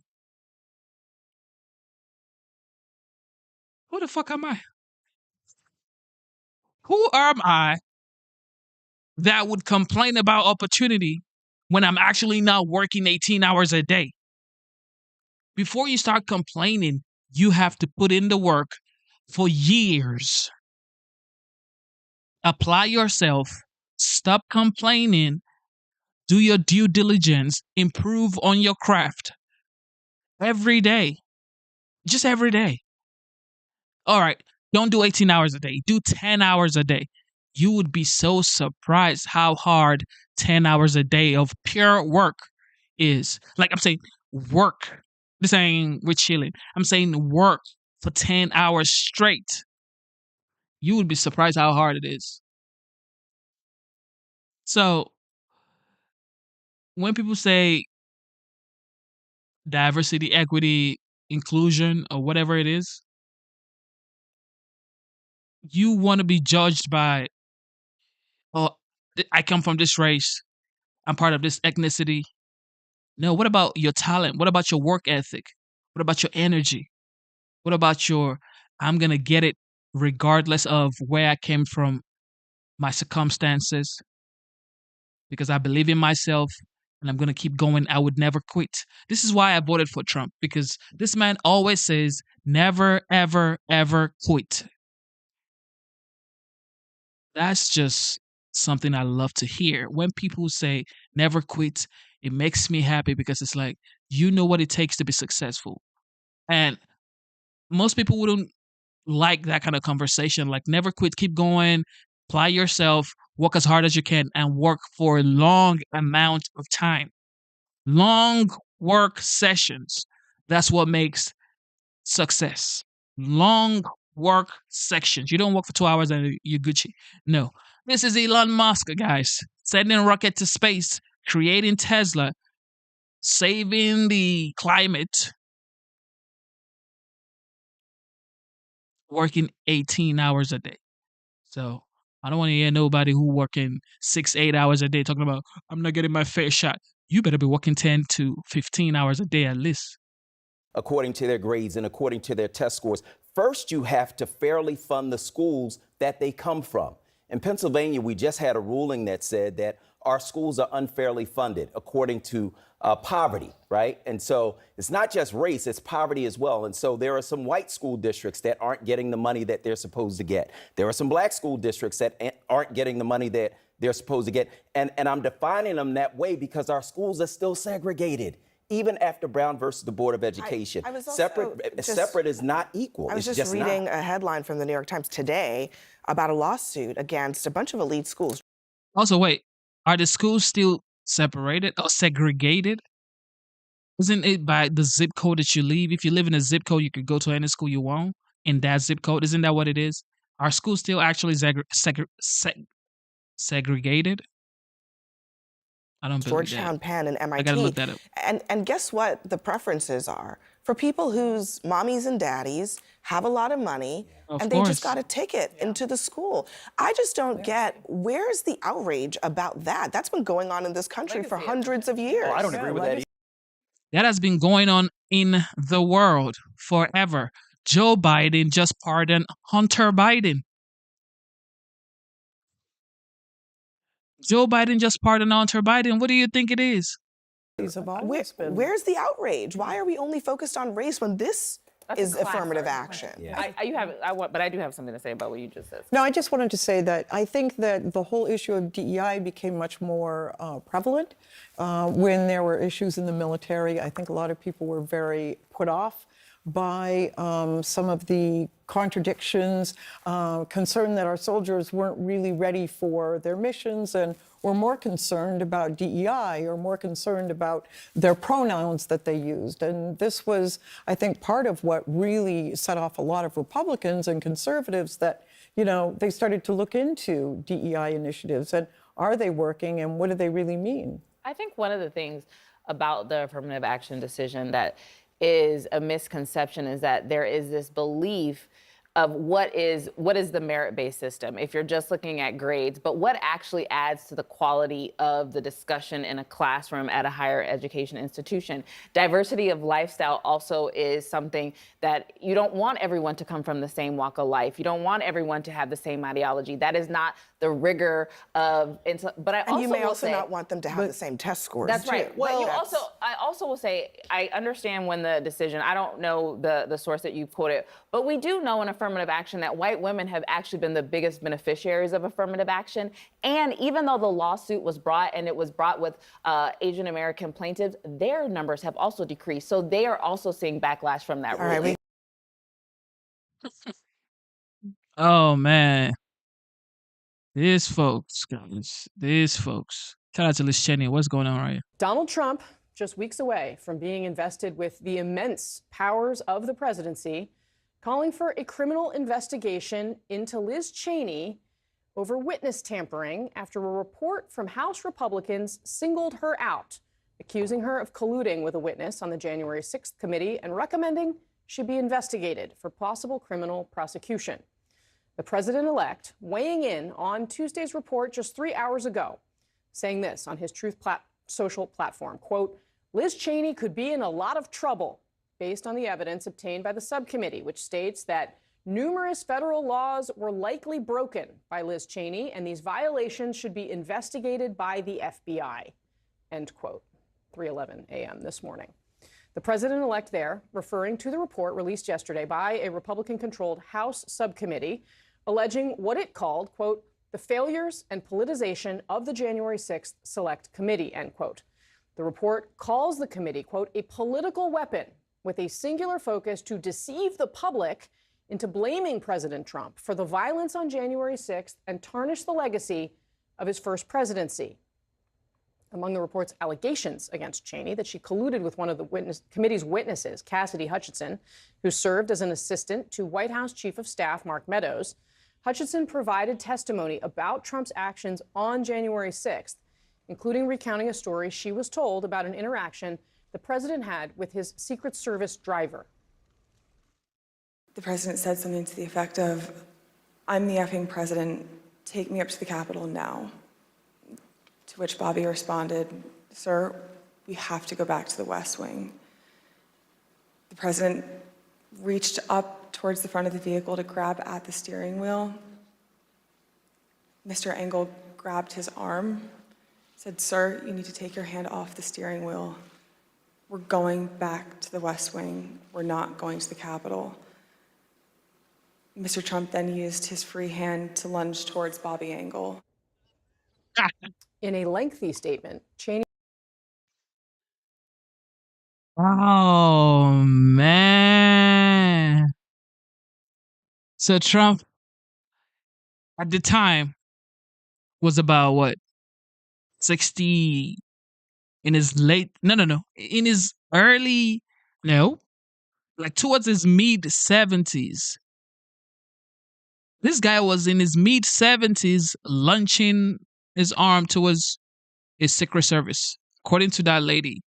who the fuck am I? Who am I that would complain about opportunity when I'm actually not working 18 hours a day? Before you start complaining, you have to put in the work for years. Apply yourself, stop complaining, do your due diligence, improve on your craft every day. Just every day. All right, don't do 18 hours a day, do 10 hours a day. You would be so surprised how hard 10 hours a day of pure work is. Like, I'm saying work. I'm saying we're chilling. I'm saying work for 10 hours straight. You would be surprised how hard it is. So when people say diversity, equity, inclusion, or whatever it is, you want to be judged by, oh, I come from this race, I'm part of this ethnicity. No, what about your talent? What about your work ethic? What about your energy? What about I'm going to get it regardless of where I came from, my circumstances, because I believe in myself and I'm going to keep going. I would never quit. This is why I voted for Trump, because this man always says, never, ever, ever quit. That's just something I love to hear. When people say never quit, it makes me happy, because it's like, you know what it takes to be successful. And most people wouldn't like that kind of conversation. Like, never quit, keep going, apply yourself, work as hard as you can, and work for a long amount of time. Long work sessions. That's what makes success. Long work sections. You don't work for 2 hours and you're Gucci. No. This is Elon Musk, guys. Sending a rocket to space, creating Tesla, saving the climate, working 18 hours a day. So I don't want to hear nobody who working 6, 8 hours a day talking about, I'm not getting my fair shot. You better be working 10 to 15 hours a day at least. According to their grades and according to their test scores. First, you have to fairly fund the schools that they come from. In Pennsylvania, we just had a ruling that said that our schools are unfairly funded according to poverty, right? And so it's not just race, it's poverty as well. And so there are some white school districts that aren't getting the money that they're supposed to get. There are some black school districts that aren't getting the money that they're supposed to get. And I'm defining them that way because our schools are still segregated. Even after Brown versus the Board of Education. Separate is not equal. I was just reading a headline from the New York Times today about a lawsuit against a bunch of elite schools. Also, wait, are the schools still separated or segregated? Isn't it by the zip code that you live? If you live in a zip code, you could go to any school you want in that zip code. Isn't that what it is? Are schools still actually segregated? I don't believe Georgetown, Penn, and MIT. I gotta look that up. And guess what the preferences are? For people whose mommies and daddies have a lot of money and they just got a ticket into the school. I just don't get, where's the outrage about that? That's been going on in this country for hundreds of years. Well, I don't agree with that either. That has been going on in the world forever. Joe Biden just pardoned Hunter Biden. Joe Biden just pardoned Hunter Biden. What do you think it is? Where's the outrage? Why are we only focused on race when this is affirmative action? But I do have something to say about what you just said. No, I just wanted to say that I think that the whole issue of DEI became much more prevalent when there were issues in the military. I think a lot of people were very put off by some of the contradictions, concern that our soldiers weren't really ready for their missions and were more concerned about DEI or more concerned about their pronouns that they used. And this was, I think, part of what really set off a lot of Republicans and conservatives that, you know, they started to look into DEI initiatives and are they working and what do they really mean? I think one of the things about the affirmative action decision that is a misconception is that there is this belief of what is the merit-based system if you're just looking at grades, but what actually adds to the quality of the discussion in a classroom at a higher education institution. Diversity of lifestyle also is something that you don't want everyone to come from the same walk of life. You don't want everyone to have the same ideology. That is not the rigor of, but I also And you may will also say, not want them to have the same test scores, that's too. right. But I also will say, I understand when the decision, I don't know the source that you quoted, but we do know in affirmative action that white women have actually been the biggest beneficiaries of affirmative action. And even though the lawsuit was brought and it was brought with Asian American plaintiffs, their numbers have also decreased. So they are also seeing backlash from that ruling. Oh, man. These folks, guys. These folks. Shout out to Liz Cheney. What's going on right here? Donald Trump, just weeks away from being invested with the immense powers of the presidency, calling for a criminal investigation into Liz Cheney over witness tampering after a report from House Republicans singled her out, accusing her of colluding with a witness on the January 6th committee and recommending she be investigated for possible criminal prosecution. The president-elect weighing in on Tuesday's report just 3 hours ago, saying this on his Truth Social platform, quote, Liz Cheney could be in a lot of trouble based on the evidence obtained by the subcommittee, which states that numerous federal laws were likely broken by Liz Cheney, and these violations should be investigated by the FBI, end quote, 3:11 a.m. this morning. The president-elect there, referring to the report released yesterday by a Republican-controlled House subcommittee, alleging what it called, quote, the failures and politicization of the January 6th Select Committee, end quote. The report calls the committee, quote, a political weapon with a singular focus to deceive the public into blaming President Trump for the violence on January 6th and tarnish the legacy of his first presidency. Among the report's allegations against Cheney that she colluded with one of the committee's witnesses, Cassidy Hutchinson, who served as an assistant to White House Chief of Staff Mark Meadows. Hutchinson provided testimony about Trump's actions on January 6th, including recounting a story she was told about an interaction the president had with his Secret Service driver. The president said something to the effect of, I'm the effing president, take me up to the Capitol now. To which Bobby responded, sir, we have to go back to the West Wing. The president reached up towards the front of the vehicle to grab at the steering wheel. Mr. Engel grabbed his arm, said, sir, you need to take your hand off the steering wheel. We're going back to the West Wing. We're not going to the Capitol. Mr. Trump then used his free hand to lunge towards Bobby Engel. In a lengthy statement, Cheney. Oh, man. So Trump, at the time, was about what? 60, in his in his early, like towards his mid 70s. This guy was in his mid 70s launching his arm towards his Secret Service. According to that lady,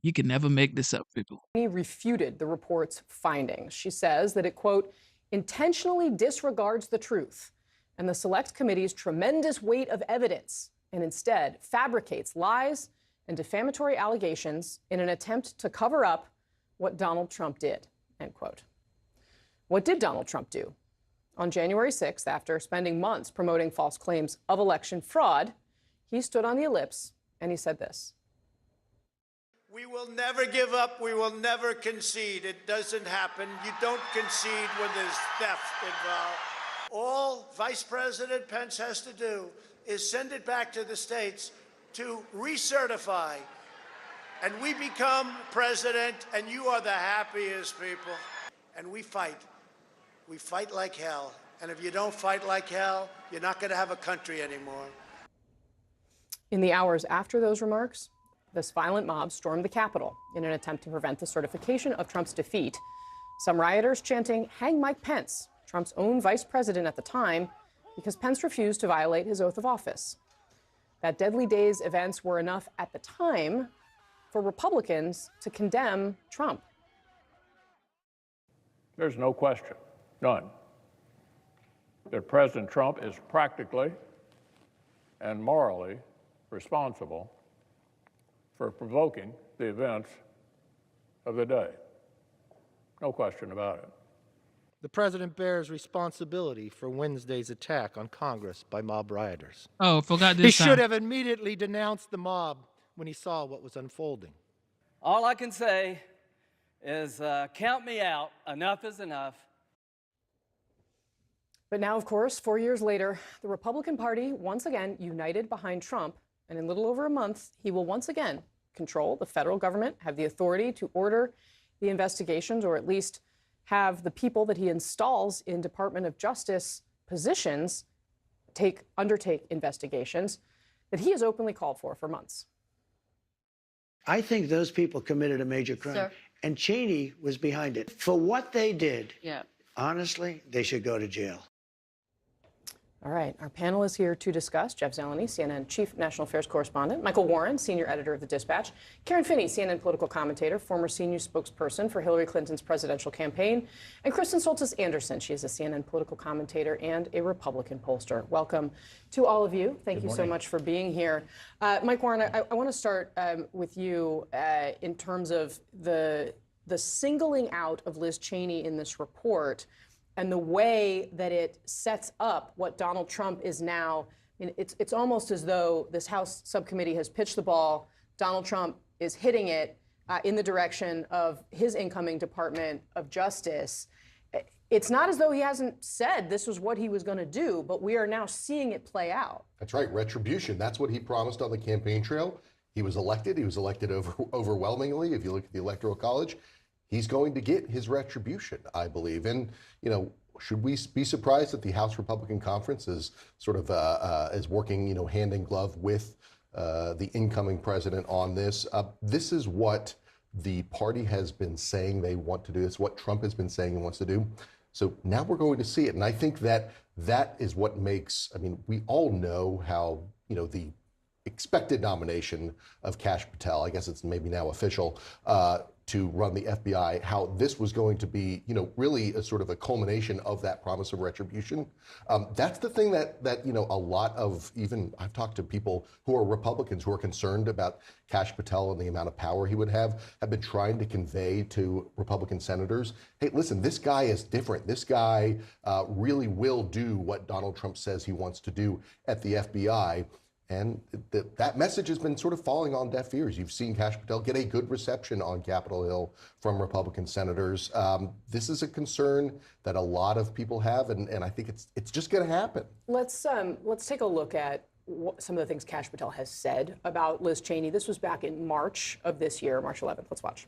you can never make this up, people. He refuted the report's findings. She says that it, quote, intentionally disregards the truth and the Select Committee's tremendous weight of evidence and instead fabricates lies and defamatory allegations in an attempt to cover up what Donald Trump did, end quote. What did Donald Trump do? On January 6th, after spending months promoting false claims of election fraud, he stood on the ellipse and he said this. We will never give up. We will never concede. It doesn't happen. You don't concede when there's theft involved. All Vice President Pence has to do is send it back to the states to recertify. And we become president, and you are the happiest people. And we fight. We fight like hell. And if you don't fight like hell, you're not going to have a country anymore. In the hours after those remarks, this violent mob stormed the Capitol in an attempt to prevent the certification of Trump's defeat. Some rioters chanting, "Hang Mike Pence," Trump's own vice president at the time, because Pence refused to violate his oath of office. That deadly day's events were enough at the time for Republicans to condemn Trump. There's no question, none, that President Trump is practically and morally responsible for provoking the events of the day. No question about it. The president bears responsibility for Wednesday's attack on Congress by mob rioters. Oh, forgot this He time. should have immediately denounced the mob when he saw what was unfolding. All I can say is count me out. Enough is enough. But now, of course, 4 years later, the Republican Party once again united behind Trump, and in little over a month, he will once again control the federal government, have the authority to order the investigations, or at least have the people that he installs in Department of Justice positions undertake investigations that he has openly called for months. I think those people committed a major crime, Sir? and Cheney was behind it. For what they did, Yeah. honestly, they should go to jail. All right, our panel is here to discuss. Jeff Zeleny, CNN Chief National Affairs Correspondent. Michael Warren, Senior Editor of The Dispatch. Karen Finney, CNN Political Commentator, former Senior Spokesperson for Hillary Clinton's presidential campaign. And Kristen Soltis Anderson, she is a CNN Political Commentator and a Republican pollster. Welcome to all of you. Thank you so much for being here. Mike Warren, I want to start with you in terms of the singling out of Liz Cheney in this report and the way that it sets up what Donald Trump is now. I mean, it's almost as though this House subcommittee has pitched the ball. Donald Trump is hitting it in the direction of his incoming Department of Justice. It's not as though he hasn't said this was what he was going to do, but we are now seeing it play out. That's right, retribution. That's what he promised on the campaign trail. He was elected. He was elected overwhelmingly. If you look at the Electoral College, he's going to get his retribution, I believe. And, should we be surprised that the House Republican Conference is sort of is working, hand in glove with the incoming president on this? This is what the party has been saying they want to do. It's what Trump has been saying he wants to do. So now we're going to see it. And I think that is what makes, we all know how, the expected nomination of Kash Patel, I guess it's maybe now official, to run the FBI, how this was going to be, really a sort of a culmination of that promise of retribution. That's the thing that a lot of, even I've talked to people who are Republicans who are concerned about Kash Patel and the amount of power he would have been trying to convey to Republican senators. Hey, listen, this guy is different. This guy really will do what Donald Trump says he wants to do at the FBI. And that message has been sort of falling on deaf ears. You've seen Kash Patel get a good reception on Capitol Hill from Republican senators. This is a concern that a lot of people have, and I think it's just going to happen. Let's take a look at some of the things Kash Patel has said about Liz Cheney. This was back in March of this year, March 11th. Let's watch.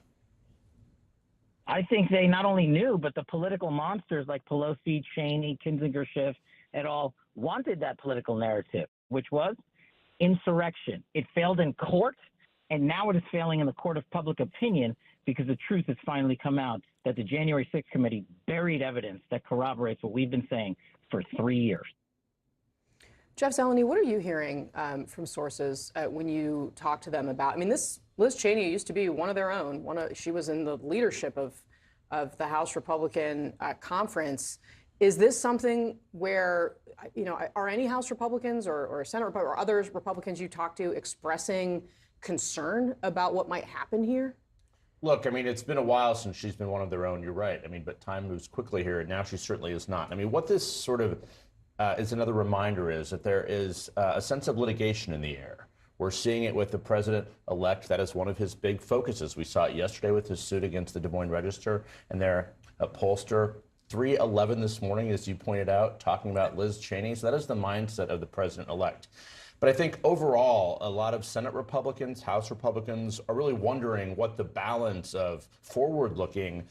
I think they not only knew, but the political monsters like Pelosi, Cheney, Kinzinger, Schiff, et al. Wanted that political narrative, which was insurrection. It failed in court, and now it is failing in the court of public opinion because the truth has finally come out that the January 6th committee buried evidence that corroborates what we've been saying for 3 years. Jeff Zeleny, what are you hearing from sources when you talk to them about? I mean, this Liz Cheney used to be one of their own. She was in the leadership of the House Republican Conference. Is this something where, are any House Republicans or Senate or other Republicans you talk to expressing concern about what might happen here? Look, I mean, it's been a while since she's been one of their own. You're right. I mean, but time moves quickly here, and now she certainly is not. I mean, what this sort of is another reminder is that there is a sense of litigation in the air. We're seeing it with the president-elect. That is one of his big focuses. We saw it yesterday with his suit against the Des Moines Register and their pollster. 311 this morning, as you pointed out, talking about Liz Cheney. So that is the mindset of the president-elect. But I think overall, a lot of Senate Republicans, House Republicans are really wondering what the balance of forward-looking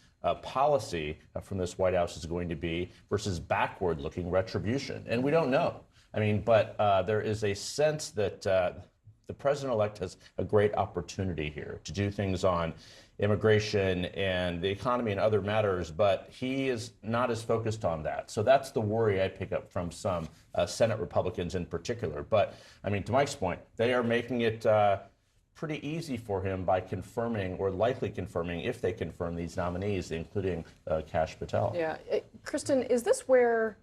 policy from this White House is going to be versus backward-looking retribution. And we don't know. I mean, but there is a sense that the president-elect has a great opportunity here to do things on immigration and the economy and other matters, but he is not as focused on that. So that's the worry I pick up from some Senate Republicans in particular. But I mean, to Mike's point, they are making it pretty easy for him by confirming or likely confirming, if they confirm these nominees, including Kash Patel. Yeah. Kristen, is this where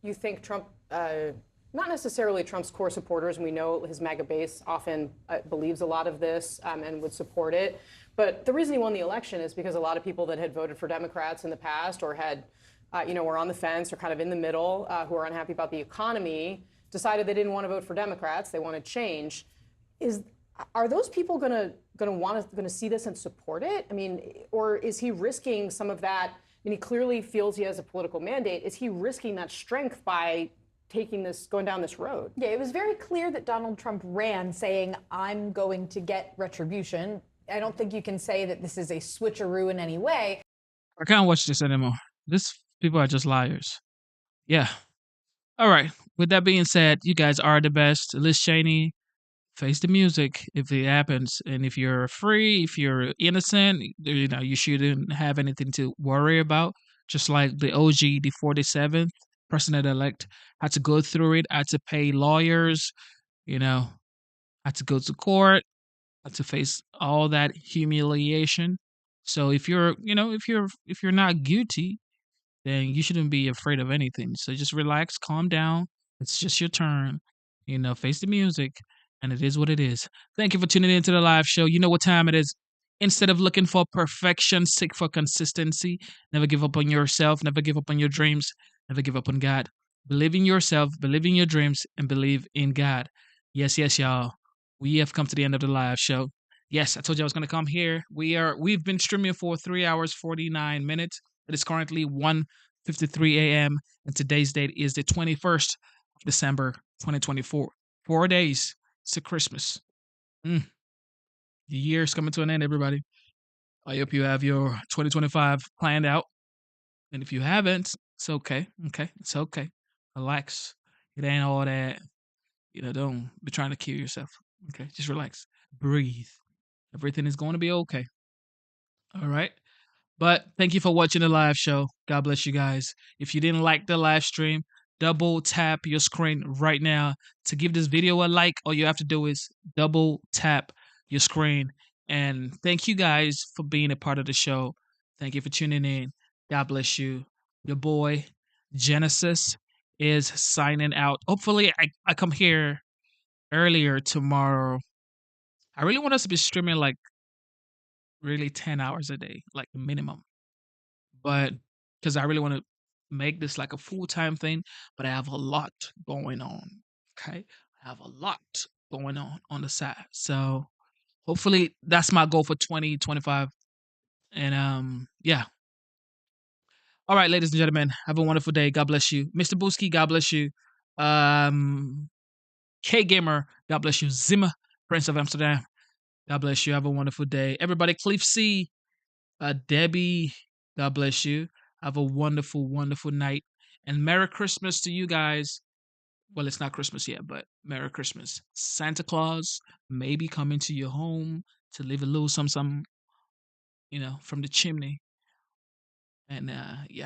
you think Trump, not necessarily Trump's core supporters, and we know his MAGA base often believes a lot of this and would support it, but the reason he won the election is because a lot of people that had voted for Democrats in the past or had, were on the fence or kind of in the middle, who are unhappy about the economy, decided they didn't want to vote for Democrats. They wanted change. Are those people going to see this and support it? I mean, or is he risking some of that? I mean, he clearly feels he has a political mandate. Is he risking that strength by going down this road? Yeah, it was very clear that Donald Trump ran saying, I'm going to get retribution. I don't think you can say that this is a switcheroo in any way. I can't watch this anymore. These people are just liars. Yeah. All right. With that being said, you guys are the best. Liz Cheney, face the music if it happens. And if you're free, if you're innocent, you shouldn't have anything to worry about. Just like the OG, the 47th president-elect, had to go through it, had to pay lawyers, had to go to court, had to face all that humiliation. So if you're not guilty, then you shouldn't be afraid of anything. So just relax, calm down. It's just your turn. Face the music, and it is what it is. Thank you for tuning in to the live show. You know what time it is. Instead of looking for perfection, seek for consistency. Never give up on yourself. Never give up on your dreams. Never give up on God. Believe in yourself, believe in your dreams, and believe in God. Yes, y'all. We have come to the end of the live show. Yes, I told you I was going to come here. We've been streaming for 3 hours, 49 minutes. It is currently 1:53 a.m. and today's date is the 21st of December, 2024. 4 days to Christmas. The year's coming to an end, everybody. I hope you have your 2025 planned out. And if you haven't, it's okay. It's okay. Relax. It ain't all that. Don't be trying to kill yourself. Okay, just relax. Breathe. Everything is going to be okay. All right. But thank you for watching the live show. God bless you guys. If you didn't like the live stream, double tap your screen right now to give this video a like. All you have to do is double tap your screen And thank you guys for being a part of the show. Thank you for tuning in. God bless you. Your boy, Genesis, is signing out. Hopefully, I come here earlier tomorrow. I really want us to be streaming like really 10 hours a day, like minimum. But because I really want to make this like a full-time thing, but I have a lot going on. Okay. I have a lot going on the side. So hopefully that's my goal for 2025. And yeah. All right, ladies and gentlemen, have a wonderful day. God bless you. Mr. Booski, God bless you. K Gamer, God bless you. Zimmer, Prince of Amsterdam, God bless you. Have a wonderful day. Everybody, Cliff C, Debbie, God bless you. Have a wonderful, wonderful night. And Merry Christmas to you guys. Well, it's not Christmas yet, but Merry Christmas. Santa Claus may be coming to your home to leave a little some, from the chimney. And yeah.